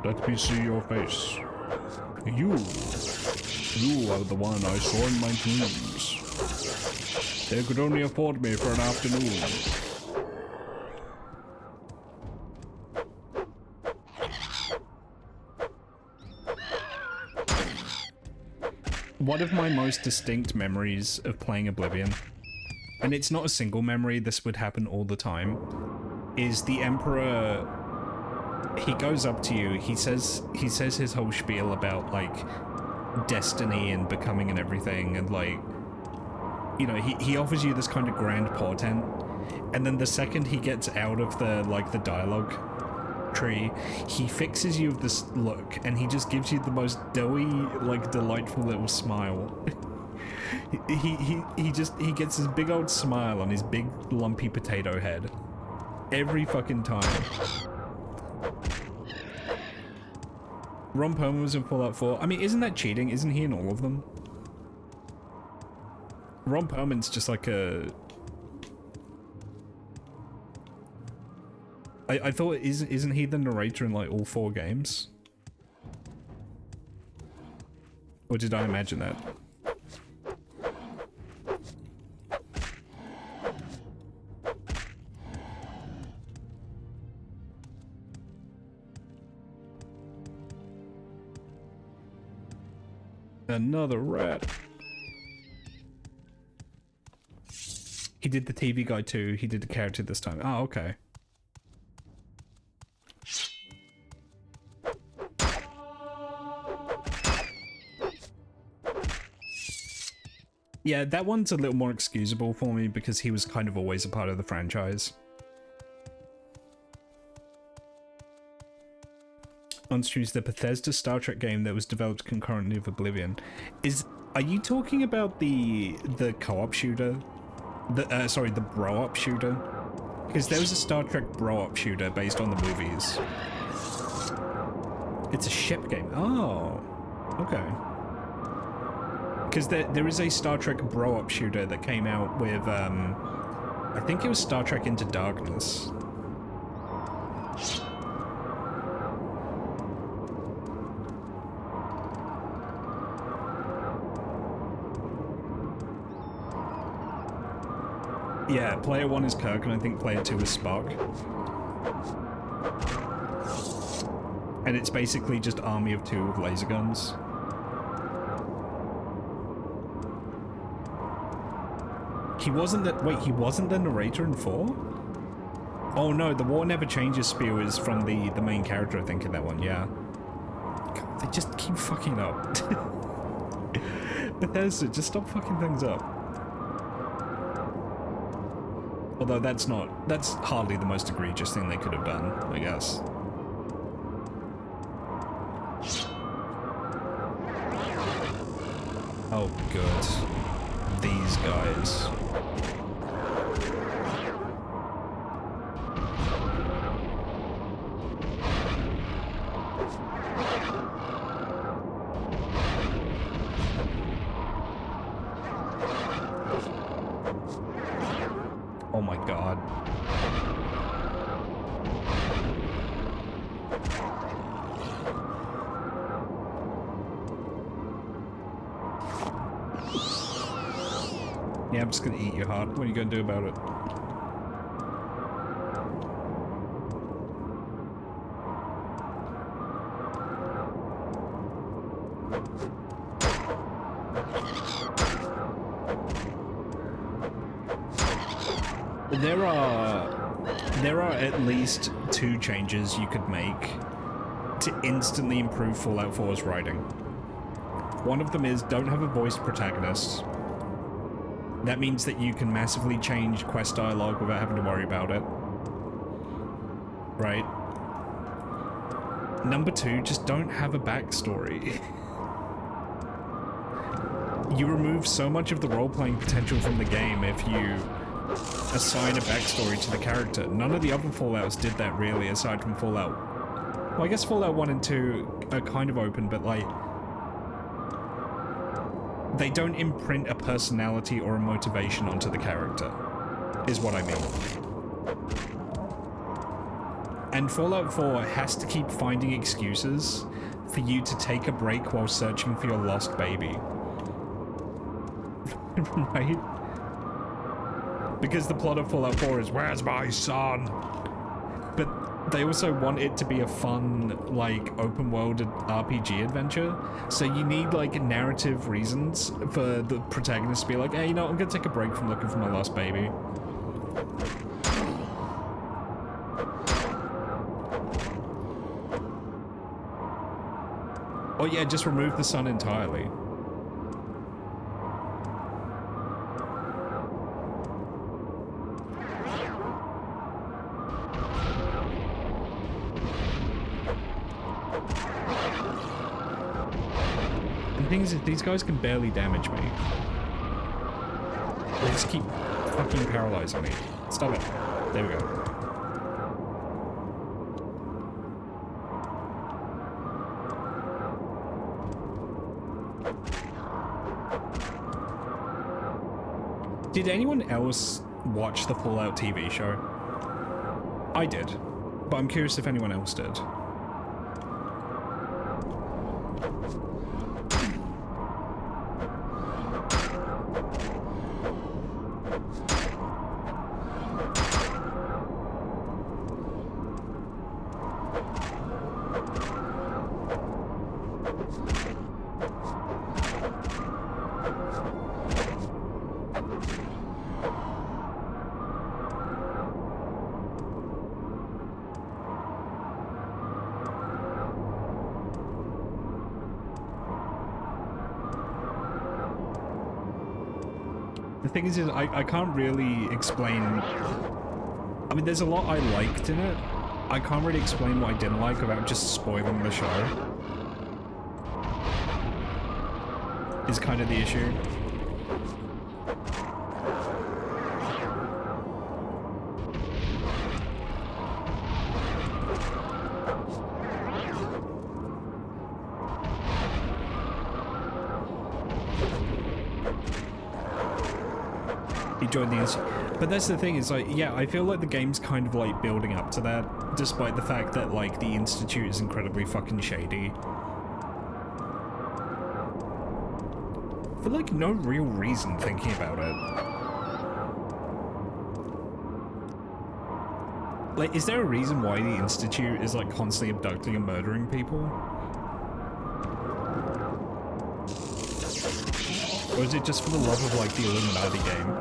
Let me see your face. You are the one I saw in my dreams. They could only afford me for an afternoon. One of my most distinct memories of playing Oblivion, and it's not a single memory, this would happen all the time, is the Emperor. He goes up to you, he says his whole spiel about, like, destiny and becoming and everything, and, like, you know, he offers you this kind of grand portent, and then the second he gets out of the, like, the dialogue tree, he fixes you with this look, and he just gives you the most doughy, like, delightful little smile. he gets this big old smile on his big lumpy potato head every fucking time. Ron Perlman was in Fallout 4. I mean, isn't that cheating? Isn't he in all of them? Ron Perlman's just like a... I thought, isn't he the narrator in, like, all 4 games? Or did I imagine that? Another rat. He did the TV guy too. He did the character this time. Oh, okay. Yeah, that one's a little more excusable for me because he was kind of always a part of the franchise. On streams, the Bethesda Star Trek game that was developed concurrently with Oblivion. Are you talking about the co-op shooter? Sorry, the bro-op shooter? Because there was a Star Trek bro-op shooter based on the movies. It's a ship game. Oh, okay. Because there is a Star Trek bro-op shooter that came out with, I think it was Star Trek Into Darkness. Yeah, player 1 is Kirk, and I think player 2 is Spock. And it's basically just army of 2 with laser guns. He wasn't the narrator in 4? Oh no, the War Never Changes spear is from the main character, I think, in that one, yeah. God, they just keep fucking up. Bethesda, just stop fucking things up. Although that's hardly the most egregious thing they could have done, I guess. Oh, good. These guys. Oh my god. Yeah, I'm just gonna eat your heart. What are you gonna do about it? There are at least 2 changes you could make to instantly improve Fallout 4's writing. One of them is don't have a voiced protagonist. That means that you can massively change quest dialogue without having to worry about it. Right? Number 2, just don't have a backstory. You remove so much of the role-playing potential from the game if you assign a backstory to the character. None of the other Fallouts did that really, aside from Fallout... Well, I guess Fallout 1 and 2 are kind of open, but like... they don't imprint a personality or a motivation onto the character, is what I mean. And Fallout 4 has to keep finding excuses for you to take a break while searching for your lost baby. Right? Because the plot of Fallout 4 is, where's my son? But they also want it to be a fun, like, open-world RPG adventure. So you need, like, narrative reasons for the protagonist to be like, hey, you know, I'm gonna take a break from looking for my lost baby. Oh yeah, just remove the son entirely. thing is, these guys can barely damage me. They just keep fucking paralyzing me. Stop it. There we go. Did anyone else watch the Fallout TV show? I did, but I'm curious if anyone else did. The thing is I can't really explain... I mean, there's a lot I liked in it. I can't really explain what I didn't like without just spoiling the show. Is kind of the issue. Join the institute. But that's the thing, is like, yeah, I feel like the game's kind of like building up to that, despite the fact that like the institute is incredibly fucking shady. For like no real reason, thinking about it. Like, is there a reason why the institute is like constantly abducting and murdering people? Or is it just for the love of like the Illuminati game?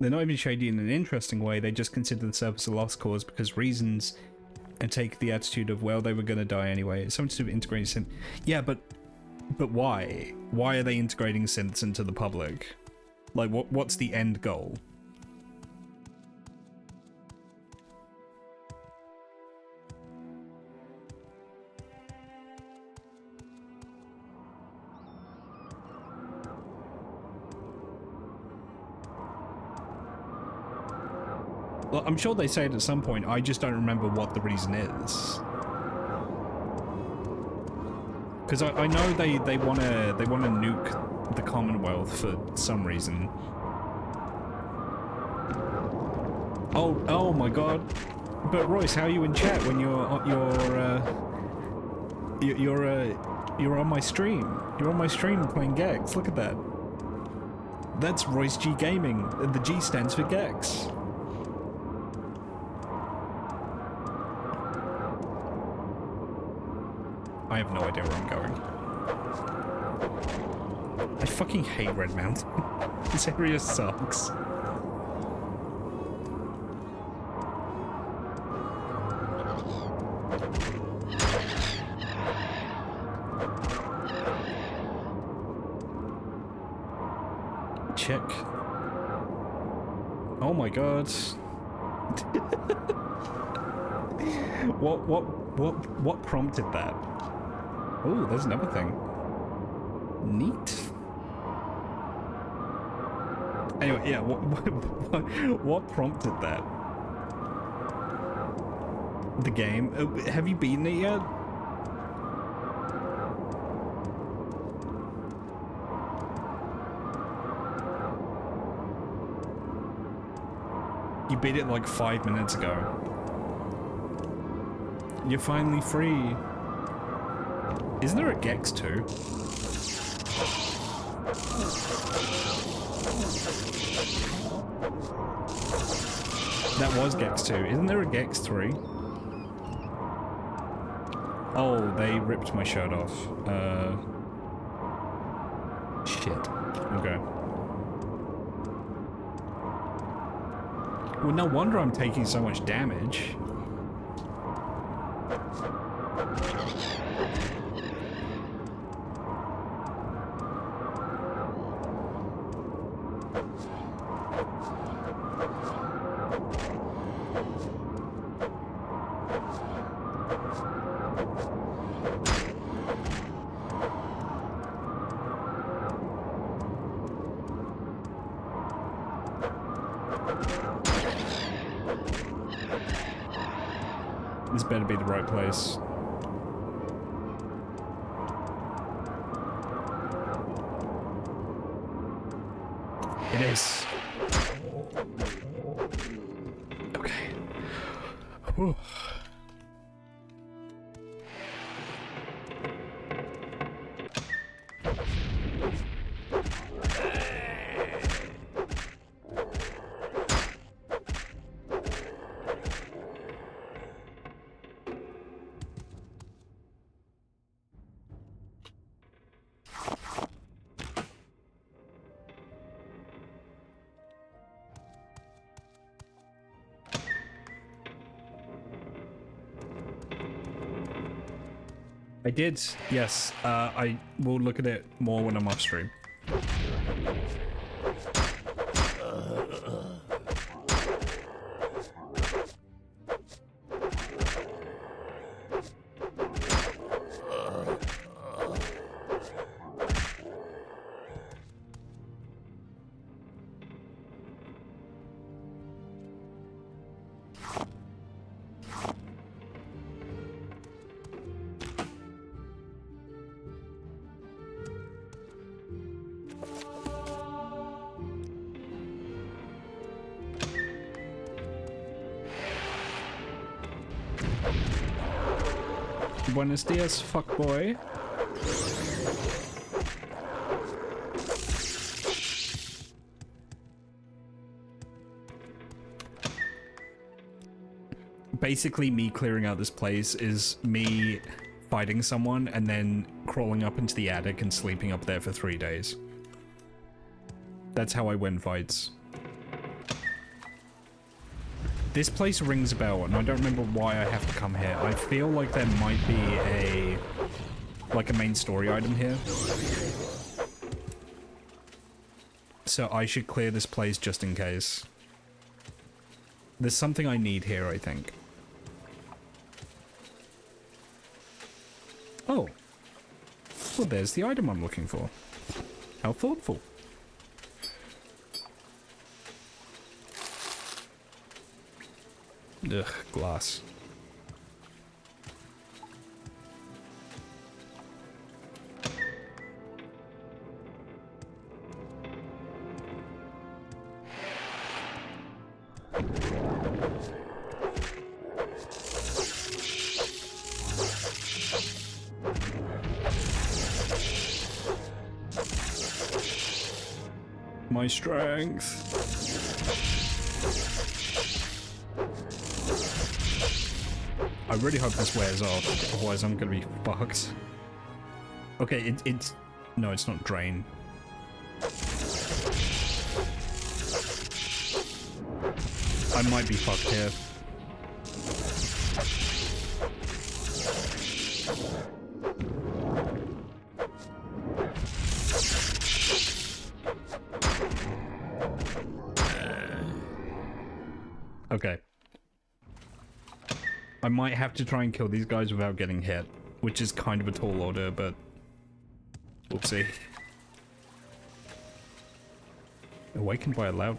They're not even shady in an interesting way, they just consider the service a lost cause because reasons, and take the attitude of, well, they were gonna die anyway. It's something to do with integrating synth. Yeah, but why? Why are they integrating synths into the public? Like, what's the end goal? Well, I'm sure they say it at some point, I just don't remember what the reason is. Because I know they wanna nuke the Commonwealth for some reason. Oh my god. But Royce, how are you in chat when you're on my stream? You're on my stream playing Gex. Look at that. That's Royce G Gaming. The G stands for Gex. I have no idea where I'm going. I fucking hate Red Mountain. This area sucks. Check. Oh my god. What prompted that? Oh, there's another thing. Neat. Anyway, yeah, what prompted that? The game? Have you beaten it yet? You beat it like 5 minutes ago. You're finally free. Isn't there a Gex 2? That was Gex 2. Isn't there a Gex 3? Oh, they ripped my shirt off. Shit. Okay. Well, no wonder I'm taking so much damage. This better be the right place. It is. Okay. Whew. I did, yes. I will look at it more when I'm off stream. Buenos dias, fuckboy. Basically, me clearing out this place is me fighting someone and then crawling up into the attic and sleeping up there for 3 days. That's how I win fights. This place rings a bell, and I don't remember why I have to come here. I feel like there might be a main story item here. So I should clear this place just in case. There's something I need here, I think. Oh. Well, there's the item I'm looking for. How thoughtful. Ugh, glass. My strength. I really hope this wears off, otherwise I'm gonna be fucked. Okay, it's... No, it's not drain. I might be fucked here. Okay. I might have to try and kill these guys without getting hit, which is kind of a tall order, but we'll see. Awakened by a loud...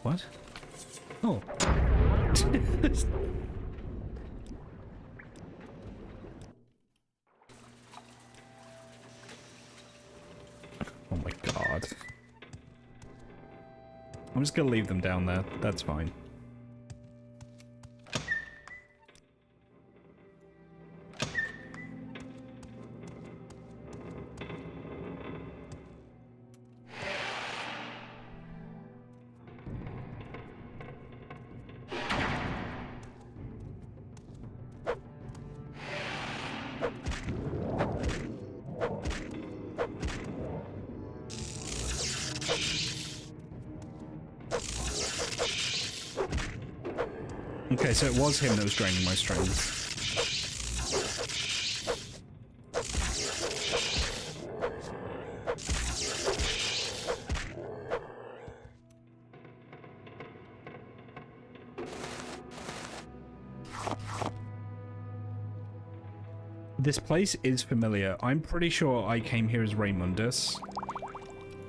What? Oh. Oh my god. I'm just gonna leave them down there. That's fine. Okay, so it was him that was draining my strength. This place is familiar. I'm pretty sure I came here as Raymundus.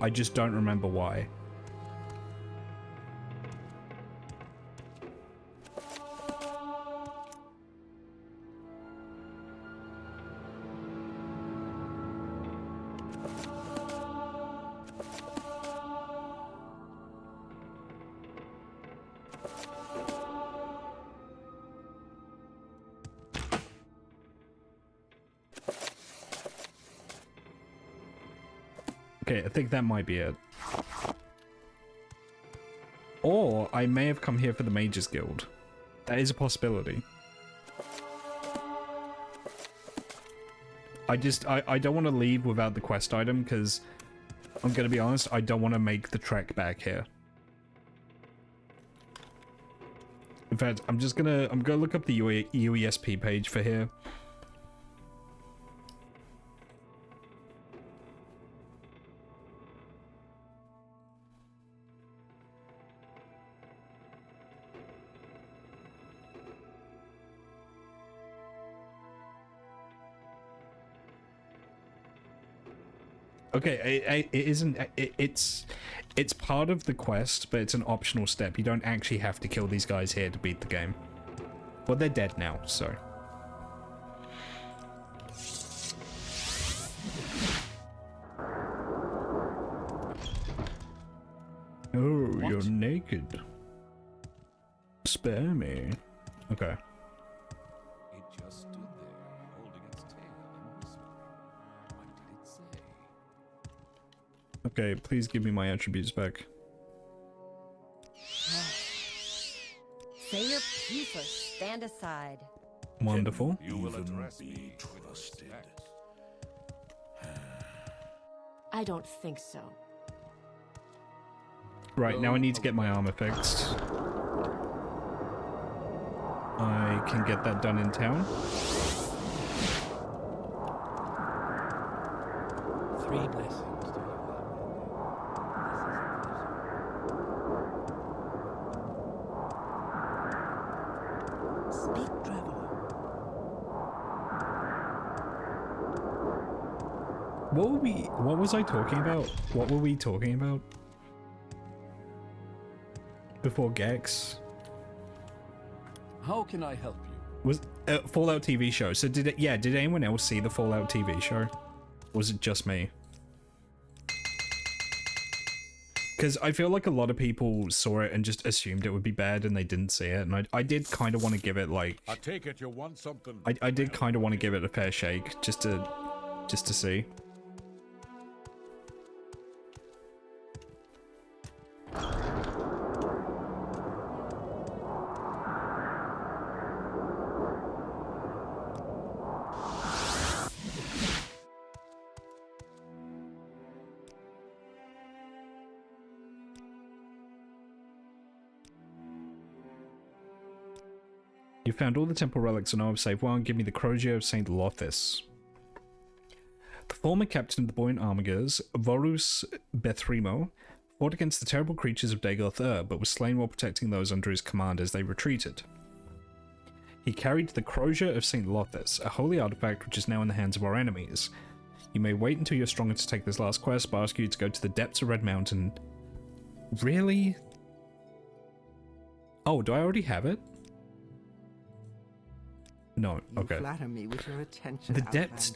I just don't remember why. Okay, I think that might be it. Or I may have come here for the Mages Guild. That is a possibility. I don't want to leave without the quest item because I'm going to be honest, I don't want to make the trek back here. In fact, I'm going to look up the UESP page for here. Okay, it isn't. It's part of the quest, but it's an optional step. You don't actually have to kill these guys here to beat the game. Well, they're dead now, so. Oh, what? You're naked. Spare me. Okay. Okay, please give me my attributes back. Say your piece or stand aside. Wonderful. You will address me trusted. I don't think so. Right, now I need to get my armor fixed. I can get that done in town. 3 blessings. What was I talking about? What were we talking about? Before Gex? How can I help you? Was Fallout TV show. So did anyone else see the Fallout TV show? Or was it just me? Because I feel like a lot of people saw it and just assumed it would be bad and they didn't see it, and I did kind of want to give it like I take it you want something. I did kind of want to give it a fair shake just to see. You found all the temple relics and are safe. Well, give me the Crozier of St. Lothis. The former captain of the buoyant armigers, Vorus Bethremo, fought against the terrible creatures of Dagoth-Ur, but was slain while protecting those under his command as they retreated. He carried the Crozier of St. Lothis, a holy artifact which is now in the hands of our enemies. You may wait until you're stronger to take this last quest, but I ask you to go to the depths of Red Mountain. Really? Oh, do I already have it? No, okay. You flatter me with your attention, The depths.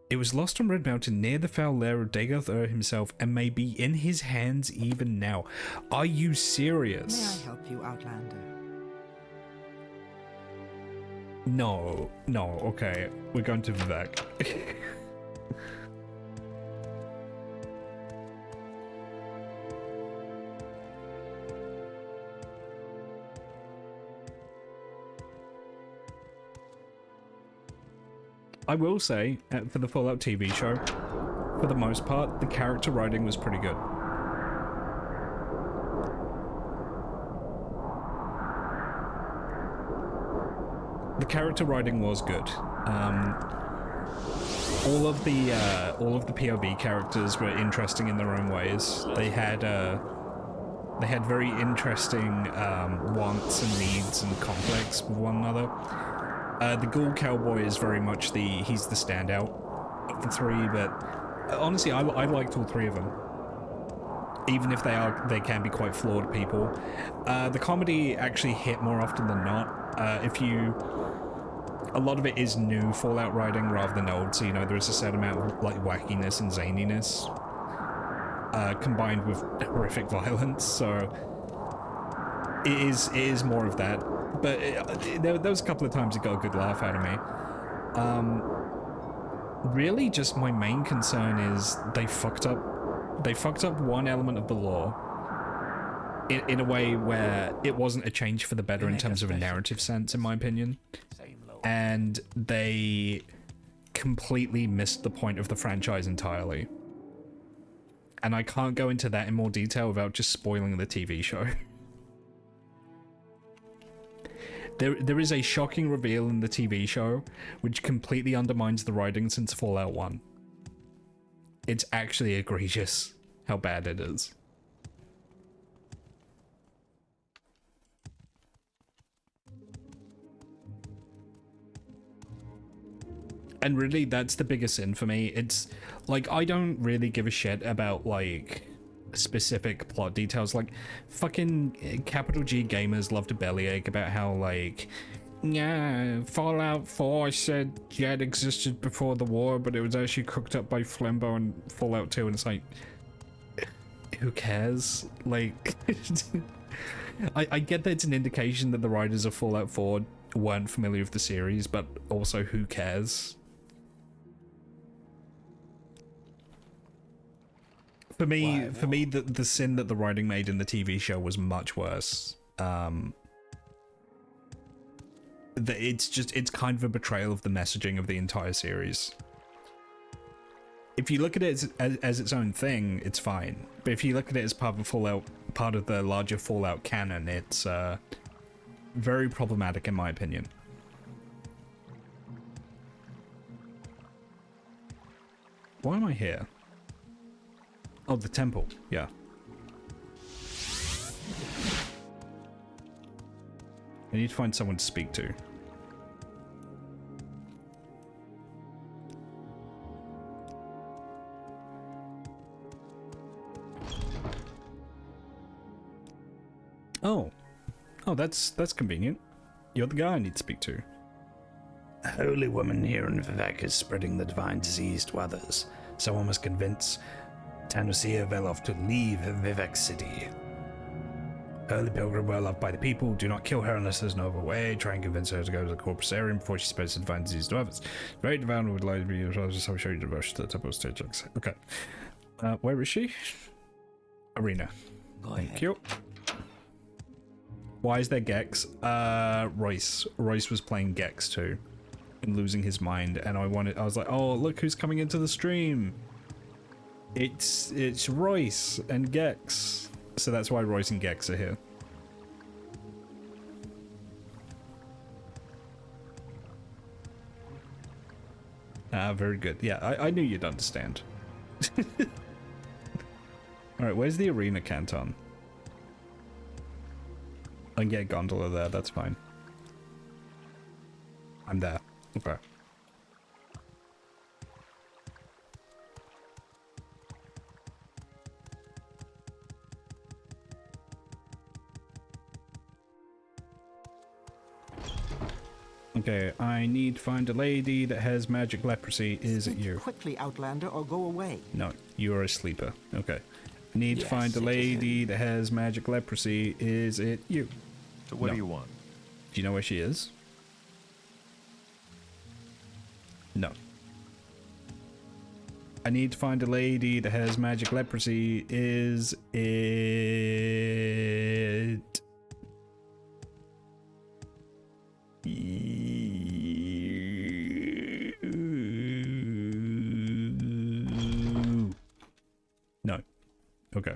It was lost on Red Mountain near the foul lair of Dagoth-Ur himself and may be in his hands even now. Are you serious? May I help you, Outlander? No, okay. We're going to Vivek. I will say, for the Fallout TV show, for the most part, the character writing was pretty good. The character writing was good. All of the POV characters were interesting in their own ways. They had very interesting wants and needs and conflicts with one another. The Ghoul Cowboy is very much he's the standout of the three, but honestly, I liked all three of them. Even if they can be quite flawed people. The comedy actually hit more often than not. A lot of it is new Fallout writing rather than old, so there is a certain amount of like wackiness and zaniness combined with horrific violence, so it is more of that. But there was a couple of times it got a good laugh out of me. Really, just my main concern is they fucked up one element of the lore in a way where it wasn't a change for the better in terms of a narrative sense, in my opinion. And they completely missed the point of the franchise entirely. And I can't go into that in more detail without just spoiling the TV show. There is a shocking reveal in the TV show which completely undermines the writing since Fallout 1. It's actually egregious how bad it is. And really, that's the biggest sin for me. It's like, I don't really give a shit about like specific plot details. Like, fucking capital G gamers love to bellyache about how like, yeah, Fallout 4 said Jet existed before the war, but it was actually cooked up by Flimbo and Fallout 2, and it's like, who cares? Like, I get that it's an indication that the writers of Fallout 4 weren't familiar with the series, but also who cares? For me, the sin that the writing made in the TV show was much worse. It's kind of a betrayal of the messaging of the entire series. If you look at it as its own thing, it's fine. But if you look at it as part of the larger Fallout canon, it's very problematic in my opinion. Why am I here? Oh, the temple. Yeah. I need to find someone to speak to. Oh, that's convenient. You're the guy I need to speak to. A holy woman here in Vivek is spreading the divine disease to others. Someone must convince Tanusia Veloff to leave Vivek City. Holy pilgrim, well loved by the people. Do not kill her unless there's no other way. Try and convince her to go to the Corpusarium before she spreads the divine disease to others. Very devout would like to be as well as I'll show you devotion to the temple stage. Okay. Where is she? Arena. Thank you. Why is there Gex? Royce. Royce was playing Gex too and losing his mind, and I was like, oh, look who's coming into the stream. It's Royce and Gex. So that's why Royce and Gex are here. Very good. Yeah, I knew you'd understand. Alright, where's the arena, Canton? I can get a gondola there, that's fine. I'm there. Okay. Okay, I need to find a lady that has magic leprosy. Is it you? Quickly, Outlander, or go away. No, you are a sleeper. Okay. I need to find a lady that has magic leprosy. Is it you? So what do you want? Do you know where she is? No. I need to find a lady that has magic leprosy. Is it... Okay.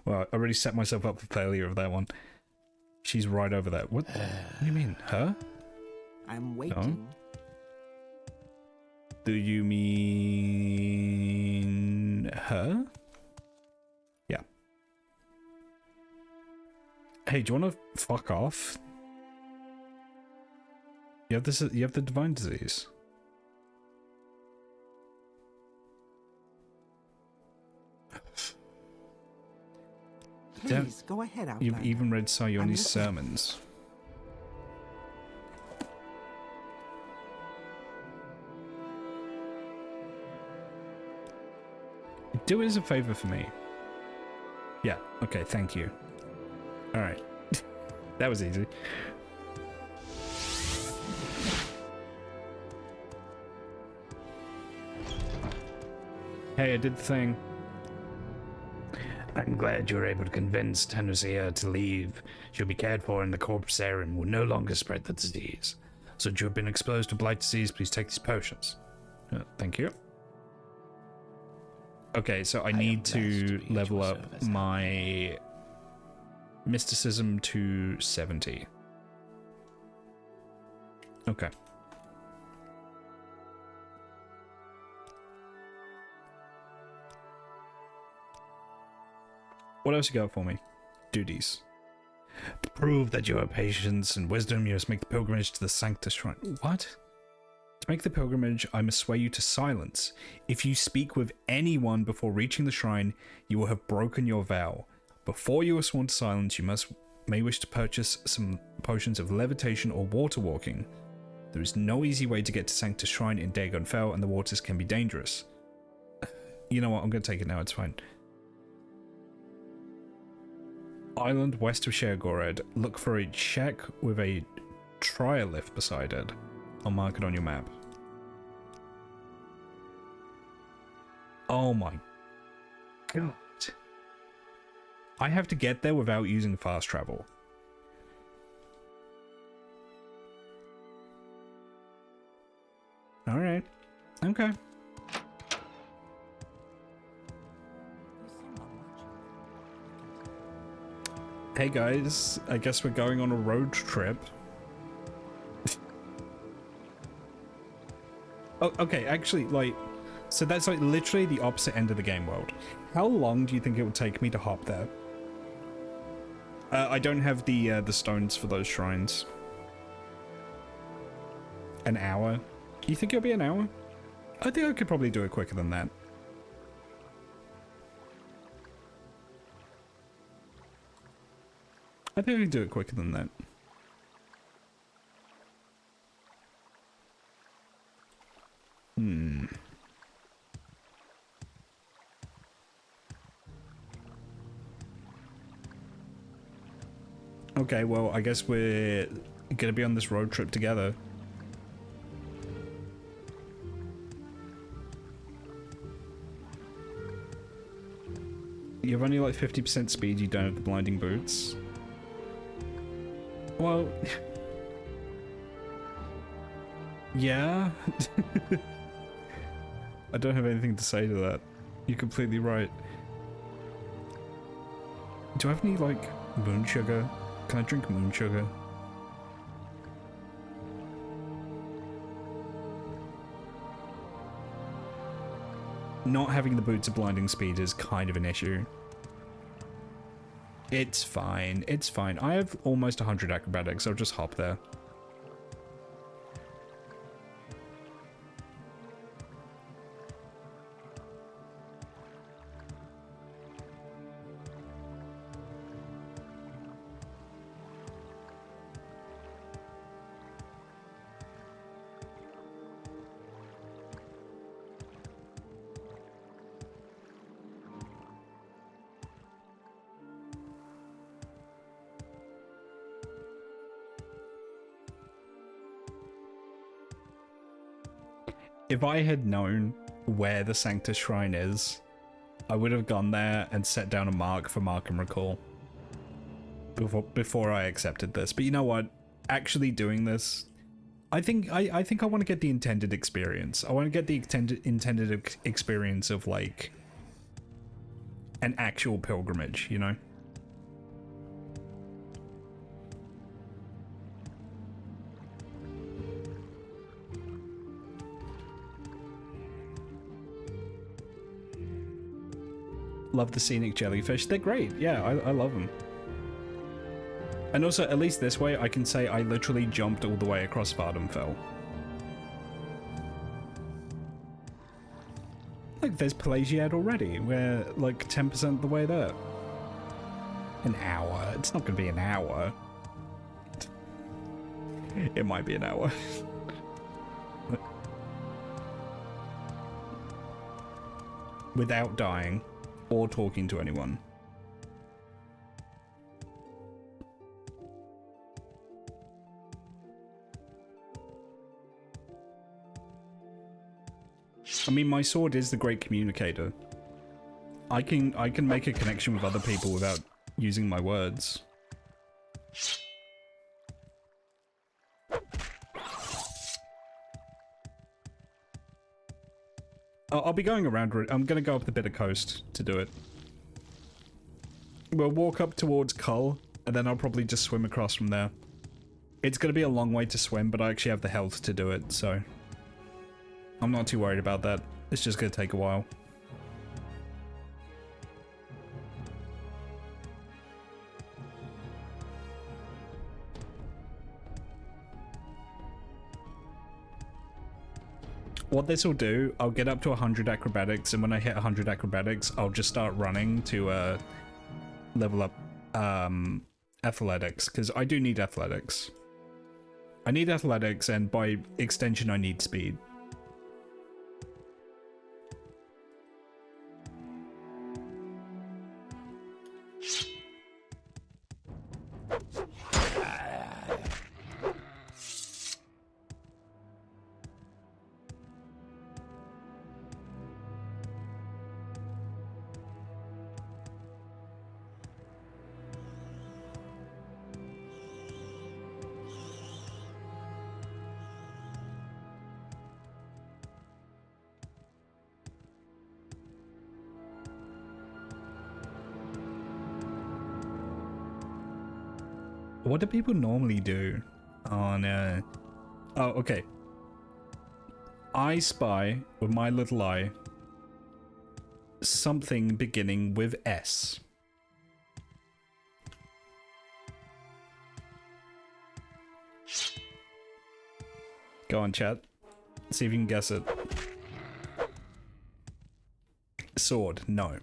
Well, I already set myself up for failure of that one. She's right over there. What do you mean? Her? I'm waiting. No? Do you mean her? Yeah. Hey, do you want to fuck off? You have this. You have the divine disease. Please, go ahead, Outlander. You've even read Sayoni's sermons. Do us a favor for me. Yeah, okay, thank you. Alright. That was easy. Hey, I did the thing. I'm glad you were able to convince Tanusia to leave. She'll be cared for, and the corpusarium will no longer spread the disease. Since you have been exposed to blight disease, please take these potions. Thank you. Okay, so I need to level up my mysticism to 70. Okay. What else you got for me? Duties. To prove that you have patience and wisdom, you must make the pilgrimage to the Sanctus Shrine. What? To make the pilgrimage, I must swear you to silence. If you speak with anyone before reaching the shrine, you will have broken your vow. Before you are sworn to silence, you may wish to purchase some potions of levitation or water walking. There is no easy way to get to Sanctus Shrine in Dagon Fel, and the waters can be dangerous. You know what? I'm going to take it now. It's fine. Island west of Shergored. Look for a shack with a trialift beside it. I'll mark it on your map. Oh my god. I have to get there without using fast travel. Alright. Okay. Hey guys, I guess we're going on a road trip. Oh, okay, actually, like, so that's like literally the opposite end of the game world. How long do you think it would take me to hop there? I don't have the stones for those shrines. An hour? You think it'll be an hour? I think I could probably do it quicker than that. I think I can do it quicker than that. Okay, well, I guess we're gonna be on this road trip together. You have only like 50% speed, you don't have the blinding boots. Well... yeah? I don't have anything to say to that. You're completely right. Do I have any, like, moon sugar? Can I drink moon sugar? Not having the boots of blinding speed is kind of an issue. It's fine, it's fine. I have almost 100 acrobatics, I'll just hop there. If I had known where the Sanctus Shrine is, I would have gone there and set down a mark for Mark and Recall before I accepted this. But you know what? Actually doing this, I think I want to get the intended experience. I want to get the intended experience of, like, an actual pilgrimage, you know? Love the scenic jellyfish. They're great. Yeah, I love them. And also, at least this way, I can say I literally jumped all the way across Vardenfell. Like, there's Pelagiad already. We're like 10% the way there. An hour. It's not going to be an hour. It might be an hour. Without dying or talking to anyone. I mean, my sword is the great communicator. I can make a connection with other people without using my words. I'll be going around. I'm going to go up the bit of coast to do it. We'll walk up towards Cull, and then I'll probably just swim across from there. It's going to be a long way to swim, but I actually have the health to do it, so I'm not too worried about that. It's just going to take a while. What this will do, I'll get up to 100 acrobatics, and when I hit 100 acrobatics, I'll just start running to level up athletics, because I do need athletics. I need athletics, and by extension, I need speed. What do people normally do on oh, okay. I spy with my little eye something beginning with S. Go on, chat. See if you can guess it. Sword, no.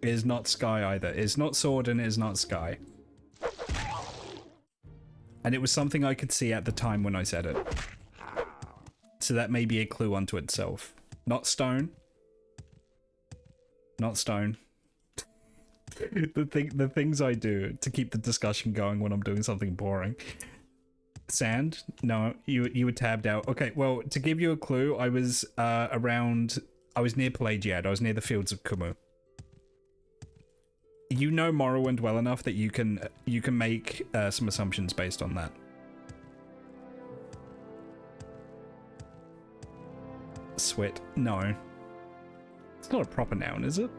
It is not sky either. It is not sword and it is not sky. And it was something I could see at the time when I said it. So that may be a clue unto itself. Not stone. Not stone. The things I do to keep the discussion going when I'm doing something boring. Sand? No, you were tabbed out. Okay, well, to give you a clue, I was I was near Pelagiad. I was near the fields of Kumu. You know Morrowind well enough that you can make some assumptions based on that. Sweat? No. It's not a proper noun, is it?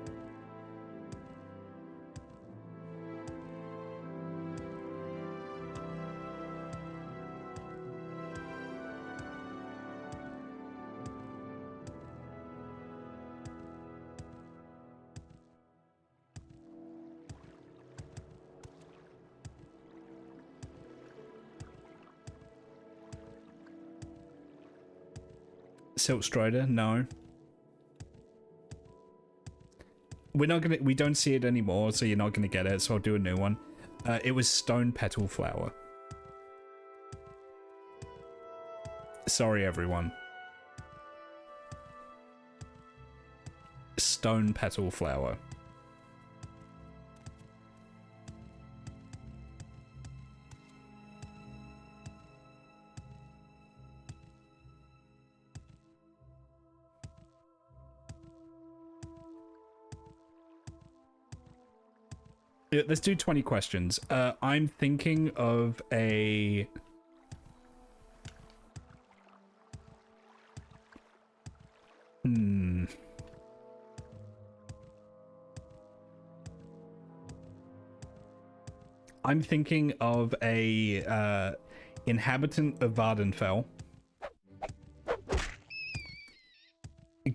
Silt Strider? No. We don't see it anymore, so you're not gonna get it, so I'll do a new one. It was Stone Petal Flower. Sorry, everyone. Stone Petal Flower. Yeah, let's do 20 questions. I'm thinking of a... I'm thinking of a inhabitant of Vardenfell.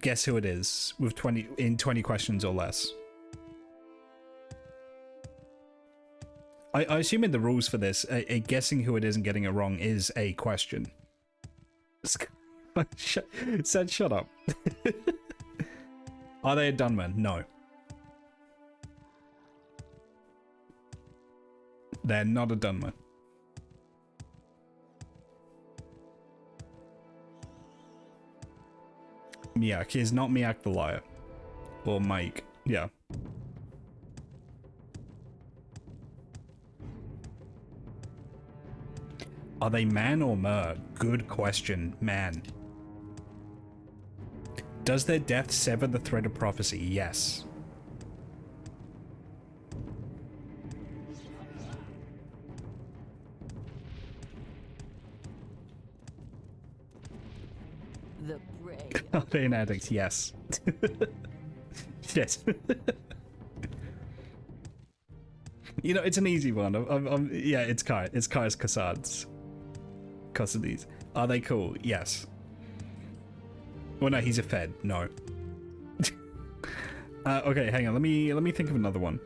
Guess who it is with 20 questions or less. I assume in the rules for this, a guessing who it is and getting it wrong is a question. Shut up. Are they a Dunmer? No. They're not a Dunmer. Miak is not Miak the liar. Or Mike. Yeah. Are they man or mer? Good question, man. Does their death sever the thread of prophecy? Yes. The prey. Are they an addict? Yes. Yes. You know, it's an easy one. Yeah, it's Kai. It's Kai's Cassads. Custodies. Are they cool? Yes. Well, no, he's a Fed. No. Okay, hang on. Let me think of another one.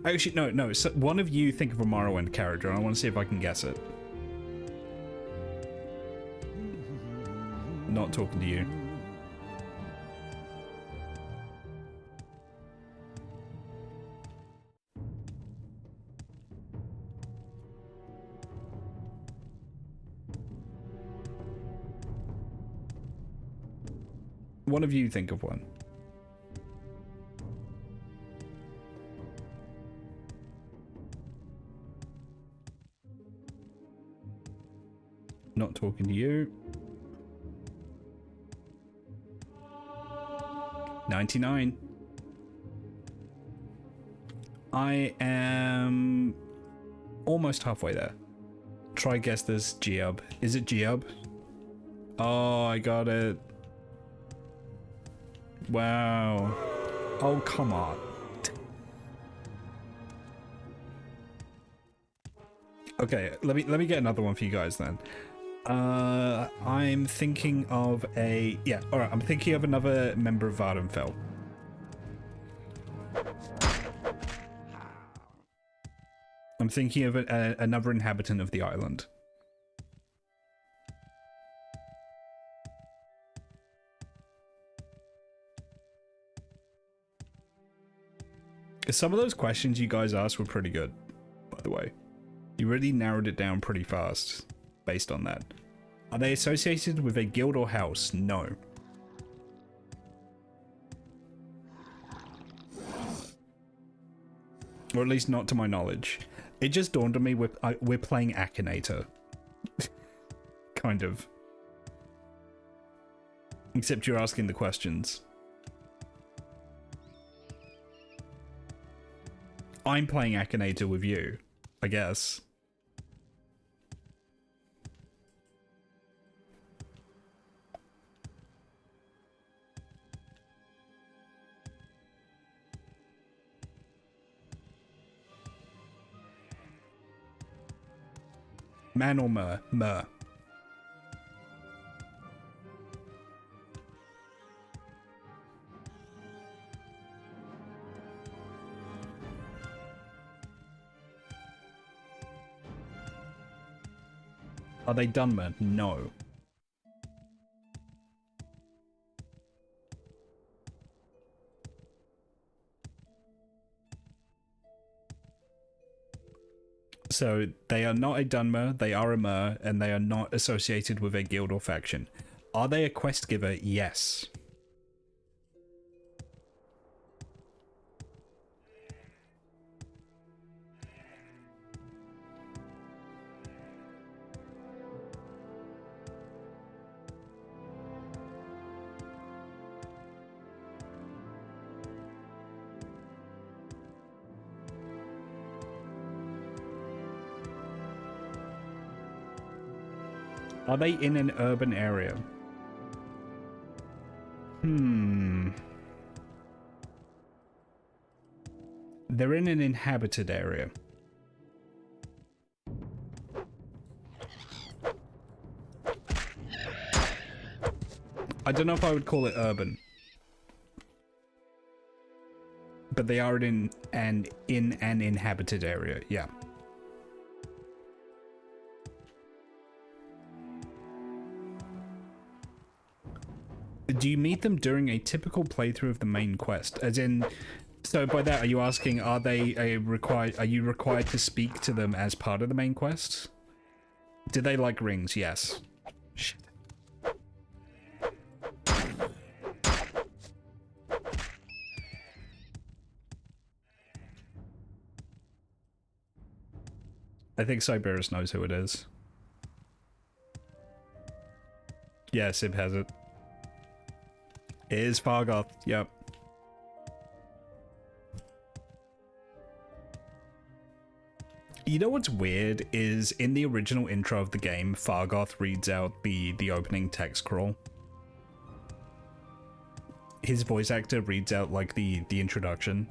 Actually, no. So one of you think of a Morrowind character, and I want to see if I can guess it. Not talking to you. One of you think of one. Not talking to you. 99. I am almost halfway there. Try guess this, Geob. Is it Geob? Oh, I got it. Wow. Oh, come on. Okay, let me get another one for you guys then. I'm thinking of a... Yeah, alright, I'm thinking of another member of Vardenfell. I'm thinking of another inhabitant of the island. Some of those questions you guys asked were pretty good, by the way. You really narrowed it down pretty fast based on that. Are they associated with a guild or house? No. Or at least not to my knowledge. It just dawned on me we're playing Akinator. Kind of. Except you're asking the questions. I'm playing Akinator with you, I guess. Man or mer? Mer. Are they Dunmer? No. So they are not a Dunmer, they are a Mer, and they are not associated with a guild or faction. Are they a quest giver? Yes. Are they in an urban area? They're in an inhabited area. I don't know if I would call it urban. But they are in an inhabited area, yeah. Do you meet them during a typical playthrough of the main quest? As in, so by that, are you asking, are you required to speak to them as part of the main quest? Do they like rings? Yes. Shit. I think Cyberus knows who it is. Yeah, Sib has it. It is Fargoth, yep. You know what's weird is in the original intro of the game, Fargoth reads out the opening text crawl. His voice actor reads out like the introduction.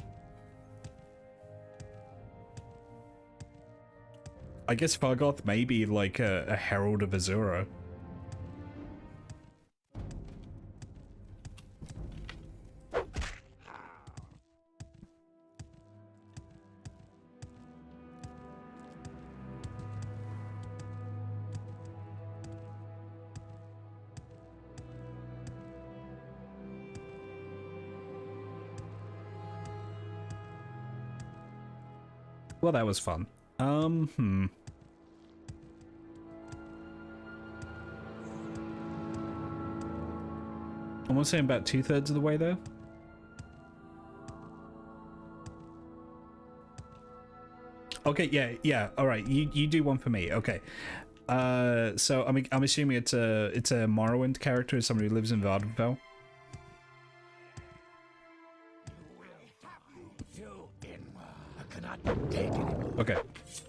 I guess Fargoth may be like a herald of Azura. Well, that was fun. I'm gonna say about 2/3 of the way there. Okay, yeah. All right, you do one for me. Okay. So I'm assuming it's a Morrowind character, somebody who lives in Vardenfell. Okay.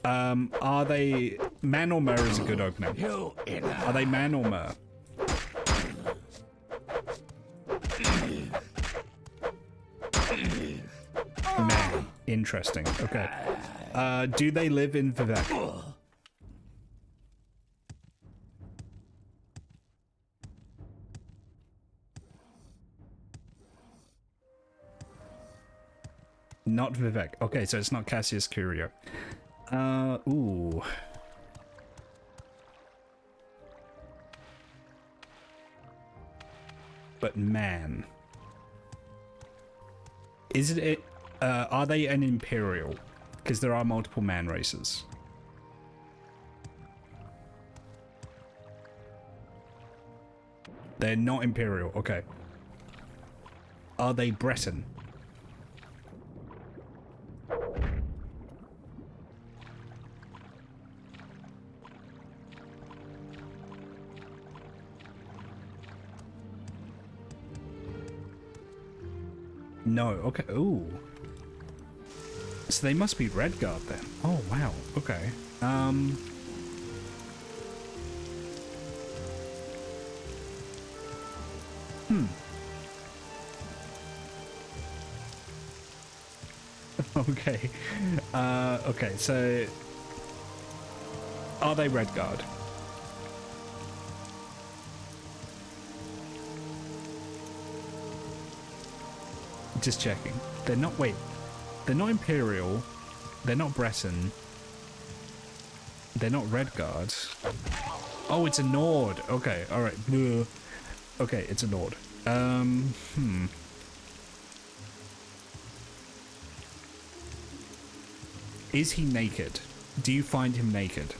Are they man or mer is a good opening. Are they man or mer? Man. Interesting. Okay. Do they live in Vivek? Not Vivek. Okay, so it's not Cassius Curio. Ooh. But man. Is it, are they an Imperial? Because there are multiple man races. They're not Imperial, okay. Are they Breton? No, okay, ooh. So they must be Redguard then. Oh, wow, okay. Okay. Okay, so... Are they Redguard? Just checking. They're not... Wait. They're not Imperial. They're not Breton. They're not Redguard. Oh, it's a Nord. Okay, alright. Okay, it's a Nord. Is he naked? Do you find him naked?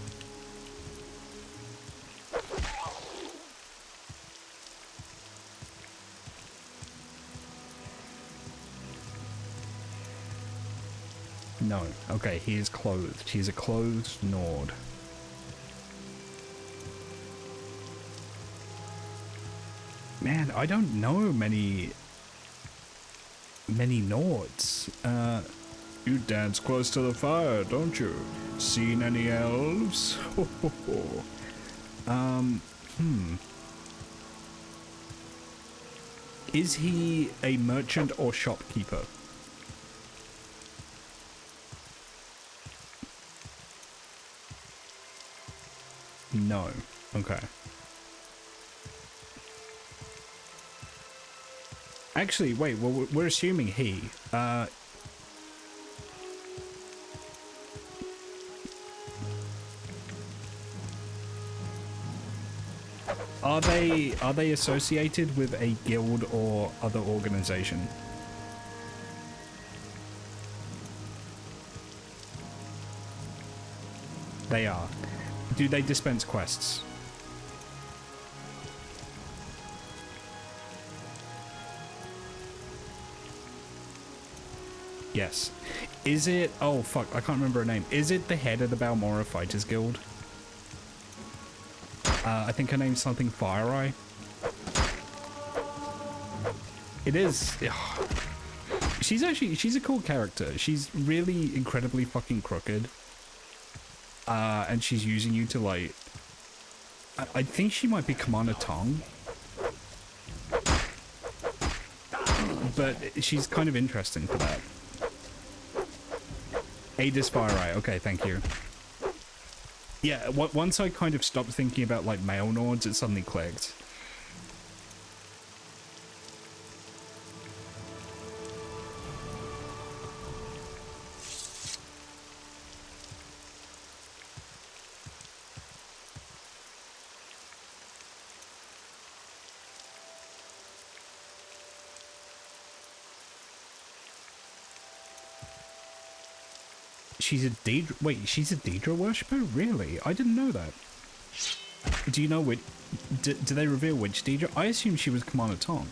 No. Okay, he is clothed. He's a clothed Nord. Man, I don't know many Nords. You dance close to the fire, don't you? Seen any elves? Is he a merchant or shopkeeper? No. Okay. Actually, wait, well, we're assuming he. Are they associated with a guild or other organization? They are. Do they dispense quests? Yes. Is it... Oh, fuck. I can't remember her name. Is it the head of the Balmora Fighters Guild? I think her name's something FireEye. It is... Ugh. She's a cool character. She's really incredibly fucking crooked. And she's using you to, like... I think she might be Commander Tong. But she's kind of interesting for that. Adis FireEye. Okay, thank you. Yeah, once I kind of stopped thinking about, like, male Nords, it suddenly clicked. She's a Daedra... Wait, she's a Daedra worshipper? Really? I didn't know that. Do you know which... Do they reveal which Daedra? I assume she was Commander Tong.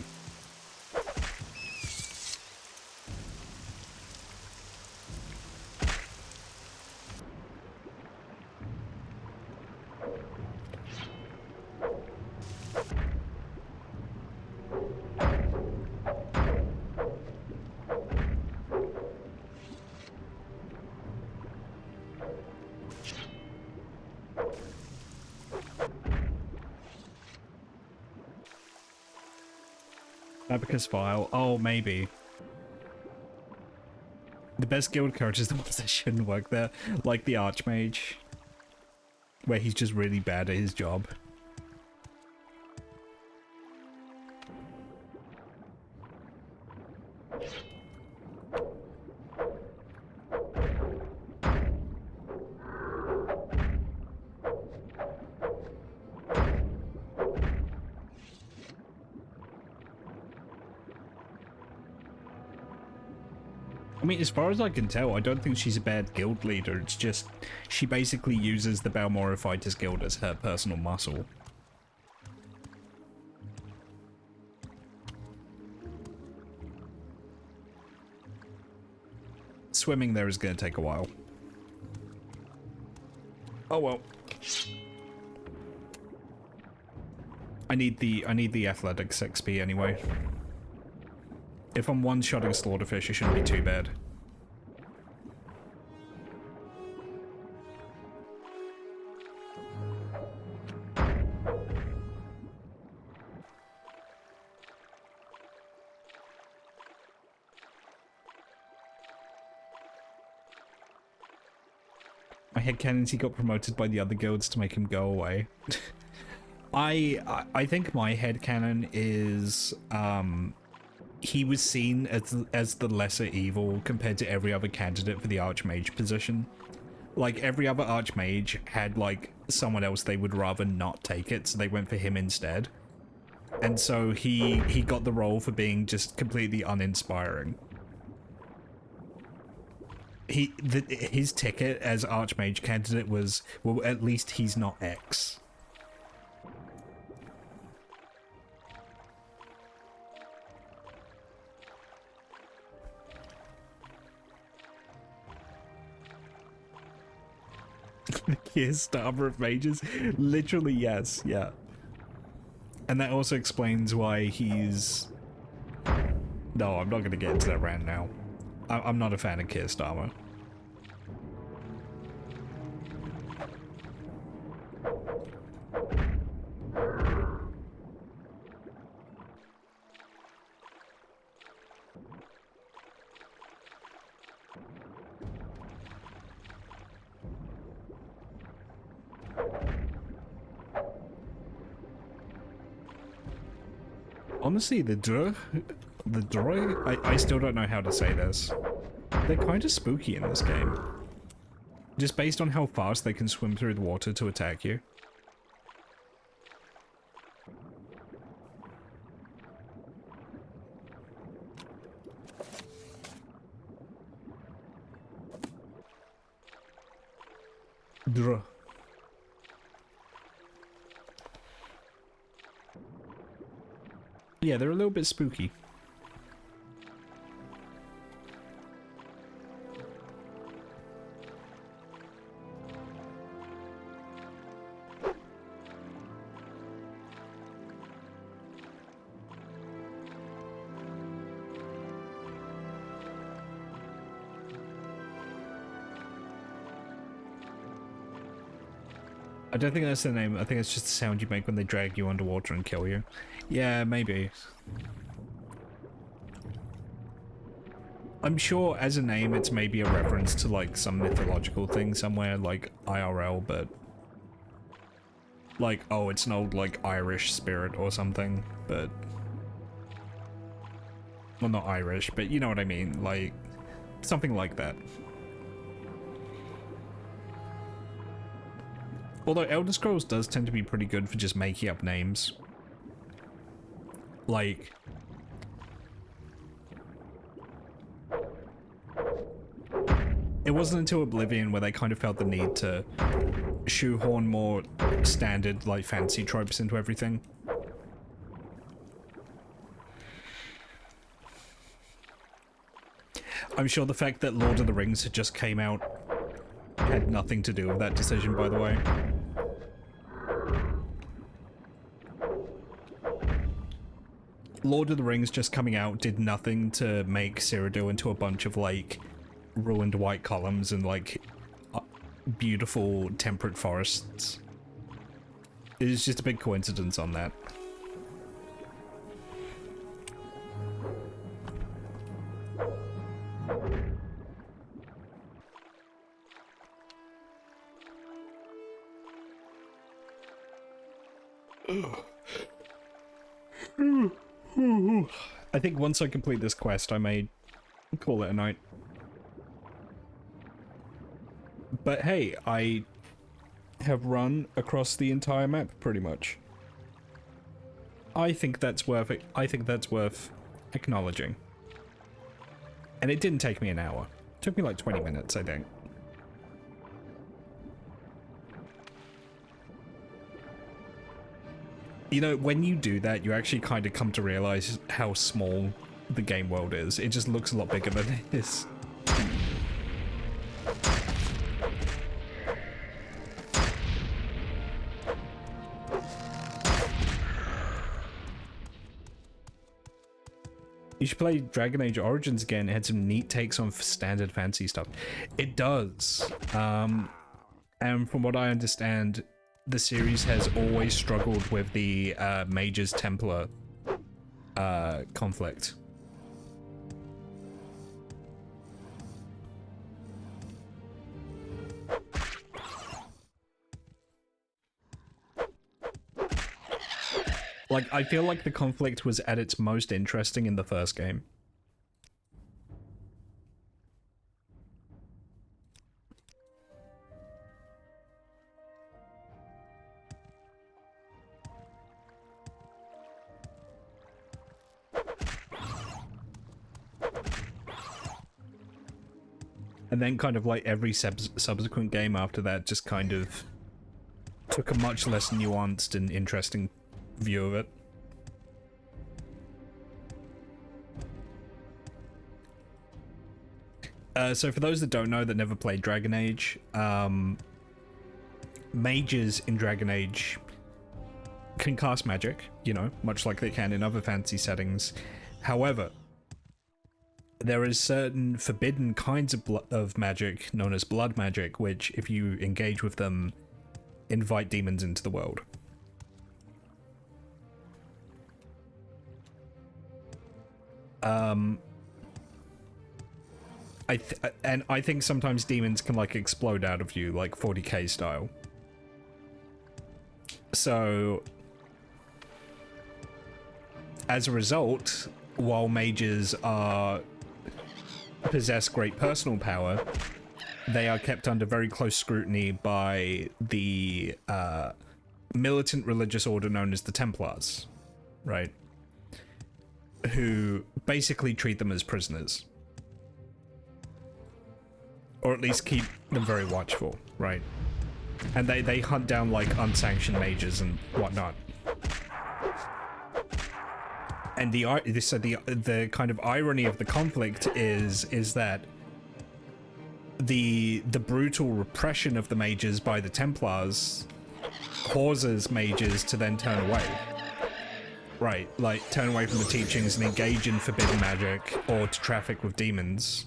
Abacus File. Oh, maybe. The best guild characters are the ones that shouldn't work there. Like the Archmage. Where he's just really bad at his job. I mean, as far as I can tell, I don't think she's a bad guild leader. It's just, she basically uses the Balmora Fighters Guild as her personal muscle. Swimming there is going to take a while. Oh well. I need the athletics XP anyway. If I'm one-shotting Slaughterfish, it shouldn't be too bad. My headcanons, he got promoted by the other guilds to make him go away. I think my headcanon is, he was seen as the lesser evil compared to every other candidate for the Archmage position. Like, every other Archmage had, like, someone else they would rather not take it, so they went for him instead. And so he got the role for being just completely uninspiring. His ticket as Archmage candidate was, well, at least he's not X. Yes, Starver of Mages. Literally, yes, yeah. And that also explains why he's... No, I'm not going to get into that rant now. I'm not a fan of Keir Starmer. honestly, the Droy, I still don't know how to say this. They're kind of spooky in this game. Just based on how fast they can swim through the water to attack you. Droy. Yeah, they're a little bit spooky. I don't think that's the name. I think it's just the sound you make when they drag you underwater and kill you. Yeah, maybe. I'm sure as a name it's maybe a reference to like some mythological thing somewhere, like IRL, but like, oh, it's an old like Irish spirit or something, but well, not Irish, but you know what I mean, like something like that. Although Elder Scrolls does tend to be pretty good for just making up names. Like, it wasn't until Oblivion where they kind of felt the need to shoehorn more standard, like, fantasy tropes into everything. I'm sure the fact that Lord of the Rings had just came out had nothing to do with that decision, by the way. Lord of the Rings just coming out did nothing to make Cyrodiil into a bunch of, like, ruined white columns and, like, beautiful temperate forests. It was just a big coincidence on that. I think once I complete this quest, I may call it a night. But hey, I have run across the entire map pretty much. I think that's worth it. I think that's worth acknowledging. And it didn't take me an hour. It took me like 20 minutes, I think. You know, when you do that, you actually kind of come to realize how small the game world is. It just looks a lot bigger than it is. You should play Dragon Age Origins again. It had some neat takes on standard fantasy stuff. It does. And from what I understand, the series has always struggled with the Mages Templar conflict. Like, I feel like the conflict was at its most interesting in the first game. And then kind of like every subsequent game after that just kind of took a much less nuanced and interesting view of it. So for those that don't know, that never played Dragon Age, mages in Dragon Age can cast magic, you know, much like they can in other fantasy settings. However, there is certain forbidden kinds of magic known as blood magic, which, if you engage with them, invite demons into the world. I think sometimes demons can like explode out of you, like 40k style. So as a result, while mages possess great personal power, they are kept under very close scrutiny by the militant religious order known as the Templars, right? Who basically treat them as prisoners. Or at least keep them very watchful, right? And they hunt down like unsanctioned mages and whatnot. And the kind of irony of the conflict is that the brutal repression of the mages by the Templars causes mages to then turn away. Right, like turn away from the teachings and engage in forbidden magic or to traffic with demons.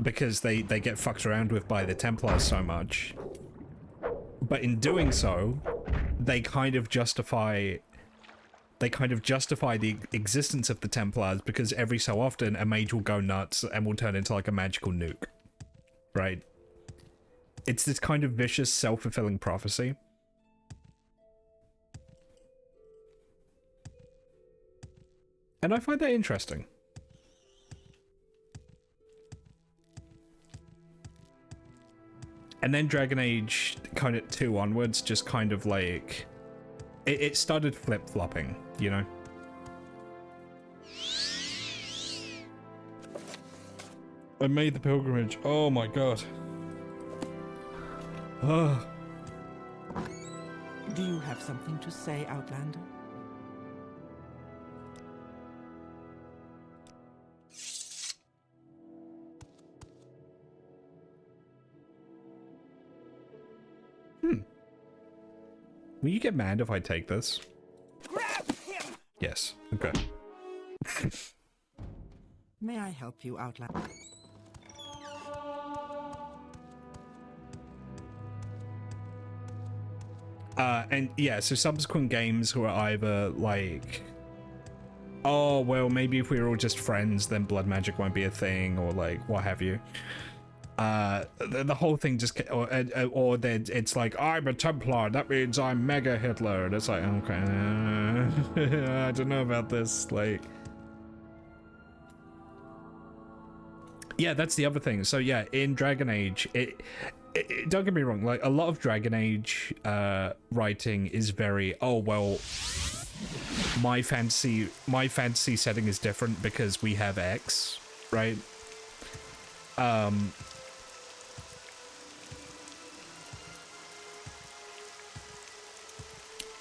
Because they get fucked around with by the Templars so much. But in doing so, they kind of justify the existence of the Templars because every so often a mage will go nuts and will turn into like a magical nuke. Right? It's this kind of vicious self-fulfilling prophecy. And I find that interesting. And then Dragon Age kind of 2 onwards just kind of like... It started flip-flopping, you know? I made the pilgrimage. Oh my god. Oh. Do you have something to say, Outlander? Will you get mad if I take this? Grab him! Yes. Okay. May I help you, Outlander? And yeah, so subsequent games were either like, oh, well, maybe if we were all just friends, then blood magic won't be a thing, or like, what have you. The whole thing just, or that it's like, I'm a Templar, that means I'm Mega Hitler, and it's like, okay, I don't know about this, like. Yeah, that's the other thing. So yeah, in Dragon Age, don't get me wrong, like a lot of Dragon Age writing is very, oh well, my fantasy setting is different because we have X, right?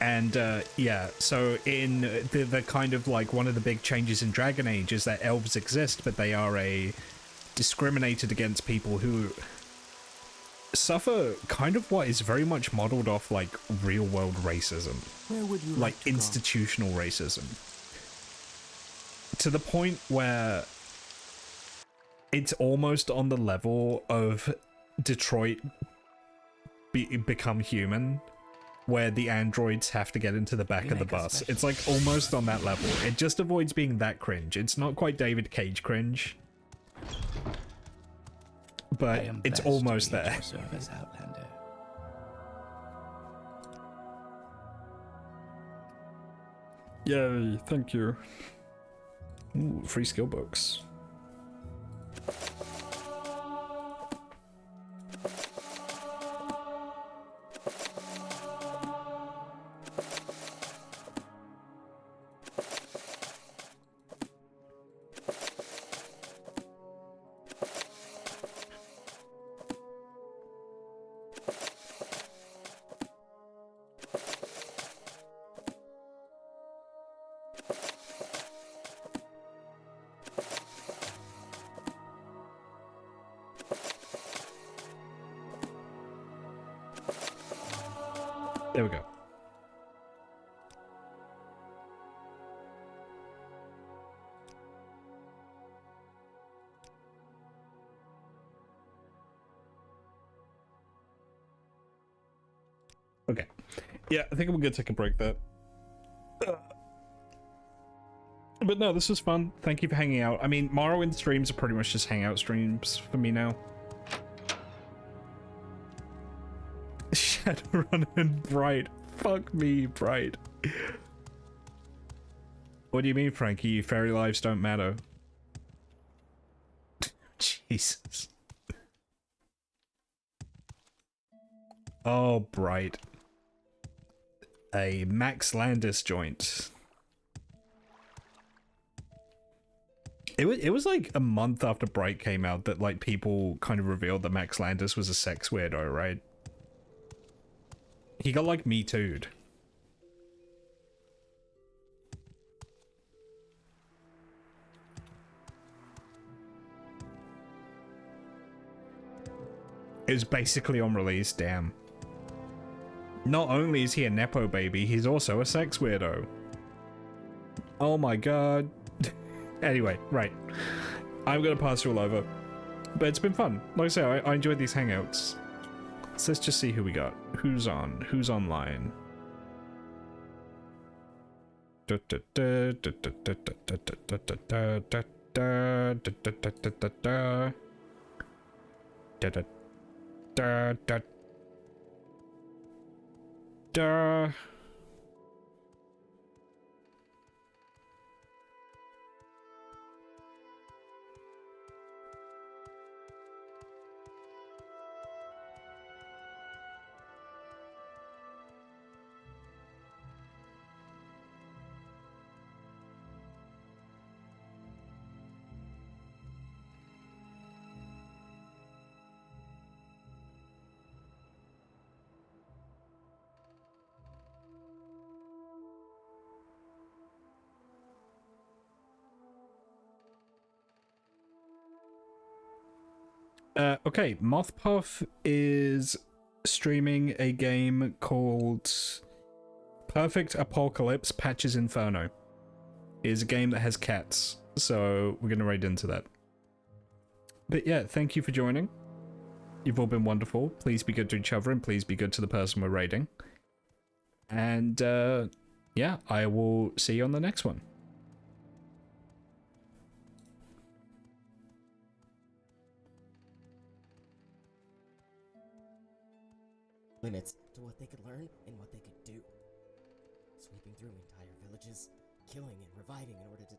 And yeah, so in the kind of like one of the big changes in Dragon Age is that elves exist, but they are discriminated against people who suffer kind of what is very much modeled off like real world racism. Where would you like institutional racism? To the point where it's almost on the level of Detroit Become Human, where the androids have to get into the back of the bus. It's like almost on that level. It just avoids being that cringe. It's not quite David Cage cringe, but it's almost there. Service, Outlander. Yay, thank you. Ooh, free skill books. There we go. Okay. Yeah, I think I'm gonna take a break there. But no, this was fun. Thank you for hanging out. I mean, Morrowind streams are pretty much just hangout streams for me now. Shadowrun and Bright. Fuck me, Bright. What do you mean, Frankie? Fairy lives don't matter. Jesus. Oh, Bright. A Max Landis joint. It was like a month after Bright came out that like people kind of revealed that Max Landis was a sex weirdo, right? He got like Me Too'd. It was basically on release, damn. Not only is he a Nepo baby, he's also a sex weirdo. Oh my god. Anyway, right. I'm gonna pass you all over. But it's been fun. Like I say, I enjoyed these hangouts. So let's just see who we got. Who's on? Who's online? Okay, Mothpuff is streaming a game called Perfect Apocalypse Patches Inferno. It is a game that has cats, so we're gonna raid into that. But yeah, thank you for joining. You've all been wonderful. Please be good to each other and please be good to the person we're raiding. And yeah, I will see you on the next one. Limits to what they could learn and what they could do. Sweeping through entire villages, killing and reviving in order to